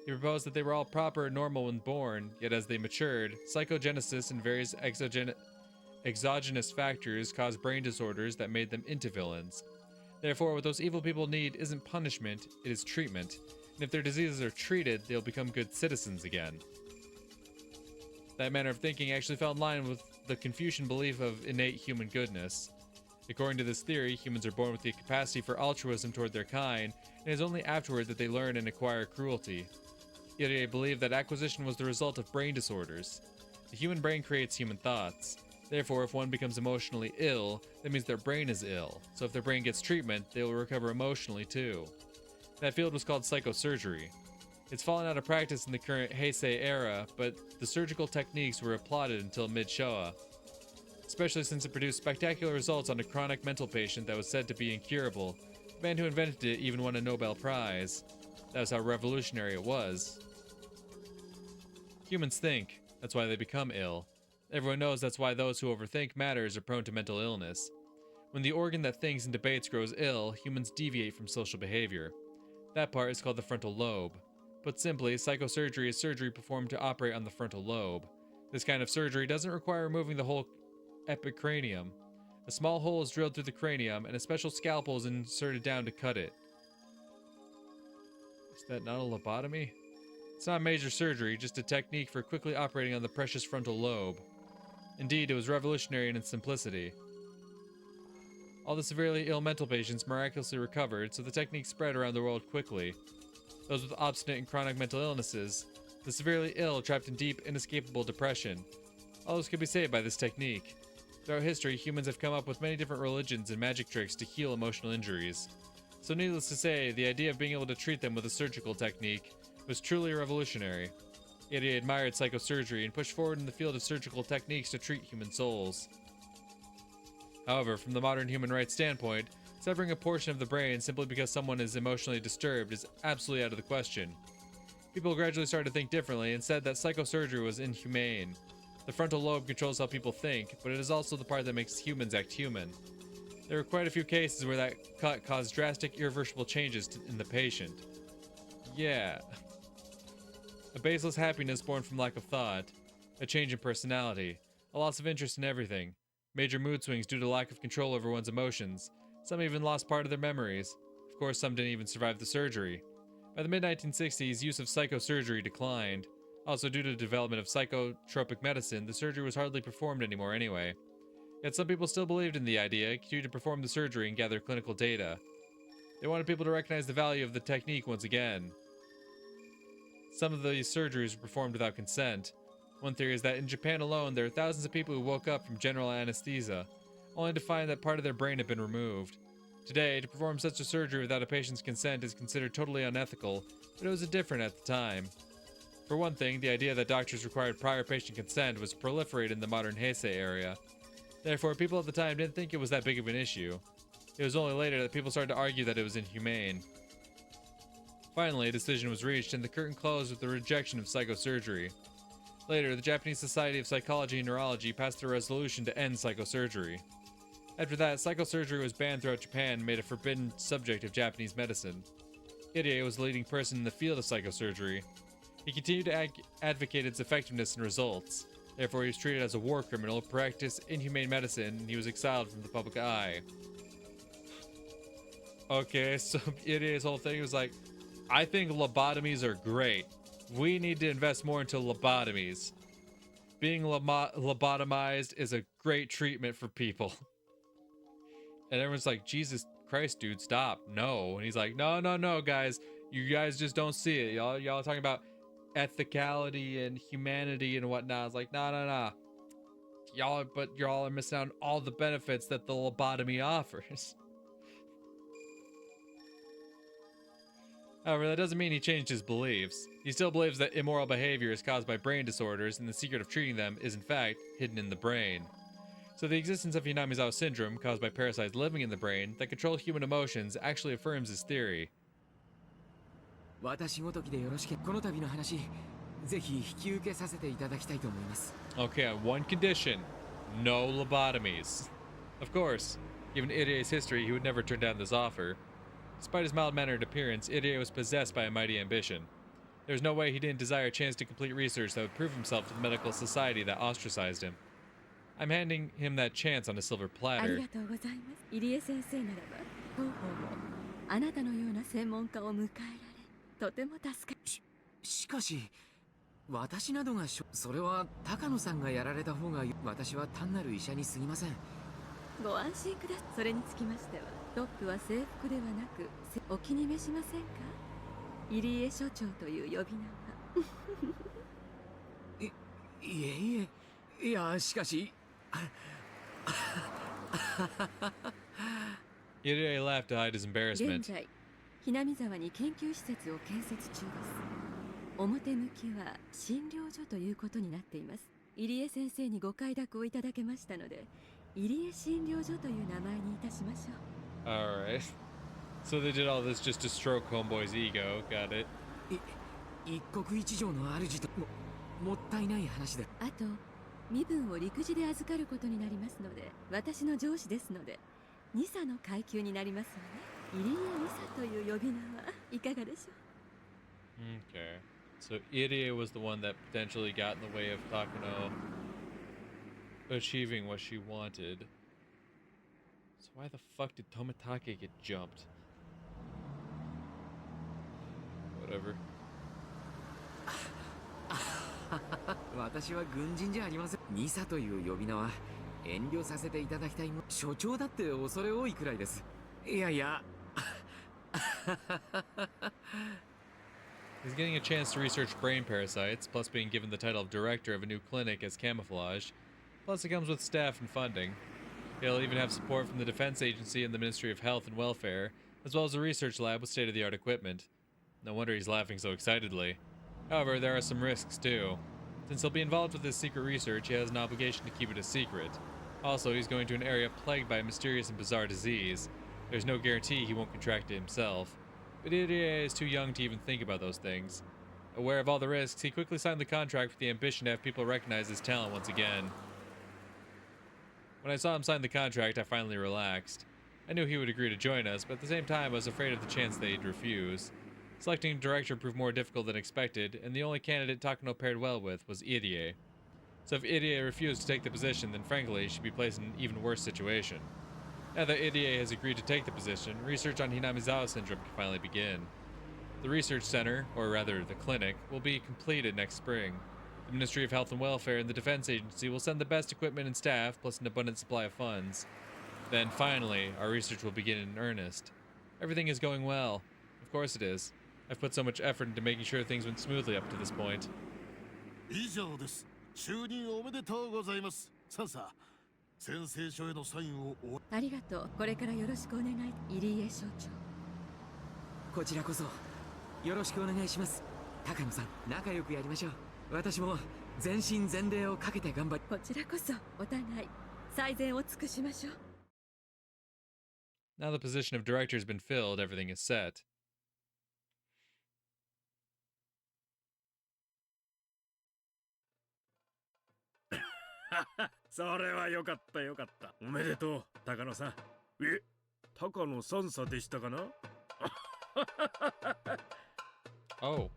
He proposed that they were all proper and normal when born, yet as they matured, psychogenesis and various exogenous factors caused brain disorders that made them into villains. Therefore, what those evil people need isn't punishment, it is treatment. And if their diseases are treated, they'll become good citizens again. That manner of thinking actually fell in line with the Confucian belief of innate human goodness. According to this theory, humans are born with the capacity for altruism toward their kind, and it is only afterward that they learn and acquire cruelty. Irie believed that acquisition was the result of brain disorders. The human brain creates human thoughts. Therefore, if one becomes emotionally ill, that means their brain is ill. So if their brain gets treatment, they will recover emotionally too. That field was called psychosurgery. It's fallen out of practice in the current Heisei era, but the surgical techniques were applauded until mid-Showa, especially since it produced spectacular results on a chronic mental patient that was said to be incurable. The man who invented it even won a Nobel Prize. That was how revolutionary it was. Humans think, that's why they become ill. Everyone knows that's why those who overthink matters are prone to mental illness. When the organ that thinks and debates grows ill, humans deviate from social behavior. That part is called the frontal lobe. Put simply, psychosurgery is surgery performed to operate on the frontal lobe. This kind of surgery doesn't require removing the whole epicranium. A small hole is drilled through the cranium, and a special scalpel is inserted down to cut it. Is that not a lobotomy? It's not major surgery, just a technique for quickly operating on the precious frontal lobe. Indeed, it was revolutionary in its simplicity. All the severely ill mental patients miraculously recovered, so the technique spread around the world quickly. Those with obstinate and chronic mental illnesses, the severely ill trapped in deep, inescapable depression. All those could be saved by this technique. Throughout history, humans have come up with many different religions and magic tricks to heal emotional injuries. So needless to say, the idea of being able to treat them with a surgical technique was truly revolutionary. Yet he admired psychosurgery and pushed forward in the field of surgical techniques to treat human souls. However, from the modern human rights standpoint, severing a portion of the brain simply because someone is emotionally disturbed is absolutely out of the question. People gradually started to think differently and said that psychosurgery was inhumane. The frontal lobe controls how people think, but it is also the part that makes humans act human. There were quite a few cases where that cut caused drastic, irreversible changes in the patient. Yeah. A baseless happiness born from lack of thought, a change in personality, a loss of interest in everything, major mood swings due to lack of control over one's emotions. Some even lost part of their memories. Of course, some didn't even survive the surgery. By the mid-1960s, use of psychosurgery declined. Also, due to the development of psychotropic medicine, the surgery was hardly performed anymore anyway. Yet some people still believed in the idea, continued to perform the surgery and gather clinical data. They wanted people to recognize the value of the technique once again. Some of these surgeries were performed without consent. One theory is that in Japan alone, there are thousands of people who woke up from general anesthesia, only to find that part of their brain had been removed. Today, to perform such a surgery without a patient's consent is considered totally unethical, but it was different at the time. For one thing, the idea that doctors required prior patient consent was proliferated in the modern Heisei area. Therefore, people at the time didn't think it was that big of an issue. It was only later that people started to argue that it was inhumane. Finally, a decision was reached and the curtain closed with the rejection of psychosurgery. Later, the Japanese Society of Psychology and Neurology passed a resolution to end psychosurgery. After that, psychosurgery was banned throughout Japan and made a forbidden subject of Japanese medicine. Irie was the leading person in the field of psychosurgery. He continued to advocate its effectiveness and results. Therefore, he was treated as a war criminal, practiced inhumane medicine, and he was exiled from the public eye. Okay, so Irie's whole thing was like, I think lobotomies are great. We need to invest more into lobotomies. Being lobotomized is a great treatment for people. And everyone's like, Jesus Christ, dude, stop. No. And he's like, no, guys. You guys just don't see it. Y'all are talking about ethicality and humanity and whatnot. It's like, no. Y'all are missing out on all the benefits that the lobotomy offers. However, that doesn't mean he changed his beliefs. He still believes that immoral behavior is caused by brain disorders, and the secret of treating them is in fact hidden in the brain. So the existence of Hinamizawa syndrome, caused by parasites living in the brain that control human emotions, actually affirms his theory. Okay, on one condition. No lobotomies. Of course, given Irie's history, he would never turn down this offer. Despite his mild-mannered appearance, Irie was possessed by a mighty ambition. There was no way he didn't desire a chance to complete research that would prove himself to the medical society that ostracized him. I'm handing him that chance on a silver platter. Irie laughed to hide his embarrassment. ひなみ沢に研究施設を建設中です。表向きは診療所ということになっています。入江先生にご快諾をいただけましたので、入江診療所という名前にいたしましょう。Alright. So they did all this just to stroke Homeboy's ego. Got it. 一国一城の主ともったいない話だ。あと、身分を陸自で預かることになりますので、私の上司ですので、二佐の階級になりますわね。入江二佐という呼び名はいかがでしょう。Okay. So Irie was the one that potentially got in the way of Takano achieving what she wanted. So why the fuck did Tomitake get jumped? Whatever. 私は軍人じゃありません。ニサという呼び名は遠慮させていただきたいも。所長だって恐れ多いくらいです。いやいや。He's getting a chance to research brain parasites, plus being given the title of director of a new clinic as camouflage. Plus it comes with staff and funding. He'll even have support from the Defense Agency and the Ministry of Health and Welfare, as well as a research lab with state-of-the-art equipment. No wonder he's laughing so excitedly. However, there are some risks too. Since he'll be involved with this secret research, he has an obligation to keep it a secret. Also, he's going to an area plagued by a mysterious and bizarre disease. There's no guarantee he won't contract it himself. But Irie is too young to even think about those things. Aware of all the risks, he quickly signed the contract with the ambition to have people recognize his talent once again. When I saw him sign the contract, I finally relaxed. I knew he would agree to join us, but at the same time, I was afraid of the chance that he'd refuse. Selecting a director proved more difficult than expected, and the only candidate Takano paired well with was Irie. So if Irie refused to take the position, then frankly, he should be placed in an even worse situation. Now that Irie has agreed to take the position, research on Hinamizawa syndrome can finally begin. The research center, or rather the clinic, will be completed next spring. The Ministry of Health and Welfare and the Defense Agency will send the best equipment and staff, plus an abundant supply of funds. Then, finally, our research will begin in earnest. Everything is going well. Of course it is. I've put so much effort into making sure things went smoothly up to this point. 以上です。就任おめでとうございます。さあさあ、宣誓書へのサインをありがとう。これからよろしくお願い。入江省長。こちらこそよろしくお願いします。高野さん、仲良くやりましょう。私も全身全霊をかけて頑張り。こちらこそお互い最善を尽くしましょう。Now the position of director has been filled, everything is set. それはよかったよかった。おめでとう、高野さん。え、高野さんさでしたかなOh.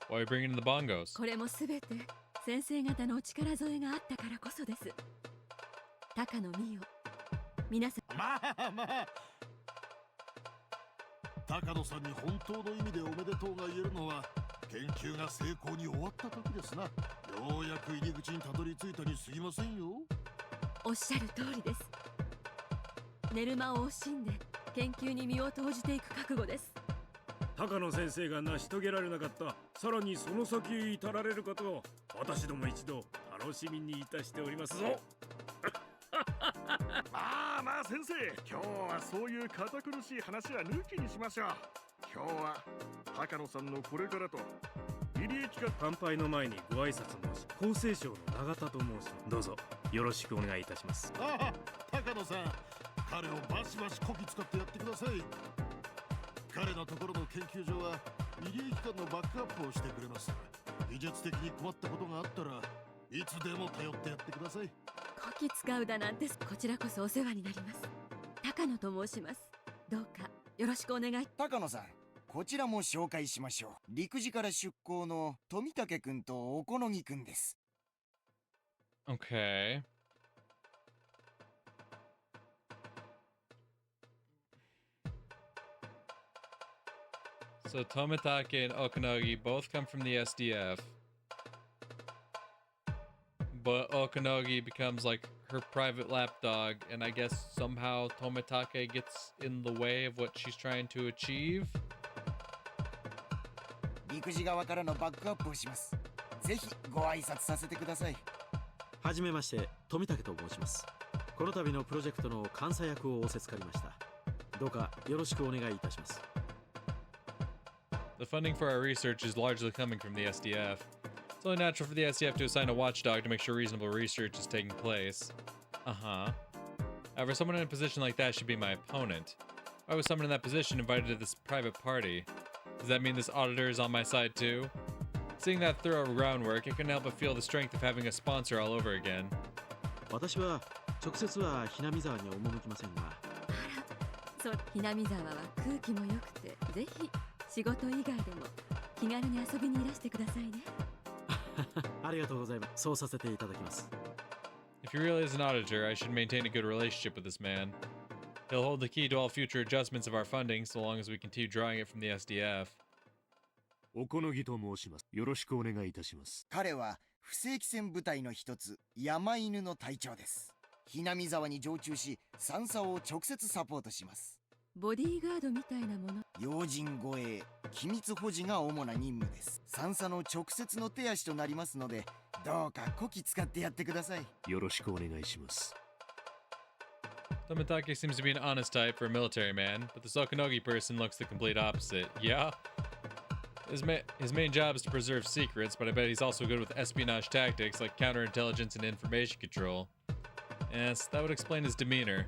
Why are you bringing in the bongos? これもすべて先生方のお力添えがあったからこそです。高野美代、皆さん。まあまあ。高野さんに本当の意味でおめでとうが言えるのは研究が成功に終わった時ですな。ようやく入り口にたどり着いたに過ぎませんよ。おっしゃる通りです。寝る間を惜しんで研究に身を投じていく覚悟です。高野先生が成し遂げられなかったさらにその先へ至られることを私ども一度楽しみにいたしておりますぞ。まあまあ先生、今日はそういう堅苦しい話は抜きにしましょう。今日は高野さんのこれからと入り駅が乾杯の前にご挨拶申し、厚生省の永田と申します。どうぞよろしくお願いいたします。ああ、高野さん、彼をバシバシこき使ってやってください。彼のところの研究所は医療機関のバックアップをしてくれます。技術的に困ったことがあったらいつでも頼ってやってください。こき使うだなんて。こちらこそお世話になります。高野と申します。どうかよろしくお願い。高野さん、こちらも紹介しましょう。陸自から出向の富武くんとおこのぎくんです。Okay. So Tomitake and Okonogi both come from the SDF. But Okonogi becomes like her private lapdog, and I guess somehow Tomitake gets in the way of what she's trying to achieve. 陸自側からのバックアップをします。ぜひご挨拶させてください。はじめまして、富武と申します。この度のプロジェクトの監査役を仰せつかりました。どうかよろしくお願いいたします。The funding for our research is largely coming from the SDF. It's only natural for the SDF to assign a watchdog to make sure reasonable research is taking place. Uh-huh. However, someone in a position like that should be my opponent. Why was someone in that position invited to this private party? Does that mean this auditor is on my side too? Seeing that thorough groundwork, I couldn't help but feel the strength of having a sponsor all over again. 私は直接はひなみ沢に赴きませんが。あら、そう、ひなみ沢は空気も良くて、ぜひ仕事以外でも気軽に遊びにいらしてくださいね。ありがとうございます。そうさせていただきます。If he really is an auditor, I should maintain a good relationship with this man. He'll hold the key to all future adjustments of our funding so long as we continue drawing it from the SDF. おこのぎと申します。よろしくお願いいたします。彼は不正規船部隊の一つ、山犬の隊長です。ひなみ沢に常駐し、三佐を直接サポートします。ボディーガードみたいなもの。要人護衛、機密保持が主な任務です。三佐の直接の手足となりますので、どうかこき使ってやってください。よろしくお願いします。Tomitake seems to be an honest type for a military man, but this Okonogi person looks the complete opposite. Yeah? His main job is to preserve secrets, but I bet he's also good with espionage tactics like counterintelligence and information control. Yes, that would explain his demeanor.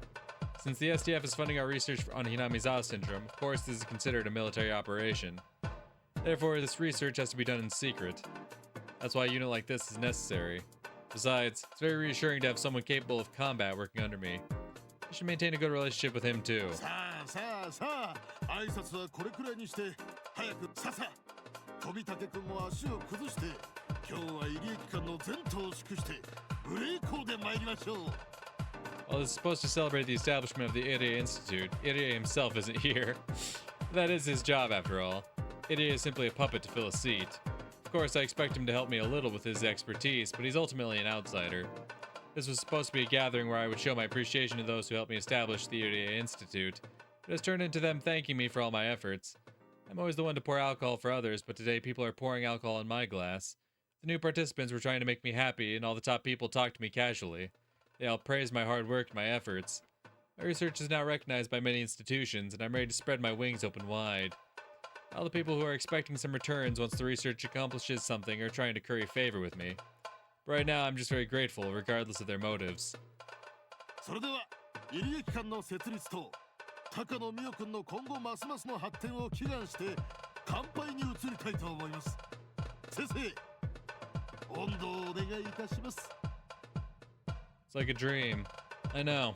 Since the SDF is funding our research on Hinamizawa syndrome, of course this is considered a military operation. Therefore, this research has to be done in secret. That's why a unit like this is necessary. Besides, it's very reassuring to have someone capable of combat working under me. I should maintain a good relationship with him too. さあさあさあ挨拶はこれくらいにして早くささ飛武君も足を崩して今日は入り駅間の前途を祝してブレイコーで参りましょう While this is supposed to celebrate the establishment of the Irie Institute, Irie himself isn't here. That is his job after all. Irie is simply a puppet to fill a seat. Of course, I expect him to help me a little with his expertise, but he's ultimately an outsider. This was supposed to be a gathering where I would show my appreciation to those who helped me establish the Irie Institute. It has turned into them thanking me for all my efforts. I'm always the one to pour alcohol for others, but today people are pouring alcohol in my glass. The new participants were trying to make me happy, and all the top people talked to me casually. They all praised my hard work and my efforts. My research is now recognized by many institutions, and I'm ready to spread my wings open wide. All the people who are expecting some returns once the research accomplishes something are trying to curry favor with me. But right now, I'm just very grateful, regardless of their motives. それでは入り駅間の設立と高野美代君の今後ますますの発展を祈願して乾杯に移りたいと思います先生温度をお願いいたします It's like a dream. I know.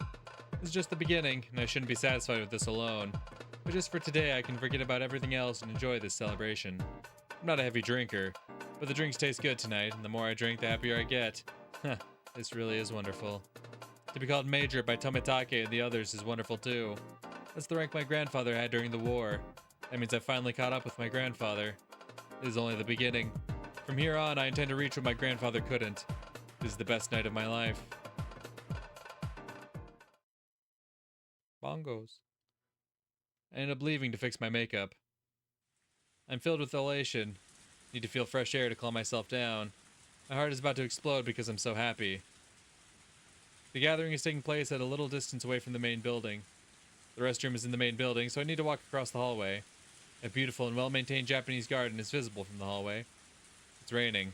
This is just the beginning, and I shouldn't be satisfied with this alone. But just for today, I can forget about everything else and enjoy this celebration. I'm not a heavy drinker, but the drinks taste good tonight, and the more I drink, the happier I get. Huh, this really is wonderful. To be called Major by Tomitake and the others is wonderful too. That's the rank my grandfather had during the war. That means I finally caught up with my grandfather. This is only the beginning. From here on, I intend to reach what my grandfather couldn't. This is the best night of my life. Bongos. I ended up leaving to fix my makeup. I'm filled with elation. Need to feel fresh air to calm myself down. My heart is about to explode because I'm so happy. The gathering is taking place at a little distance away from the main building. The restroom is in the main building, so I need to walk across the hallway. A beautiful and well-maintained Japanese garden is visible from the hallway. It's raining.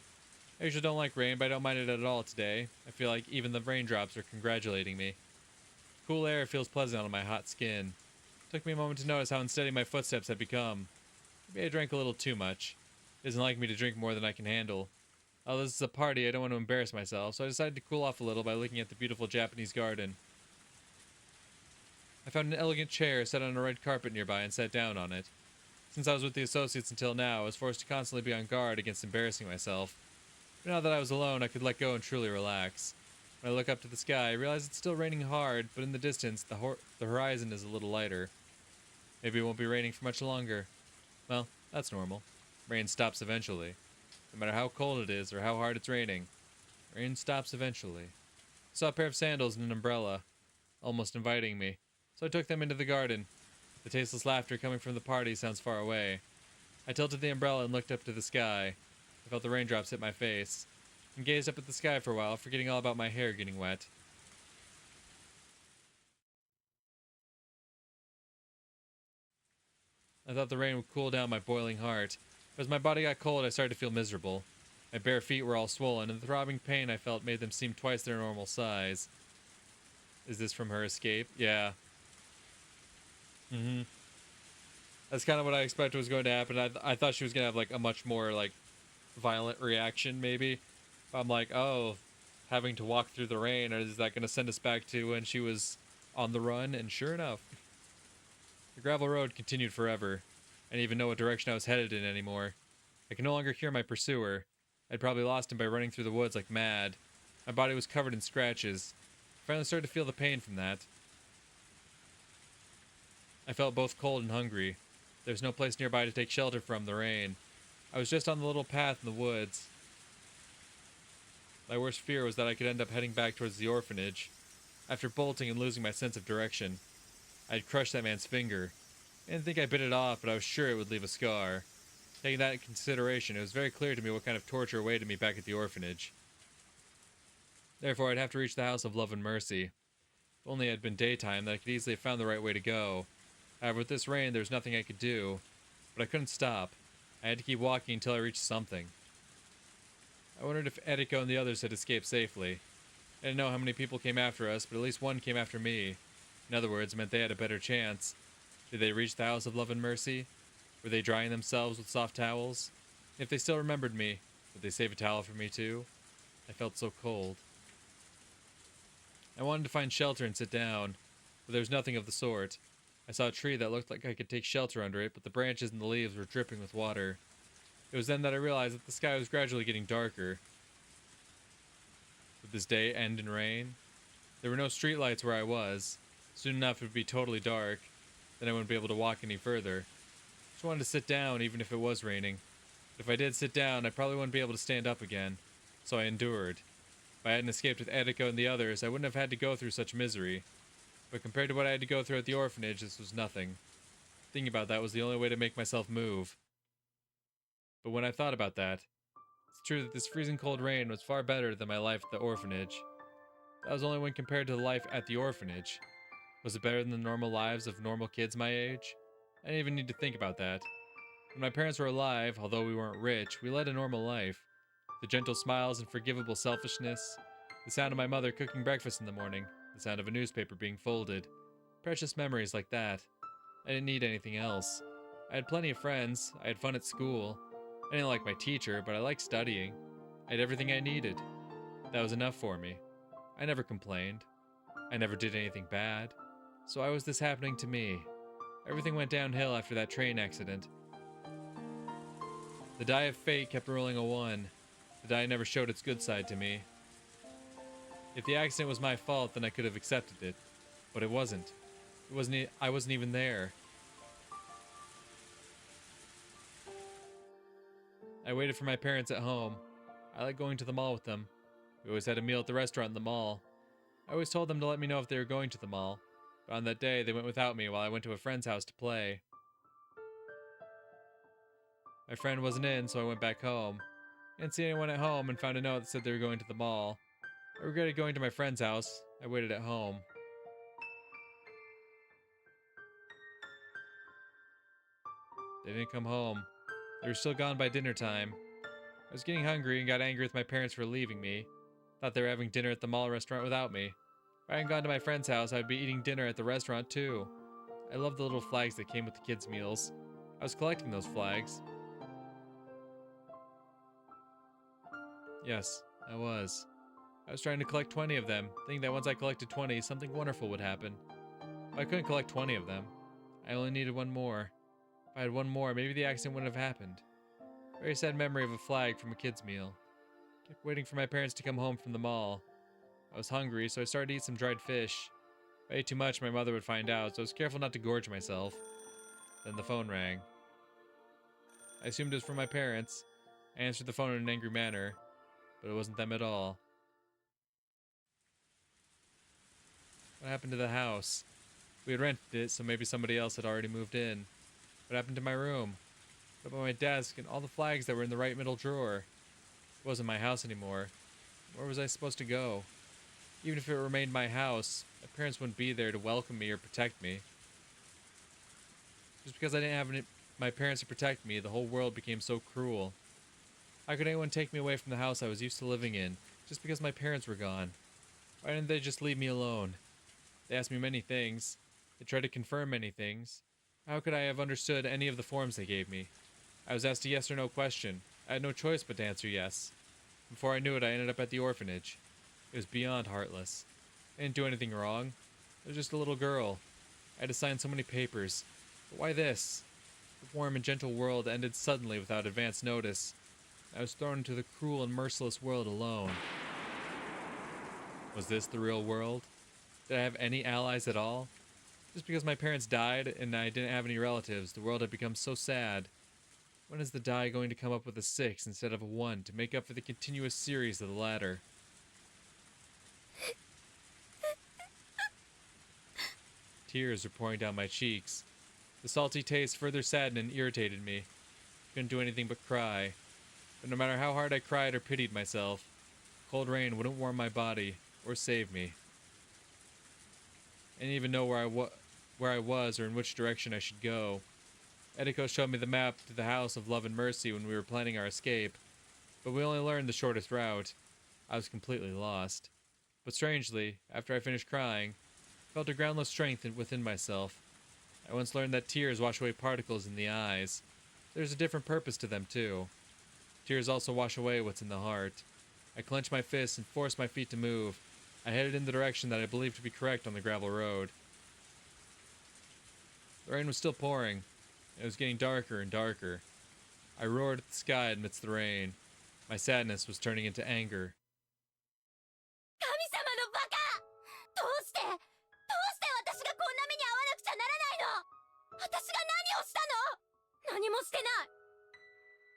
I usually don't like rain, but I don't mind it at all today. I feel like even the raindrops are congratulating me. Cool air feels pleasant on my hot skin. It took me a moment to notice how unsteady my footsteps had become. Maybe I drank a little too much. It isn't like me to drink more than I can handle. Although this is a party, I don't want to embarrass myself, so I decided to cool off a little by looking at the beautiful Japanese garden. I found an elegant chair set on a red carpet nearby and sat down on it. Since I was with the associates until now, I was forced to constantly be on guard against embarrassing myself. But now that I was alone, I could let go and truly relax. When I look up to the sky, I realize it's still raining hard, but in the distance, the horizon is a little lighter. Maybe it won't be raining for much longer. Well, that's normal. Rain stops eventually. No matter how cold it is or how hard it's raining, rain stops eventually. I saw a pair of sandals and an umbrella, almost inviting me, so I took them into the garden. The tasteless laughter coming from the party sounds far away. I tilted the umbrella and looked up to the sky. I felt the raindrops hit my face, and gazed up at the sky for a while, forgetting all about my hair getting wet. I thought the rain would cool down my boiling heart, but as my body got cold, I started to feel miserable. My bare feet were all swollen, and the throbbing pain I felt made them seem twice their normal size. Is this from her escape? Yeah. That's kind of what I expected was going to happen. I thought she was going to have, like, a much more, like, violent reaction, maybe. But I'm like, oh, having to walk through the rain, or is that going to send us back to when she was on the run? And sure enough, the gravel road continued forever. I didn't even know what direction I was headed in anymore. I could no longer hear my pursuer. I'd probably lost him by running through the woods like mad. My body was covered in scratches. I finally started to feel the pain from that. I felt both cold and hungry. There was no place nearby to take shelter from the rain. I was just on the little path in the woods. My worst fear was that I could end up heading back towards the orphanage. After bolting and losing my sense of direction, I had crushed that man's finger. I didn't think I bit it off, but I was sure it would leave a scar. Taking that into consideration, it was very clear to me what kind of torture awaited me back at the orphanage. Therefore, I'd have to reach the House of Love and Mercy. If only it had been daytime, then I could easily have found the right way to go. However, with this rain, there was nothing I could do. But I couldn't stop. I had to keep walking until I reached something. I wondered if Eriko and the others had escaped safely. I didn't know how many people came after us, but at least one came after me. In other words, it meant they had a better chance. Did they reach the House of Love and Mercy? Were they drying themselves with soft towels? If they still remembered me, would they save a towel for me too? I felt so cold. I wanted to find shelter and sit down, but there was nothing of the sort. I saw a tree that looked like I could take shelter under it, but the branches and the leaves were dripping with water. It was then that I realized that the sky was gradually getting darker. Would this day end in rain? There were no streetlights where I was. Soon enough it would be totally dark. Then I wouldn't be able to walk any further. I just wanted to sit down even if it was raining. But if I did sit down, I probably wouldn't be able to stand up again. So I endured. If I hadn't escaped with Eriko and the others, I wouldn't have had to go through such misery. But compared to what I had to go through at the orphanage, this was nothing. Thinking about that was the only way to make myself move. But when I thought about that, it's true that this freezing cold rain was far better than my life at the orphanage. That was only when compared to the life at the orphanage. Was it better than the normal lives of normal kids my age? I didn't even need to think about that. When my parents were alive, although we weren't rich, we led a normal life. The gentle smiles and forgivable selfishness, the sound of my mother cooking breakfast in the morning, the sound of a newspaper being folded. Precious memories like that. I didn't need anything else. I had plenty of friends, I had fun at school. I didn't like my teacher, but I liked studying. I had everything I needed. That was enough for me. I never complained. I never did anything bad. So why was this happening to me? Everything went downhill after that train accident. The die of fate kept rolling a 1. The die never showed its good side to me. If the accident was my fault, then I could have accepted it. But it wasn't. I wasn't even there. I waited for my parents at home. I liked going to the mall with them. We always had a meal at the restaurant in the mall. I always told them to let me know if they were going to the mall. But on that day, they went without me while I went to a friend's house to play. My friend wasn't in, so I went back home. I didn't see anyone at home and found a note that said they were going to the mall. I regretted going to my friend's house. I waited at home. They didn't come home. They were still gone by dinner time. I was getting hungry and got angry with my parents for leaving me. Thought they were having dinner at the mall restaurant without me. If I hadn't gone to my friend's house, I'd be eating dinner at the restaurant too. I loved the little flags that came with the kids' meals. I was collecting those flags. Yes, I was. I was trying to collect 20 of them, thinking that once I collected 20, something wonderful would happen. But I couldn't collect 20 of them. I only needed one more. If I had one more, maybe the accident wouldn't have happened. Very sad memory of a flag from a kid's meal. Kept waiting for my parents to come home from the mall. I was hungry, so I started to eat some dried fish. If I ate too much, my mother would find out, so I was careful not to gorge myself. Then the phone rang. I assumed it was from my parents. I answered the phone in an angry manner, but it wasn't them at all. What happened to the house? We had rented it, so maybe somebody else had already moved in. What happened to my room? What about my desk and all the flags that were in the right middle drawer? It wasn't my house anymore. Where was I supposed to go? Even if it remained my house, my parents wouldn't be there to welcome me or protect me. Just because I didn't have my parents to protect me, the whole world became so cruel. How could anyone take me away from the house I was used to living in, just because my parents were gone? Why didn't they just leave me alone? They asked me many things. They tried to confirm many things. How could I have understood any of the forms they gave me? I was asked a yes or no question. I had no choice but to answer yes. Before I knew it, I ended up at the orphanage. It was beyond heartless. I didn't do anything wrong. I was just a little girl. I had to sign so many papers. But why this? The warm and gentle world ended suddenly without advance notice. I was thrown into the cruel and merciless world alone. Was this the real world? Did I have any allies at all? Just because my parents died and I didn't have any relatives, the world had become so sad. When is the die going to come up with a 6 instead of a 1 to make up for the continuous series of the latter? Tears were pouring down my cheeks. The salty taste further saddened and irritated me. I couldn't do anything but cry. But no matter how hard I cried or pitied myself, cold rain wouldn't warm my body or save me. I didn't even know where I was or in which direction I should go. Eriko showed me the map to the House of Love and Mercy when we were planning our escape, but we only learned the shortest route. I was completely lost. But strangely, after I finished crying, I felt a groundless strength within myself. I once learned that tears wash away particles in the eyes. There's a different purpose to them, too. Tears also wash away what's in the heart. I clenched my fists and forced my feet to move. I headed in the direction that I believed to be correct on the gravel road. The rain was still pouring. It was getting darker and darker. I roared at the sky amidst the rain. My sadness was turning into anger. 神様のバカ！どうして私がこんな目に遭わなくちゃならないの？私が何をしたの？何もしてない。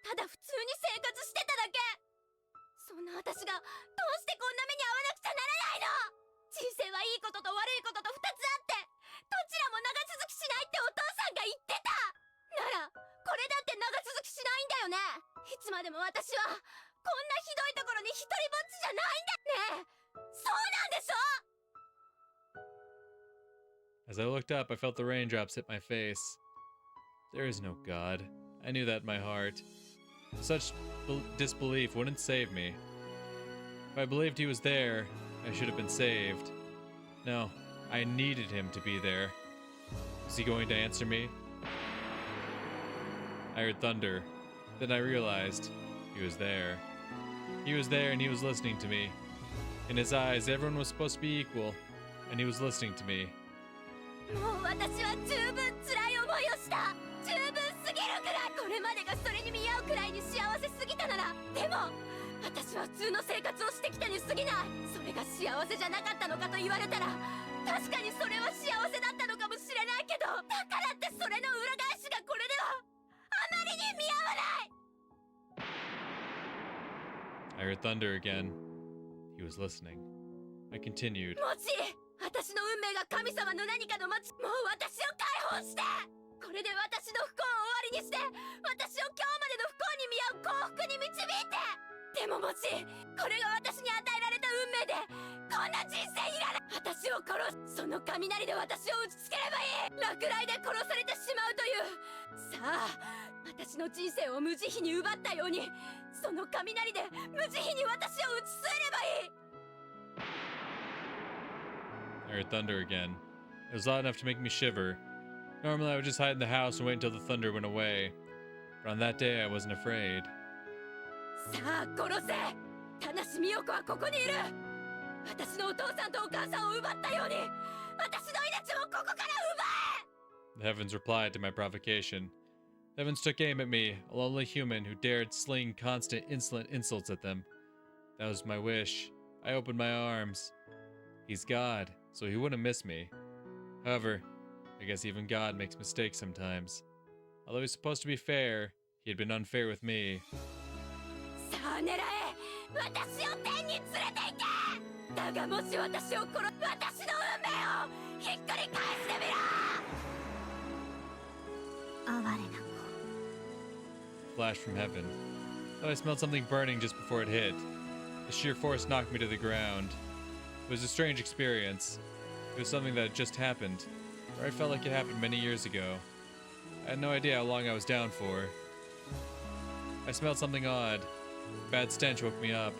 ただ普通に生活してただけ。そんな私がどうしてこんな目に遭わなくちゃならないの？人生はいいことと悪いことと2つあって、どちらも長続きしないってお父さんが言ってた。ならこれだって長続きしないんだよね。いつまでも私はこんなひどいところに一人ぼっちじゃないんだね。そうなんでしょ？ As I looked up, I felt the raindrops hit my face. There is no God. I knew that in my heart. Such disbelief wouldn't save me. If I believed he was there, I should have been saved. No, I needed him to be there. Was he going to answer me? I heard thunder. Then I realized he was there. He was there and he was listening to me. In his eyes, everyone was supposed to be equal, and he was listening to me. もう私は十分辛い思いをした。十分すぎるくらい。これまでがそれに見合うくらいに幸せすぎたなら、でも私は普通の生活をしてきたに過ぎない。それが幸せじゃなかったのかと言われたら、確かにそれは幸せだったのかもしれないけど、だからってそれの裏返しがこれではあまりに見合わない。 I heard thunder again. He was listening. I continued. もし私の運命が神様の何かの待ち、もう私を解放して、これで私の不幸を終わりにして、私を今日までの不幸に見合う幸福に導いて。でももしこれが私に与えられた運命で、こんな人生いらない。私を殺す。その雷で私を打ちつければいい。落雷で殺されてしまうという。さあ、私の人生を無慈悲に奪ったように、その雷で無慈悲に私を打ち据えればいい。 I heard thunder again. It was loud enough to make me shiver. Normally I would just hide in the house and wait until the thunder went away. But on that day I wasn't afraid. さあ殺せ。田無美代子はここにいる。私のお父さんとお母さんを奪ったように、私の命もここから奪え。 The heavens replied to my provocation. The heavens took aim at me, a lonely human who dared sling constant insolent insults at them. That was my wish. I opened my arms. He's God, so he wouldn't miss me. However, I guess even God makes mistakes sometimes. Although he's supposed to be fair, he had been unfair with me. さあ狙え。私を天に連れて行け。だがもし私を殺す、私の運命をひっくり返してみろ。哀れな子。 Flash from heaven. Thought I smelled something burning just before it hit. The sheer force knocked me to the ground. It was a strange experience. It was something that had just happened, or I felt like it happened many years ago. I had no idea how long I was down for. I smelled something odd. A bad stench woke me up.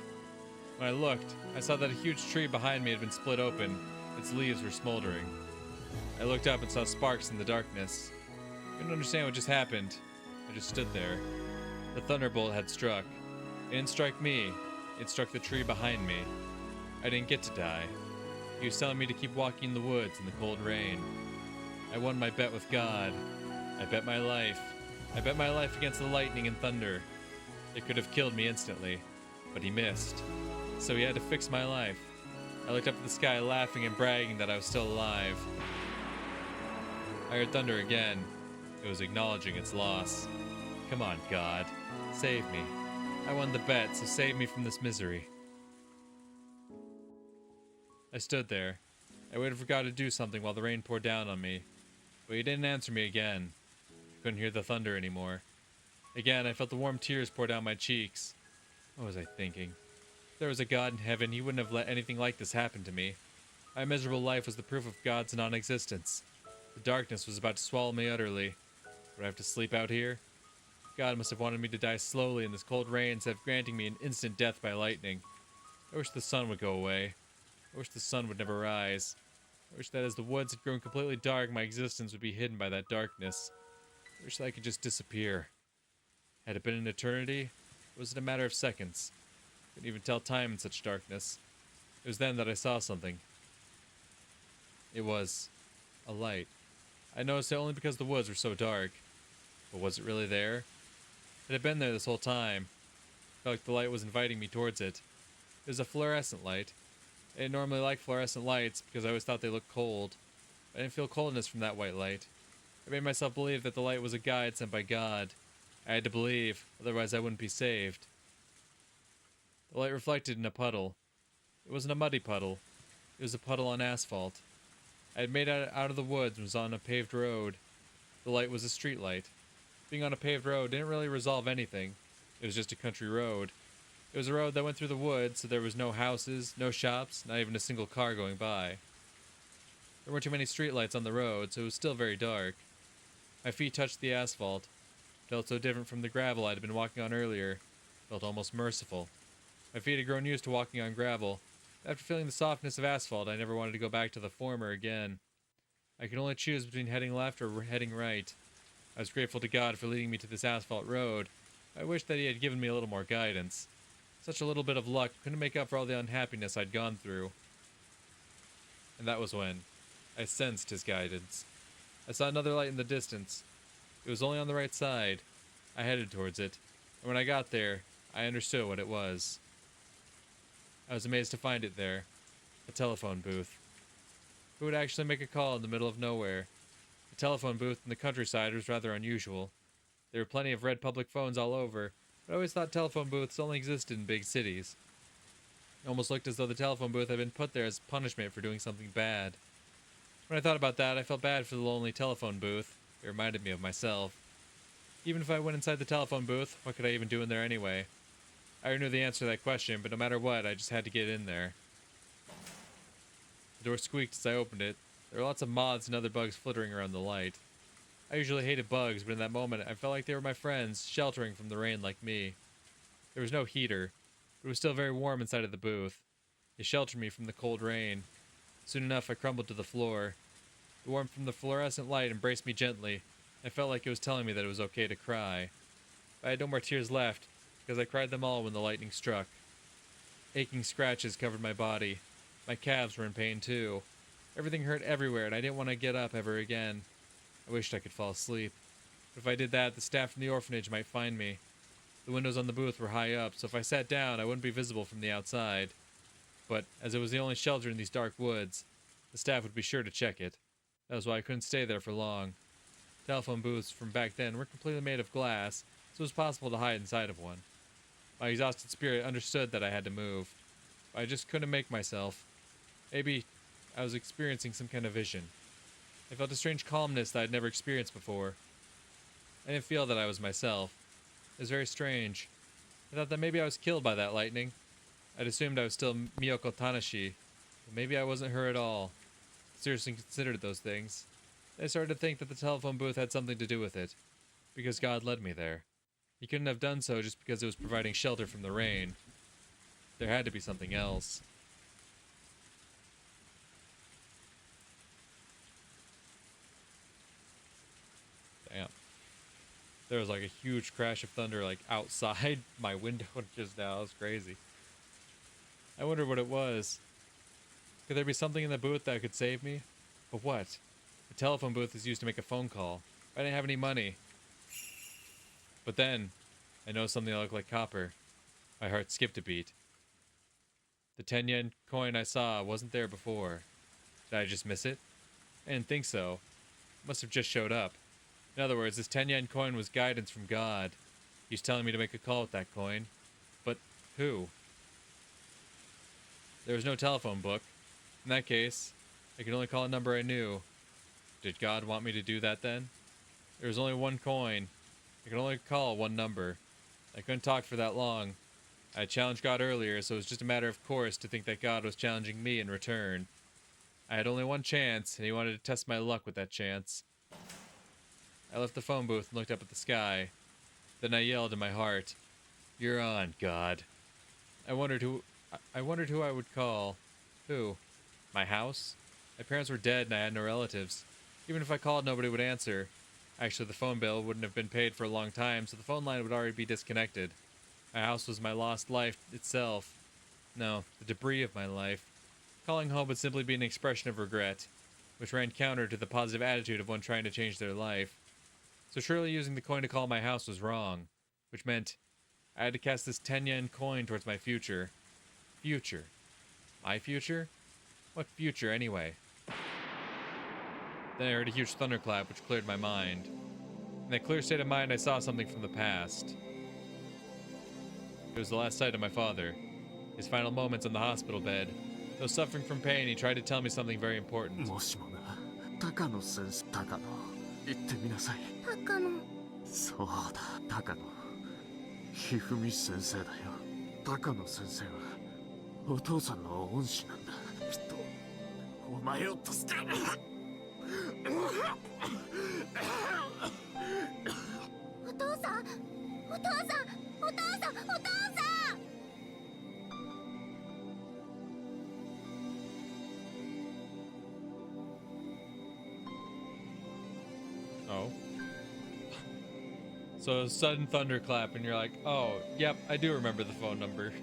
When I looked, I saw that a huge tree behind me had been split open. Its leaves were smoldering. I looked up and saw sparks in the darkness. I couldn't understand what just happened. I just stood there. The thunderbolt had struck. It didn't strike me. It struck the tree behind me. I didn't get to die. He was telling me to keep walking in the woods in the cold rain. I won my bet with God. I bet my life. I bet my life against the lightning and thunder. It could have killed me instantly, but he missed. So he had to fix my life. I looked up at the sky laughing and bragging that I was still alive. I heard thunder again. It was acknowledging its loss. Come on, God. Save me. I won the bet, so save me from this misery. I stood there. I waited for God to do something while the rain poured down on me. But he didn't answer me again. I couldn't hear the thunder anymore. Again, I felt the warm tears pour down my cheeks. What was I thinking? If there was a God in heaven, he wouldn't have let anything like this happen to me. My miserable life was the proof of God's non-existence. The darkness was about to swallow me utterly. Would I have to sleep out here? God must have wanted me to die slowly in this cold rain instead of granting me an instant death by lightning. I wish the sun would go away. I wish the sun would never rise. I wish that as the woods had grown completely dark, my existence would be hidden by that darkness. I wish that I could just disappear. Had it been an eternity, it was in a matter of seconds. Couldn't even tell time in such darkness. It was then that I saw something. It was a light. I noticed it only because the woods were so dark. But was it really there? It had been there this whole time. I felt like the light was inviting me towards it. It was a fluorescent light. I didn't normally like fluorescent lights because I always thought they looked cold. I didn't feel coldness from that white light. I made myself believe that the light was a guide sent by God. I had to believe, otherwise I wouldn't be saved. The light reflected in a puddle. It wasn't a muddy puddle. It was a puddle on asphalt. I had made it out of the woods and was on a paved road. The light was a street light. Being on a paved road didn't really resolve anything. It was just a country road. It was a road that went through the woods, so there was no houses, no shops, not even a single car going by. There weren't too many streetlights on the road, so it was still very dark. My feet touched the asphalt. It felt so different from the gravel I'd been walking on earlier. It felt almost merciful. My feet had grown used to walking on gravel. After feeling the softness of asphalt, I never wanted to go back to the former again. I could only choose between heading left or heading right. I was grateful to God for leading me to this asphalt road. I wished that he had given me a little more guidance. Such a little bit of luck couldn't make up for all the unhappiness I'd gone through. And that was when I sensed his guidance. I saw another light in the distance. It was only on the right side. I headed towards it, and when I got there, I understood what it was. I was amazed to find it there. A telephone booth. Who would actually make a call in the middle of nowhere? A telephone booth in the countryside was rather unusual. There were plenty of red public phones all over, but I always thought telephone booths only existed in big cities. It almost looked as though the telephone booth had been put there as punishment for doing something bad. When I thought about that, I felt bad for the lonely telephone booth. It reminded me of myself. Even if I went inside the telephone booth, what could I even do in there anyway? I already knew the answer to that question, but no matter what, I just had to get in there. The door squeaked as I opened it. There were lots of moths and other bugs flittering around the light. I usually hated bugs, but in that moment, I felt like they were my friends, sheltering from the rain like me. There was no heater, but it was still very warm inside of the booth. It sheltered me from the cold rain. Soon enough, I crumbled to the floor. The warmth from the fluorescent light embraced me gently. I felt like it was telling me that it was okay to cry. But I had no more tears left, because I cried them all when the lightning struck. Aching scratches covered my body. My calves were in pain too. Everything hurt everywhere, and I didn't want to get up ever again. I wished I could fall asleep. But if I did that, the staff from the orphanage might find me. The windows on the booth were high up, so if I sat down, I wouldn't be visible from the outside. But, as it was the only shelter in these dark woods, the staff would be sure to check it. That was why I couldn't stay there for long. Telephone booths from back then were completely made of glass, so it was possible to hide inside of one. My exhausted spirit understood that I had to move. But I just couldn't make myself. Maybe I was experiencing some kind of vision. I felt a strange calmness that I'd never experienced before. I didn't feel that I was myself. It was very strange. I thought that maybe I was killed by that lightning. I'd assumed I was still Miyoko Tanashi, but maybe I wasn't her at all. I seriously considered those things. I started to think that the telephone booth had something to do with it, because God led me there. He couldn't have done so just because it was providing shelter from the rain. There had to be something else. Damn. There was like a huge crash of thunder like outside my window just now. It was crazy. I wondered what it was. Could there be something in the booth that could save me? But what? The telephone booth is used to make a phone call. I didn't have any money. But then, I noticed something that looked like copper. My heart skipped a beat. The 10 yen coin I saw wasn't there before. Did I just miss it? I didn't think so. It must have just showed up. In other words, this 10 yen coin was guidance from God. He's telling me to make a call with that coin. But who? There was no telephone book. In that case, I could only call a number I knew. Did God want me to do that then? There was only one coin. I could only call one number. I couldn't talk for that long. I had challenged God earlier, so it was just a matter of course to think that God was challenging me in return. I had only one chance, and he wanted to test my luck with that chance. I left the phone booth and looked up at the sky. Then I yelled in my heart, "You're on, God." I wondered who I would call. Who? My house? My parents were dead and I had no relatives. Even if I called, nobody would answer. Actually, the phone bill wouldn't have been paid for a long time, so the phone line would already be disconnected. My house was my lost life itself. No, the debris of my life. Calling home would simply be an expression of regret, which ran counter to the positive attitude of one trying to change their life. So surely using the coin to call my house was wrong, which meant I had to cast this 10 yen coin towards my future. Future. My future? What future, anyway? Then I heard a huge thunderclap, which cleared my mind. In that clear state of mind, I saw something from the past. It was the last sight of my father. His final moments on the hospital bed. Though suffering from pain, he tried to tell me something very important. もしもな、高野先生、高野、言ってみなさい。高野。そうだ、高野。ひふみ先生だよ。高野先生はお父さんの恩師なんだ。きっとお前を助ける。お父さん、お父さん、お父さん、お父さん。Oh. So a sudden thunderclap and you're like, oh, yep, I do remember the phone number.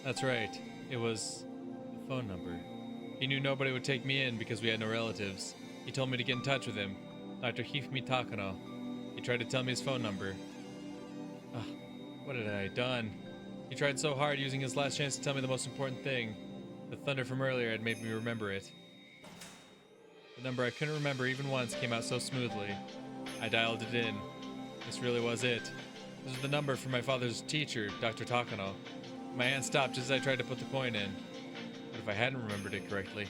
That's right. It was the phone number. He knew nobody would take me in because we had no relatives. He told me to get in touch with him. Dr. Hifumi Takano. He tried to tell me his phone number. Ugh, what had I done? He tried so hard, using his last chance to tell me the most important thing. The thunder from earlier had made me remember it. The number I couldn't remember even once came out so smoothly. I dialed it in. This really was it. This was the number from my father's teacher, Dr. Takano. My hand stopped just as I tried to put the coin in. What if I hadn't remembered it correctly?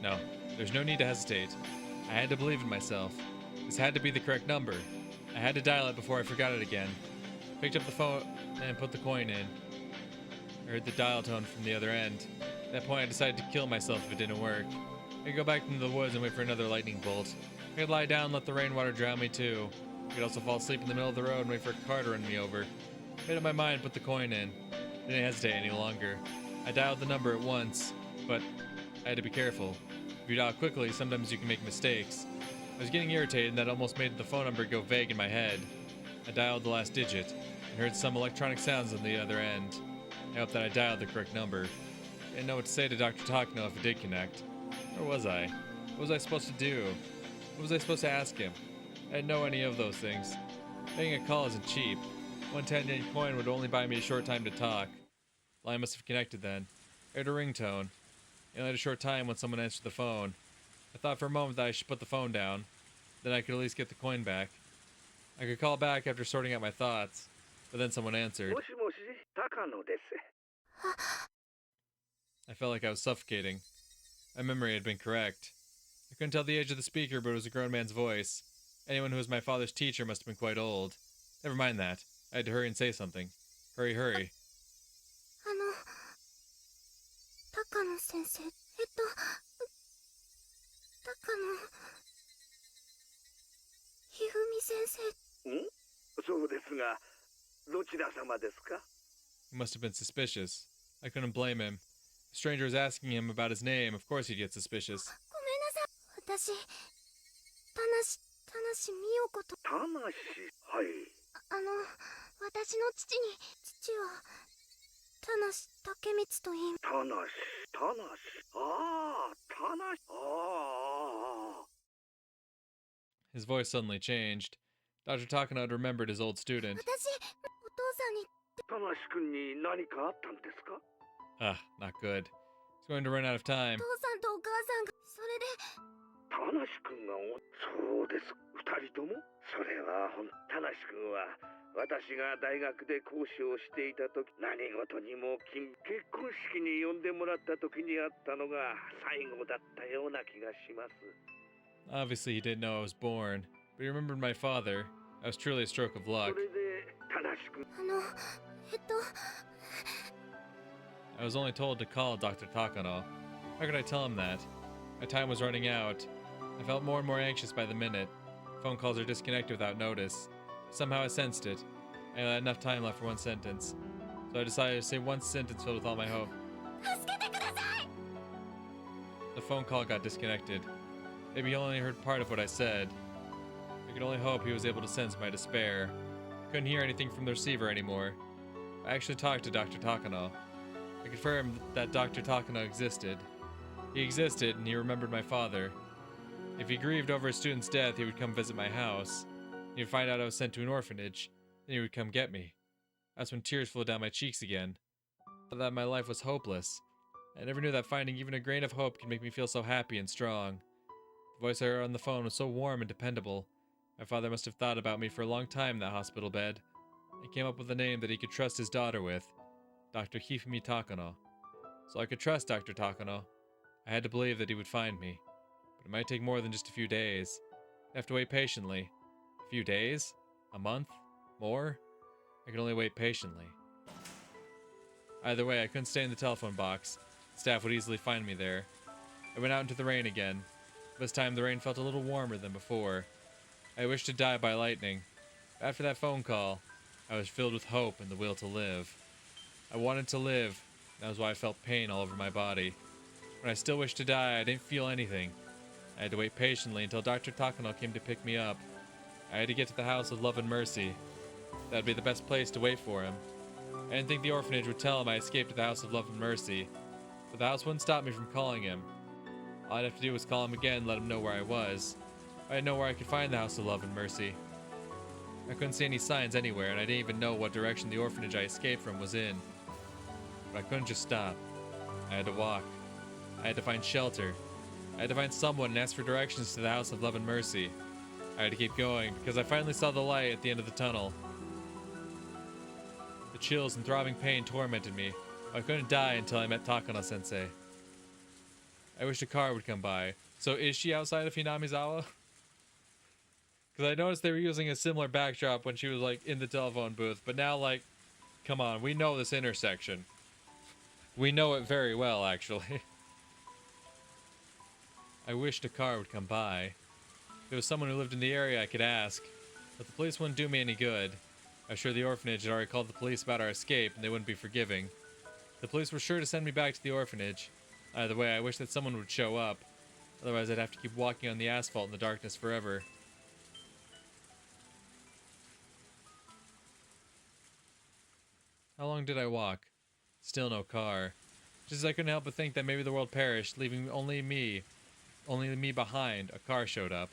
No, there's no need to hesitate. I had to believe in myself. This had to be the correct number. I had to dial it before I forgot it again. Picked up the phone and put the coin in. I heard the dial tone from the other end. At that point, I decided to kill myself if it didn't work. I could go back into the woods and wait for another lightning bolt. I could lie down and let the rainwater drown me too. I could also fall asleep in the middle of the road and wait for a car to run me over. I made up my mind and put the coin in. I didn't hesitate any longer. I dialed the number at once, but I had to be careful. If you dial quickly, sometimes you can make mistakes. I was getting irritated and that almost made the phone number go vague in my head. I dialed the last digit and heard some electronic sounds on the other end. I hoped that I dialed the correct number. I didn't know what to say to Dr. Takano if it did connect. Where was I? What was I supposed to do? What was I supposed to ask him? I didn't know any of those things. Making a call isn't cheap. 1 10-yen coin would only buy me a short time to talk. The line must have connected then. I heard a ringtone. I only had a short time when someone answered the phone. I thought for a moment that I should put the phone down. Then I could at least get the coin back. I could call back after sorting out my thoughts. But then someone answered. もしもし、高野です。 I felt like I was suffocating. My memory had been correct. I couldn't tell the age of the speaker, but it was a grown man's voice. Anyone who was my father's teacher must have been quite old. Never mind that. I had to hurry and say something. Hurry, hurry. 高野先生、高野ひふみ先生。ん？そうですが、どちら様ですか? He must have been suspicious. I couldn't blame him. The stranger was asking him about his name. Of course he'd get suspicious. ごめんなさい。私、田無美代子と。田無、はい。私の父は田無竹光と言い。田無。ああ、田無。ああ。 His voice suddenly changed. Dr. Takano had remembered his old student. 私、お父さんに。田無君に何かあったんですか? Ah, not good. He's going to run out of time. お父さんとお母さんが、それで。田無君がそうです。二人ともそれは田無君は私が大学で講師をしていた時何事にも結婚式に呼んでもらった時にあったのが最後だったような気がします。 Obviously he didn't know I was born, but he remembered my father. That was truly a stroke of luck. それで田無君。I was only told to call Dr. Takano. How could I tell him that? My time was running out. I felt more and more anxious by the minute. Phone calls are disconnected without notice. Somehow I sensed it. I only had enough time left for one sentence. So I decided to say one sentence filled with all my hope. The phone call got disconnected. Maybe he only heard part of what I said. I could only hope he was able to sense my despair. Couldn't hear anything from the receiver anymore. I actually talked to Dr. Takano. I confirmed that Dr. Takano existed. He existed, and he remembered my father. If he grieved over his student's death, he would come visit my house. He would find out I was sent to an orphanage, then he would come get me. That's when tears flowed down my cheeks again. I thought that my life was hopeless. I never knew that finding even a grain of hope could make me feel so happy and strong. The voice I heard on the phone was so warm and dependable. My father must have thought about me for a long time in that hospital bed. He came up with a name that he could trust his daughter with, Dr. Hifumi Takano. So I could trust Dr. Takano. I had to believe that he would find me. But it might take more than just a few days. I have to wait patiently. A few days? A month? More? I can only wait patiently. Either way, I couldn't stay in the telephone box. Staff would easily find me there. I went out into the rain again. This time the rain felt a little warmer than before. I wished to die by lightning. After that phone call, I was filled with hope and the will to live. I wanted to live. That was why I felt pain all over my body. When I still wished to die, I didn't feel anything. I had to wait patiently until Dr. Takano came to pick me up. I had to get to the House of Love and Mercy. That'd be the best place to wait for him. I didn't think the orphanage would tell him I escaped to the House of Love and Mercy, but the house wouldn't stop me from calling him. All I'd have to do was call him again and let him know where I was. I didn't know where I could find the House of Love and Mercy. I couldn't see any signs anywhere, and I didn't even know what direction the orphanage I escaped from was in. But I couldn't just stop. I had to walk. I had to find shelter. I had to find someone and ask for directions to the House of Love and Mercy. I had to keep going, because I finally saw the light at the end of the tunnel. The chills and throbbing pain tormented me. I couldn't die until I met Takano-sensei. I wished a car would come by. So is she outside of Hinamizawa? Because I noticed they were using a similar backdrop when she was like in the telephone booth, but now like, come on, we know this intersection. We know it very well, actually. I wished a car would come by. If there was someone who lived in the area I could ask, but the police wouldn't do me any good. I'm sure the orphanage had already called the police about our escape, and they wouldn't be forgiving. The police were sure to send me back to the orphanage. Either way, I wish that someone would show up. Otherwise, I'd have to keep walking on the asphalt in the darkness forever. How long did I walk? Still no car. Just as I couldn't help but think that maybe the world perished, leaving only me behind, a car showed up.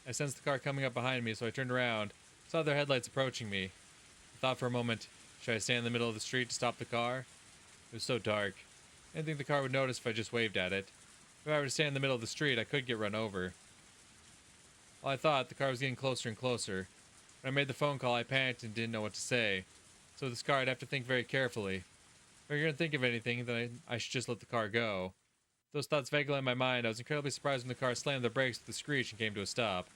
I sensed the car coming up behind me, so I turned around, saw their headlights approaching me. I thought for a moment, should I stand in the middle of the street to stop the car? It was so dark. I didn't think the car would notice if I just waved at it. If I were to stand in the middle of the street, I could get run over. While I thought, the car was getting closer and closer. When I made the phone call, I panicked and didn't know what to say. So with this car, I'd have to think very carefully. If I were going to think of anything, then I should just let the car go. Those thoughts vaguely in my mind, I was incredibly surprised when the car slammed the brakes with a screech and came to a stop.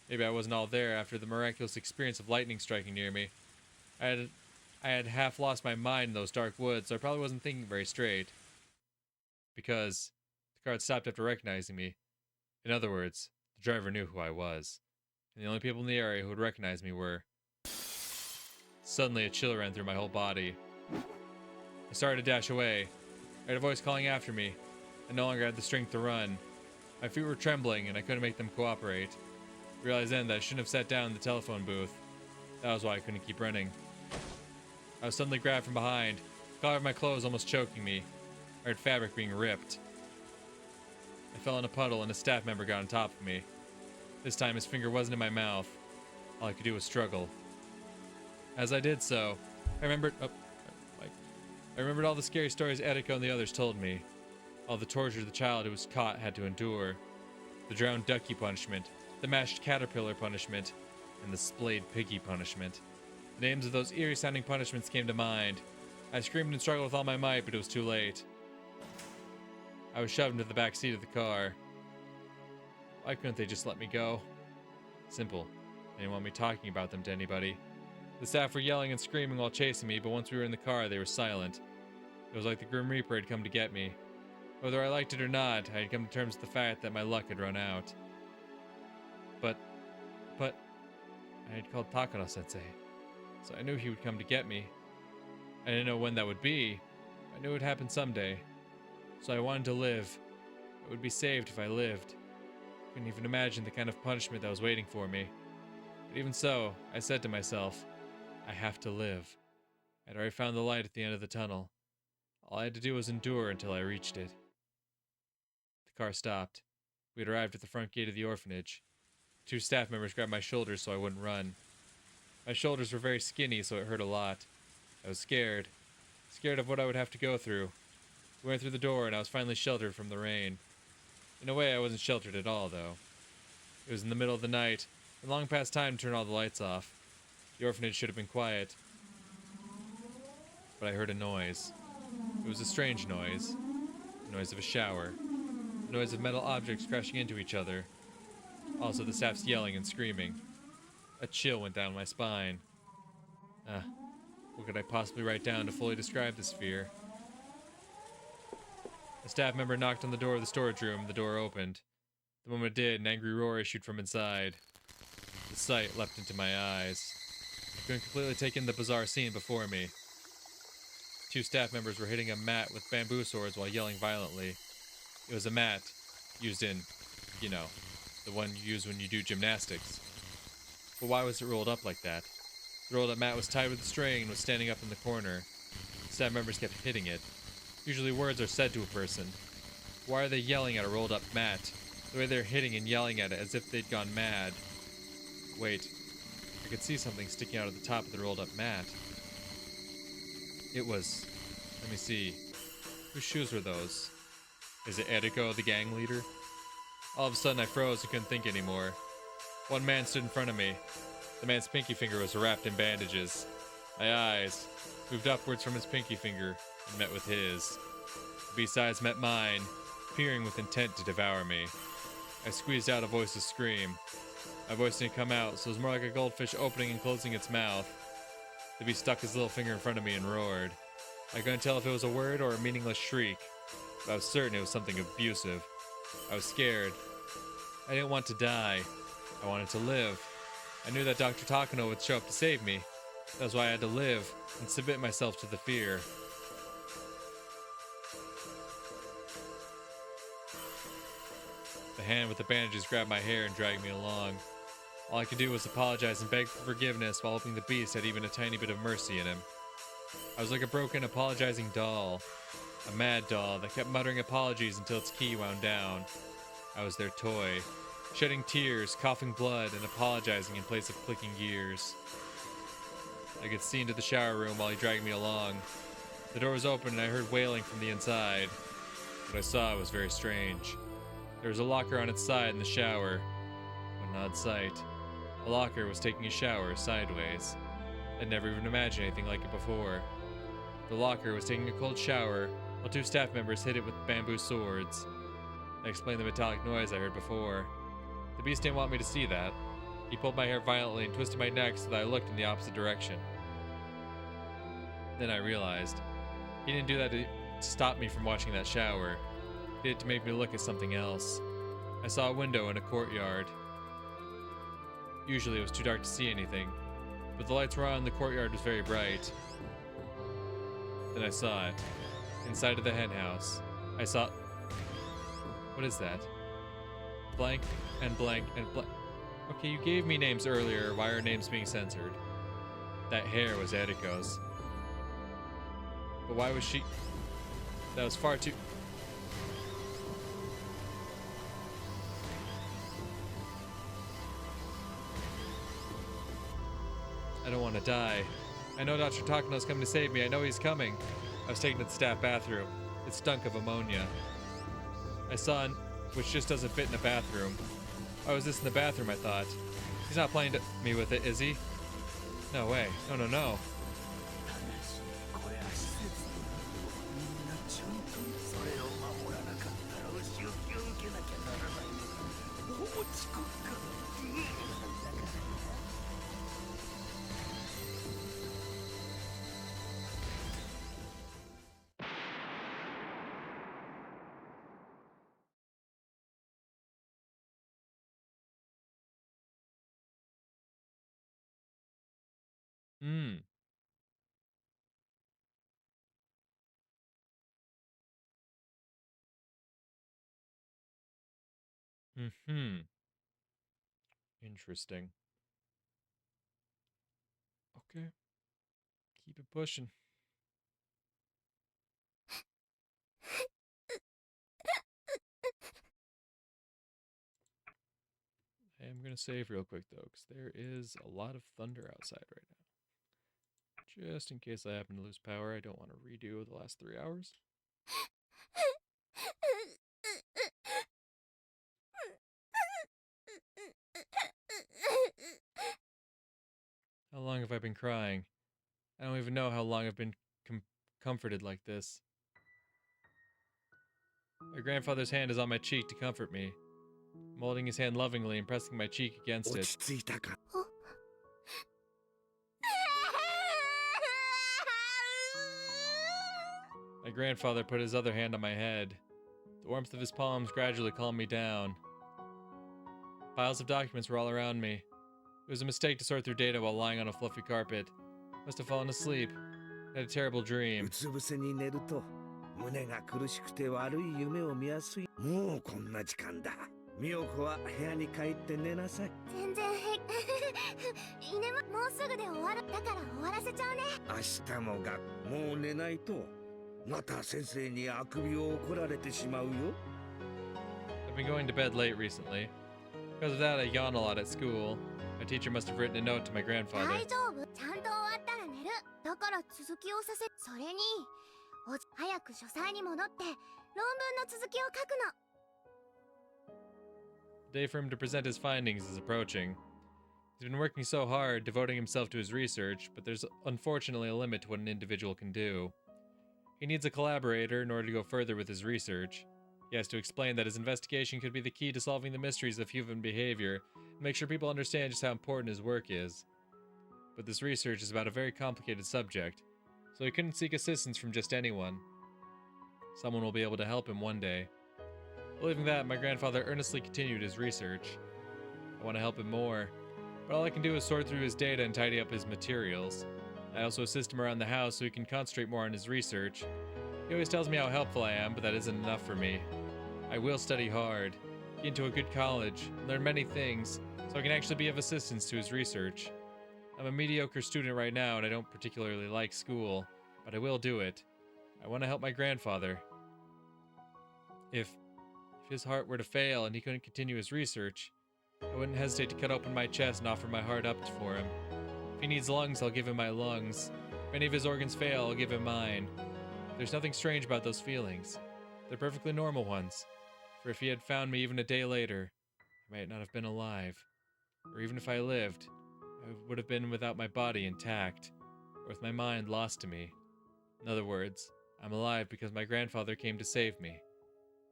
Maybe I wasn't all there after the miraculous experience of lightning striking near me. I had half lost my mind in those dark woods, so I probably wasn't thinking very straight. Because the car had stopped after recognizing me. In other words, the driver knew who I was. And the only people in the area who would recognize me were... Suddenly a chill ran through my whole body. I started to dash away. I heard a voice calling after me. I no longer had the strength to run. My feet were trembling and I couldn't make them cooperate. I realized then that I shouldn't have sat down in the telephone booth. That was why I couldn't keep running. I was suddenly grabbed from behind, the collar of my clothes almost choking me. I heard fabric being ripped. I fell in a puddle and a staff member got on top of me. This time his finger wasn't in my mouth. All I could do was struggle. As I did so, I remembered all the scary stories Eriko and the others told me. All the torture the child who was caught had to endure. The drowned ducky punishment, the mashed caterpillar punishment, and the splayed piggy punishment. The names of those eerie-sounding punishments came to mind. I screamed and struggled with all my might, but it was too late. I was shoved into the back seat of the car. Why couldn't they just let me go? Simple. They didn't want me talking about them to anybody. The staff were yelling and screaming while chasing me, but once we were in the car, they were silent. It was like the Grim Reaper had come to get me. Whether I liked it or not, I had come to terms with the fact that my luck had run out. But I had called Takano-sensei, so I knew he would come to get me. I didn't know when that would be. I knew it would happen someday. So I wanted to live. I would be saved if I lived. Couldn't even imagine the kind of punishment that was waiting for me. But even so, I said to myself, I have to live. I'd already found the light at the end of the tunnel. All I had to do was endure until I reached it. The car stopped. We had arrived at the front gate of the orphanage. Two staff members grabbed my shoulders so I wouldn't run. My shoulders were very skinny, so it hurt a lot. I was scared. Scared of what I would have to go through. We went through the door and I was finally sheltered from the rain. In a way, I wasn't sheltered at all, though. It was in the middle of the night, and long past time to turn all the lights off. The orphanage should have been quiet. But I heard a noise. It was a strange noise. The noise of a shower. The noise of metal objects crashing into each other. Also the staff's yelling and screaming. A chill went down my spine. What could I possibly write down to fully describe this fear? A staff member knocked on the door of the storage room. The door opened. The moment it did, an angry roar issued from inside. The sight leapt into my eyes. I couldn't completely take in the bizarre scene before me. Two staff members were hitting a mat with bamboo swords while yelling violently. It was a mat used in, the one you use when you do gymnastics. But why was it rolled up like that? The rolled up mat was tied with a string and was standing up in the corner. Staff members kept hitting it. Usually words are said to a person. Why are they yelling at a rolled up mat? The way they're hitting and yelling at it as if they'd gone mad. Wait, I could see something sticking out of the top of the rolled up mat. It was, let me see, whose shoes were those? Is it Eriko, the gang leader? All of a sudden I froze and couldn't think anymore. One man stood in front of me. The man's pinky finger was wrapped in bandages. My eyes moved upwards from his pinky finger and met with his. The beast's eyes met mine, peering with intent to devour me. I squeezed out a voiceless scream. My voice didn't come out, so it was more like a goldfish opening and closing its mouth. The beast stuck his little finger in front of me and roared. I couldn't tell if it was a word or a meaningless shriek, but I was certain it was something abusive. I was scared. I didn't want to die. I wanted to live. I knew that Dr. Takano would show up to save me. That's why I had to live and submit myself to the fear. The hand with the bandages grabbed my hair and dragged me along. All I could do was apologize and beg for forgiveness while hoping the beast had even a tiny bit of mercy in him. I was like a broken, apologizing doll. A mad doll that kept muttering apologies until its key wound down. I was their toy, shedding tears, coughing blood, and apologizing in place of clicking gears. I could see into the shower room while he dragged me along. The door was open and I heard wailing from the inside. What I saw was very strange. There was a locker on its side in the shower. What an odd sight. A locker was taking a shower sideways. I'd never even imagined anything like it before. The locker was taking a cold shower while two staff members hit it with bamboo swords. I explained the metallic noise I heard before. The beast didn't want me to see that. He pulled my hair violently and twisted my neck so that I looked in the opposite direction. Then I realized. He didn't do that to stop me from watching that shower. He did it to make me look at something else. I saw a window in a courtyard. Usually it was too dark to see anything, but the lights were on and the courtyard was very bright. Then I saw it. Inside of the hen house. I saw... What is that? Blank and blank and blank. Okay, you gave me names earlier. Why are names being censored? That hair was Eriko's. But why was she... That was far too... I don't want to die. I know Dr. Takano's coming to save me. I know he's coming. I was taken to the staff bathroom. It stunk of ammonia. I saw which just doesn't fit in a bathroom. Why was this in the bathroom, I thought? He's not playing me with it, is he? No way. No, no, no. Hmm. Hmm. Interesting. Okay. Keep it pushing. I am going to save real quick, though, because there is a lot of thunder outside right now. Just in case I happen to lose power, I don't want to redo the last 3 hours. How long have I been crying? I don't even know how long I've been comforted like this. My grandfather's hand is on my cheek to comfort me. I'm holding his hand lovingly and pressing my cheek against 落 it. ち着いたか。 My grandfather put his other hand on my head. The warmth of his palms gradually calmed me down. Piles of documents were all around me. It was a mistake to sort through data while lying on a fluffy carpet. Must have fallen asleep. I had a terrible う dream. つ伏せに寝ると胸が苦しくて悪い夢を見やすい。もうこんな時間だ。美代子は部屋に帰って寝なさい。全然いねもうすぐで終わる。だから終わらせちゃうね。明日ももう寝ないとまた先生にあくびを怒られてしまうよ。 I've been going to bed late recently. Because of that, I yawn a lot at school. My teacher must have written a note to my grandfather. 大丈夫。ちゃんと終わったら寝る。だから続きをさせ。それに早く書斎に戻って論文の続きを書くの。 The day for him to present his findings is approaching. He's been working so hard, devoting himself to his research, but there's unfortunately a limit to what an individual can do. He needs a collaborator in order to go further with his research. He has to explain that his investigation could be the key to solving the mysteries of human behavior and make sure people understand just how important his work is. But this research is about a very complicated subject, so he couldn't seek assistance from just anyone. Someone will be able to help him one day. Believing that, my grandfather earnestly continued his research. I want to help him more, but all I can do is sort through his data and tidy up his materials. I also assist him around the house so he can concentrate more on his research. He always tells me how helpful I am, but that isn't enough for me. I will study hard, get into a good college, learn many things, so I can actually be of assistance to his research. I'm a mediocre student right now and I don't particularly like school, but I will do it. I want to help my grandfather. If his heart were to fail and he couldn't continue his research, I wouldn't hesitate to cut open my chest and offer my heart up for him. If he needs lungs, I'll give him my lungs. If any of his organs fail, I'll give him mine. There's nothing strange about those feelings. They're perfectly normal ones. For if he had found me even a day later, I might not have been alive. Or even if I lived, I would have been without my body intact, or with my mind lost to me. In other words, I'm alive because my grandfather came to save me.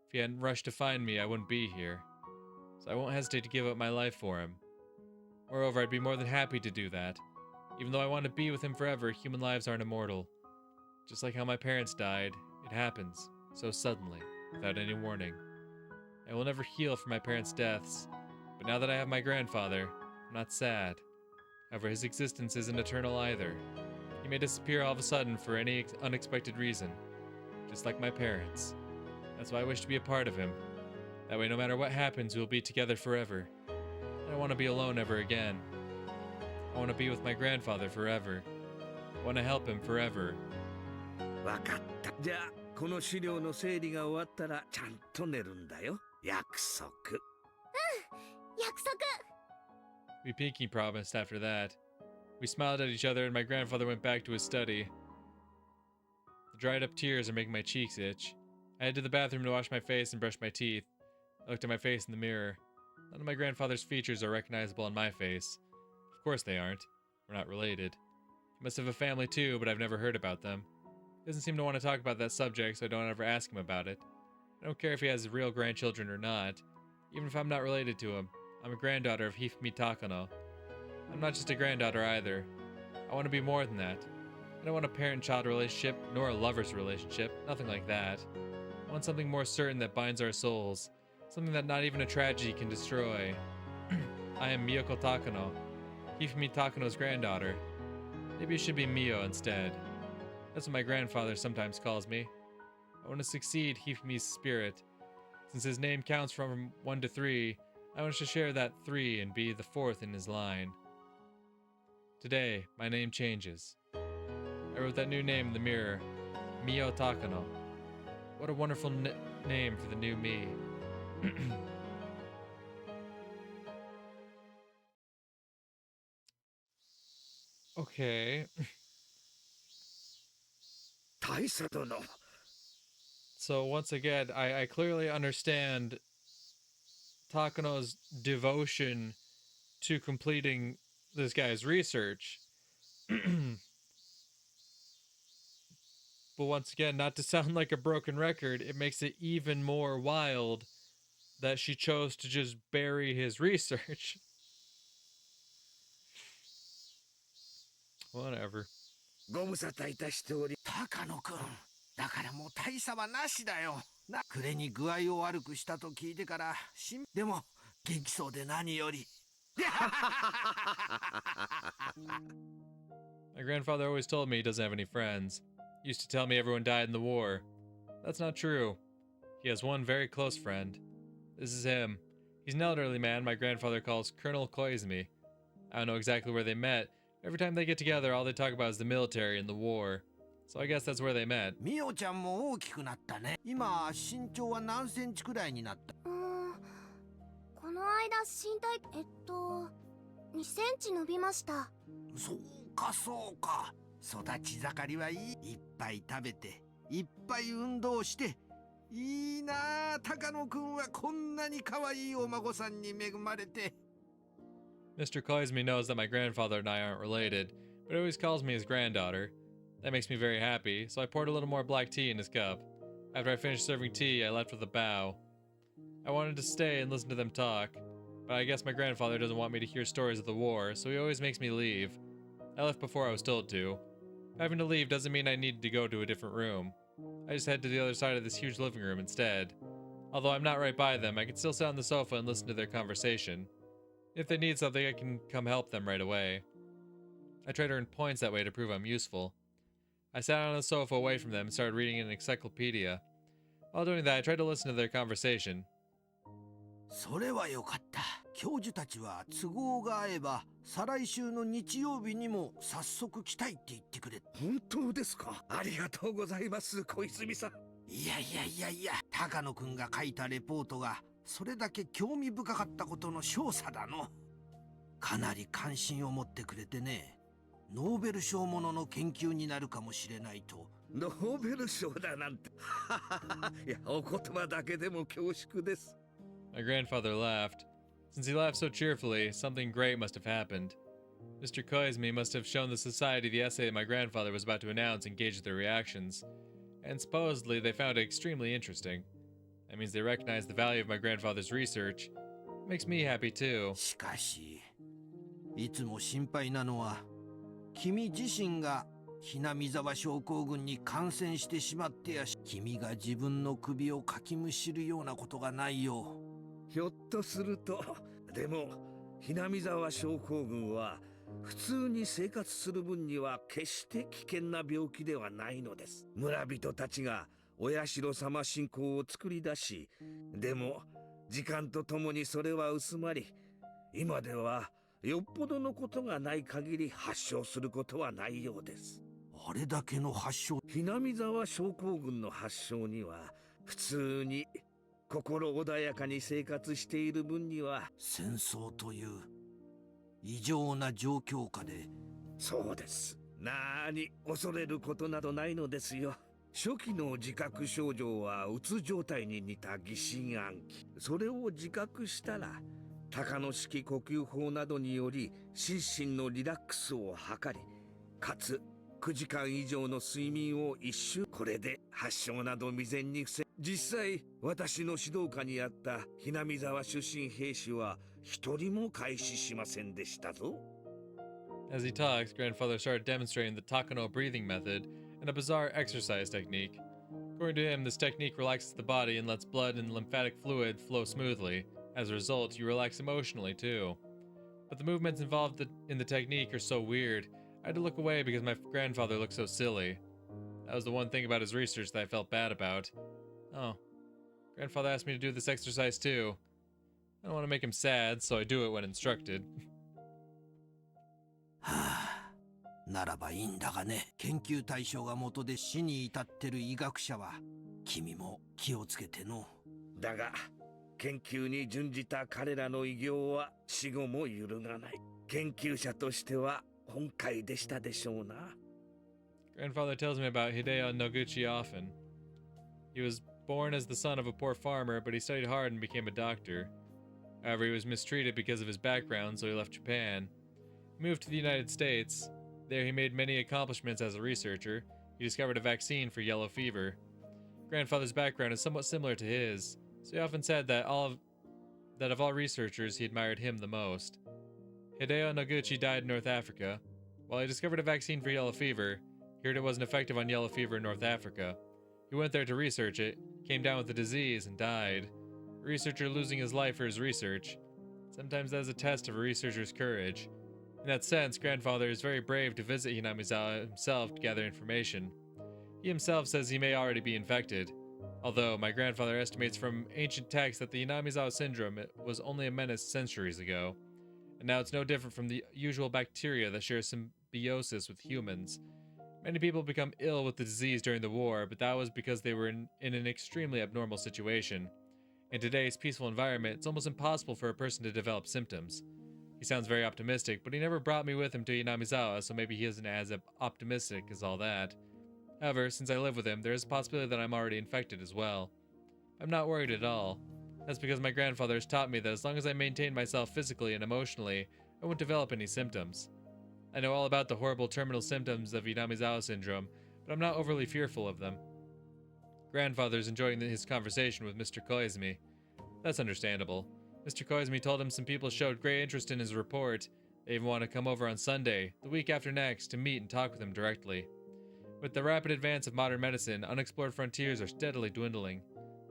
If he hadn't rushed to find me, I wouldn't be here. So I won't hesitate to give up my life for him. Moreover, I'd be more than happy to do that. Even though I want to be with him forever, human lives aren't immortal. Just like how my parents died, it happens, so suddenly, without any warning. I will never heal from my parents' deaths, but now that I have my grandfather, I'm not sad. However, his existence isn't eternal either. He may disappear all of a sudden for any unexpected reason, just like my parents. That's why I wish to be a part of him. That way, no matter what happens, we'll be together forever. I don't want to be alone ever again. I want to be with my grandfather forever. I want to help him forever. わかった。じゃあこの資料の整理が終わったらちゃんと寝るんだよ。約束。約束。 We pinky promised after that. We smiled at each other and my grandfather went back to his study. The dried up tears are making my cheeks itch. I head to the bathroom to wash my face and brush my teeth. I looked at my face in the mirror. None of my grandfather's features are recognizable on my face. Of course they aren't. We're not related. He must have a family too, but I've never heard about them. He doesn't seem to want to talk about that subject, so I don't ever ask him about it. I don't care if he has real grandchildren or not. Even if I'm not related to him, I'm a granddaughter of Hifumi Takano. I'm not just a granddaughter either. I want to be more than that. I don't want a parent-child relationship, nor a lover's relationship, nothing like that. I want something more certain that binds our souls, something that not even a tragedy can destroy. I am Miyoko Takano, Hifumi Takano's granddaughter. Maybe it should be Mio instead. That's what my grandfather sometimes calls me. I want to succeed Hifumi's spirit. Since his name counts from 1 to 3, I want to share that 3 and be the 4th in his line. Today, my name changes. I wrote that new name in the mirror, Mio Takano. What a wonderful name for the new me. Okay. 大佐殿 So once again, I clearly understand Takano's devotion to completing this guy's research. But once again, not to sound like a broken record, it makes it even more wild that she chose to just bury his research. Whatever. ご無沙汰いたしており高野くんだからもう大差はなしだよな暮れに具合を悪くしたと聞いてからでも元気そうで何より My grandfather always told me he doesn't have any friends. He used to tell me everyone died in the war. That's not true. He has one very close friend. This is him. He's an elderly man my grandfather calls Colonel Koizumi. I don't know exactly where they met. Every time they get together, all they talk about is the military and the war. So I guess that's where they met. ミオちゃんも大きくなったね今身長は何センチくらいになったこの間身体2センチ伸びました。そうかそうか育ち盛りはいいいっぱい食べていっぱい運動していいなあ高野くんはこんなに可愛いお孫さんに恵まれて Mr. Koizumi knows that my grandfather and I aren't related, but he always calls me his granddaughter. That makes me very happy, so I poured a little more black tea in his cup. After I finished serving tea, I left with a bow. I wanted to stay and listen to them talk, but I guess my grandfather doesn't want me to hear stories of the war, so he always makes me leave. I left before I was told to. Having to leave doesn't mean I needed to go to a different room. I just head to the other side of this huge living room instead. Although I'm not right by them, I can still sit on the sofa and listen to their conversation. If they need something, I can come help them right away. I try to earn points that way to prove I'm useful. I sat on the sofa away from them and started reading an encyclopedia. While doing that, I tried to listen to their conversation. それはよかった教授たちは都合が合えば再来週の日曜日にも早速来たいって言ってくれ本当ですかありがとうございます小泉さんいや高野くんが書いたレポートがそれだけ興味深かったことの証左だのかなり関心を持ってくれてねノーベル賞ものの研究になるかもしれないとノーベル賞だなんていやお言葉だけでも恐縮です My grandfather laughed. Since he laughed so cheerfully, something great must have happened. Mr. Koizumi must have shown the society the essay my grandfather was about to announce and gauged their reactions. And supposedly they found it extremely interesting. That means they recognized the value of my grandfather's research. Makes me happy too. しかし、いつも心配なのは、君自身がひなみ沢症候群に感染してしまってやし、君が自分の首をかきむしるようなことがないよう。ひょっとすると、でも、ひなみ沢症候群は、普通に生活する分には決して危険な病気ではないのです。村人たちがお社様信仰を作り出し、でも時間とともにそれは薄まり、今ではよっぽどのことがない限り発症することはないようです。あれだけの発症、ひなみ沢症候群の発症には普通に心穏やかに生活している分には戦争という異常な状況下でそうですなに恐れることなどないのですよ初期の自覚症状はうつ状態に似た疑心暗鬼それを自覚したら高野式呼吸法などにより心身のリラックスを図りかつ9時間以上の睡眠を一週これで発症など未然に防実際私の指導下にあったひなみ沢出身兵士は一人も開始しませんでしたぞ As he talks, grandfather started demonstrating the Takano breathing method and a bizarre exercise technique. According to him, this technique relaxes the body and lets blood and lymphatic fluid flow smoothly. As a result, you relax emotionally too. But the movements involved in the technique are so weird. I had to look away because my grandfather looked so silly. That was the one thing about his research that I felt bad about. Oh. Grandfather asked me to do this exercise too. I don't want to make him sad, so I do it when instructed. ならばいいんだがね、研究対象が元で死に至ってる医学者は君も気をつけての。だが研究に準じた彼らの偉業は死後も揺るがない。研究者としては本懐でしたでしょうな。 Grandfather tells me about Hideo Noguchi often. He was born as the son of a poor farmer, but he studied hard and became a doctor. However, he was mistreated because of his background, so he left Japan. He moved to the United States. There he made many accomplishments as a researcher. He discovered a vaccine for yellow fever. Grandfather's background is somewhat similar to his, so he often said that of all researchers, he admired him the most. Hideo Noguchi died in North Africa. While he discovered a vaccine for yellow fever, he heard it wasn't effective on yellow fever in North Africa. He went there to research it, came down with the disease, and died. A researcher losing his life for his research. Sometimes that is a test of a researcher's courage. In that sense, Grandfather is very brave to visit Hinamizawa himself to gather information. He himself says he may already be infected, although my grandfather estimates from ancient texts that the Hinamizawa syndrome was only a menace centuries ago, and now it's no different from the usual bacteria that share symbiosis with humans. Many people become ill with the disease during the war, but that was because they were in an extremely abnormal situation. In today's peaceful environment, it's almost impossible for a person to develop symptoms. He sounds very optimistic, but he never brought me with him to Hinamizawa, so maybe he isn't as optimistic as all that. However, since I live with him, there is a possibility that I'm already infected as well. I'm not worried at all. That's because my grandfather has taught me that as long as I maintain myself physically and emotionally, I won't develop any symptoms. I know all about the horrible terminal symptoms of Hinamizawa syndrome, but I'm not overly fearful of them. Grandfather's enjoying his conversation with Mr. Koizumi. That's understandable. Mr. Koizumi told him some people showed great interest in his report. They even want to come over on Sunday, the week after next, to meet and talk with him directly. With the rapid advance of modern medicine, unexplored frontiers are steadily dwindling.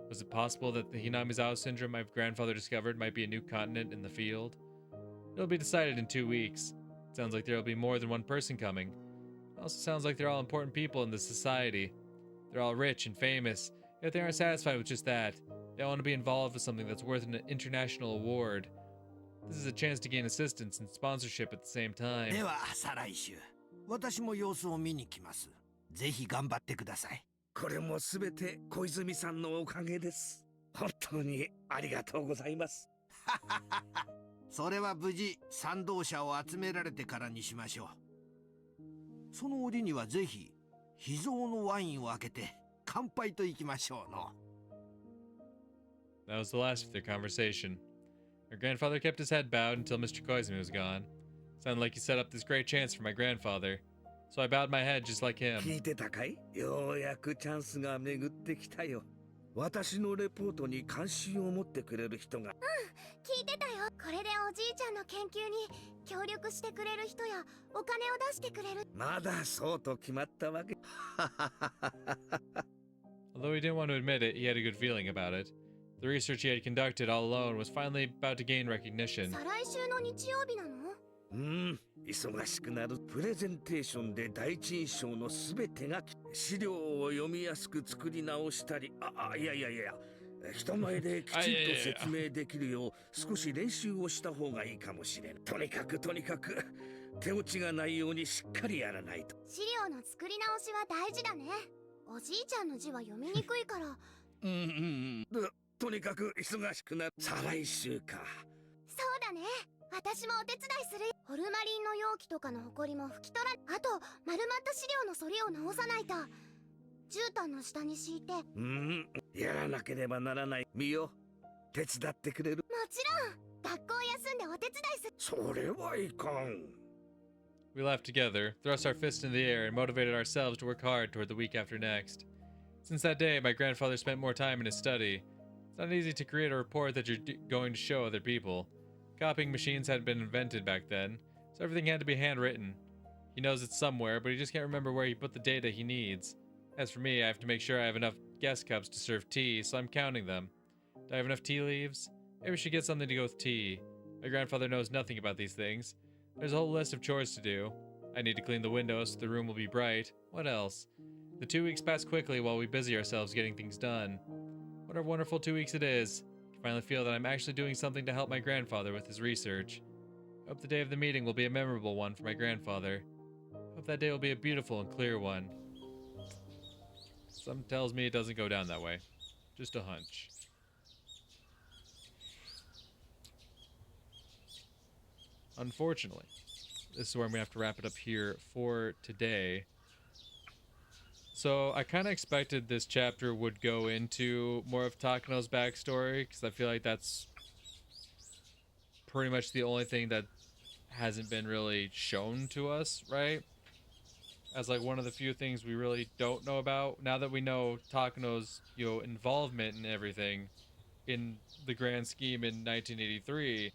Was it possible that the Hinamizawa syndrome my grandfather discovered might be a new continent in the field? It'll be decided in 2 weeks. It sounds like there will be more than one person coming. It also sounds like they're all important people in this society. They're all rich and famous, yet they aren't satisfied with just that. They all want to be involved with something that's worth an international award. This is a chance to gain assistance and sponsorship at the same time. では再来週、私も様子を見に来ます。ぜひ頑張ってください。これもすべて小泉さんのおかげです。本当にありがとうございます。それは無事賛同者を集められてからにしましょう。その折にはぜひ秘蔵のワインを開けて乾杯といきましょうの。That was the last of their conversation. My grandfather kept his head bowed until Mr. Koizumi was gone. Sounded like he set up this great chance for my grandfather. So I bowed my head just like him. 聞いてたかい？ようやくチャンスが巡ってきたよ。私のレポートに関心を持ってくれる人が。聞いてたよ。これでおじいちゃんの研究に協力してくれる人やお金を出してくれる。まだそうと決まったわけ。Although he didn't want to admit it, he had a good feeling about it. The research he had conducted all alone was finally about to gain recognition. 再来週の日曜日なの？忙しくなる。プレゼンテーションで第一印象のすべてが資料を読みやすく作り直したり、いや人前できちんと説明できるよう少し練習をした方がいいかもしれん。とにかく手落ちがないようにしっかりやらないと。資料の作り直しは大事だね。おじいちゃんの字は読みにくいから。とにかく忙しくなる。再来週か。そうだね。私もお手伝いする。ホルマリンの容器とかのホコリも拭き取ら。あと丸まった資料の反りを直さないと。絨毯の下に敷いて。やらなければならない。みよ、手伝ってくれる？もちろん。学校休んでお手伝いする。それはいかん。We laughed together, thrust our fists in the air, and motivated ourselves to work hard toward the week after next. Since that day, my grandfather spent more time in his study. It's not easy to create a report that you're going to show other people. Copying machines hadn't been invented back then, so everything had to be handwritten. He knows it's somewhere, but he just can't remember where he put the data he needs. As for me, I have to make sure I have enough guest cups to serve tea, so I'm counting them. Do I have enough tea leaves? Maybe we should get something to go with tea. My grandfather knows nothing about these things. There's a whole list of chores to do. I need to clean the windows so the room will be bright. What else? The 2 weeks pass quickly while we busy ourselves getting things done. What a wonderful 2 weeks it is. I finally feel that I'm actually doing something to help my grandfather with his research. Hope the day of the meeting will be a memorable one for my grandfather. Hope that day will be a beautiful and clear one. Some tells me it doesn't go down that way. Just a hunch. Unfortunately, this is where I'm going to have to wrap it up here for today. So I kind of expected this chapter would go into more of Takano's backstory, because I feel like that's pretty much the only thing that hasn't been really shown to us, right? As like one of the few things we really don't know about. Now that we know Takano's, involvement in everything in the grand scheme in 1983,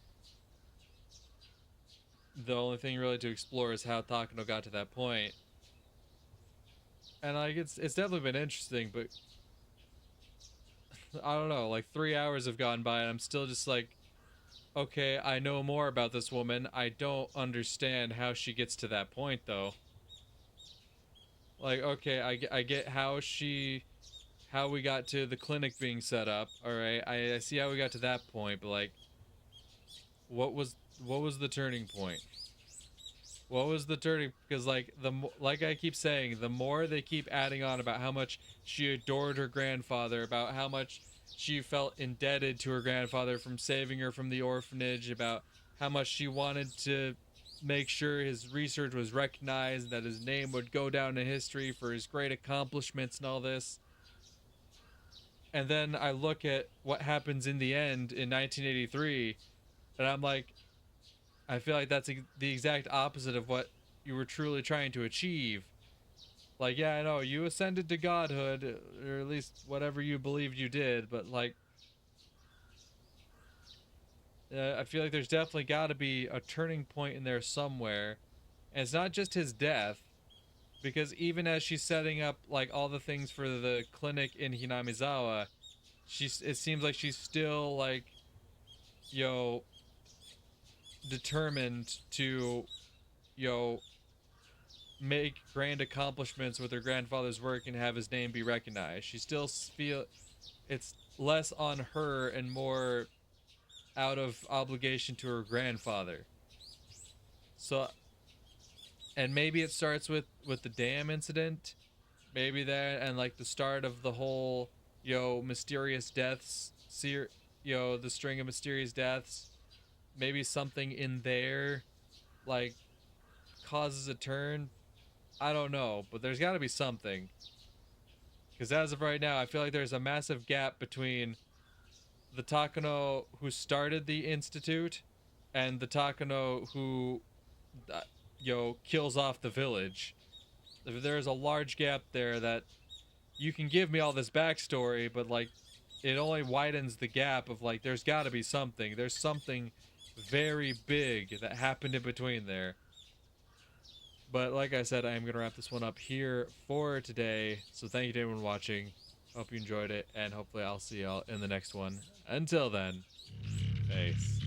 the only thing really to explore is how Takano got to that point. And like it's definitely been interesting, but I don't know, like 3 hours have gone by and I'm still just like, okay, I know more about this woman. I don't understand how she gets to that point though. Like, okay, I get how we got to the clinic being set up. All right, I see how we got to that point, but like, what was the turning point? What was the turning? Because like like I keep saying, the more they keep adding on about how much she adored her grandfather, about how much she felt indebted to her grandfather from saving her from the orphanage, about how much she wanted to make sure his research was recognized, that his name would go down in history for his great accomplishments and all this. And then I look at what happens in the end in 1983, and I'm like, I feel like that's the exact opposite of what you were truly trying to achieve. Like, yeah, I know, you ascended to godhood, or at least whatever you believed you did, but like, I feel like there's definitely got to be a turning point in there somewhere. And it's not just his death, because even as she's setting up like all the things for the clinic in Hinamizawa, it seems like she's still like, determined to, make grand accomplishments with her grandfather's work and have his name be recognized. She still feel it's less on her and more out of obligation to her grandfather. So, and maybe it starts with the dam incident, maybe that, and like the start of the whole mysterious deaths, the string of mysterious deaths. Maybe something in there like causes a turn. I don't know, but there's got to be something. Because as of right now, I feel like there's a massive gap between the Takano who started the Institute and the Takano who, kills off the village. There's a large gap there that you can give me all this backstory, but like, it only widens the gap of like, there's got to be something. There's something very big that happened in between there. But like I said, I am going to wrap this one up here for today. So thank you to everyone watching. Hope you enjoyed it, and hopefully I'll see y'all in the next one. Until then, peace.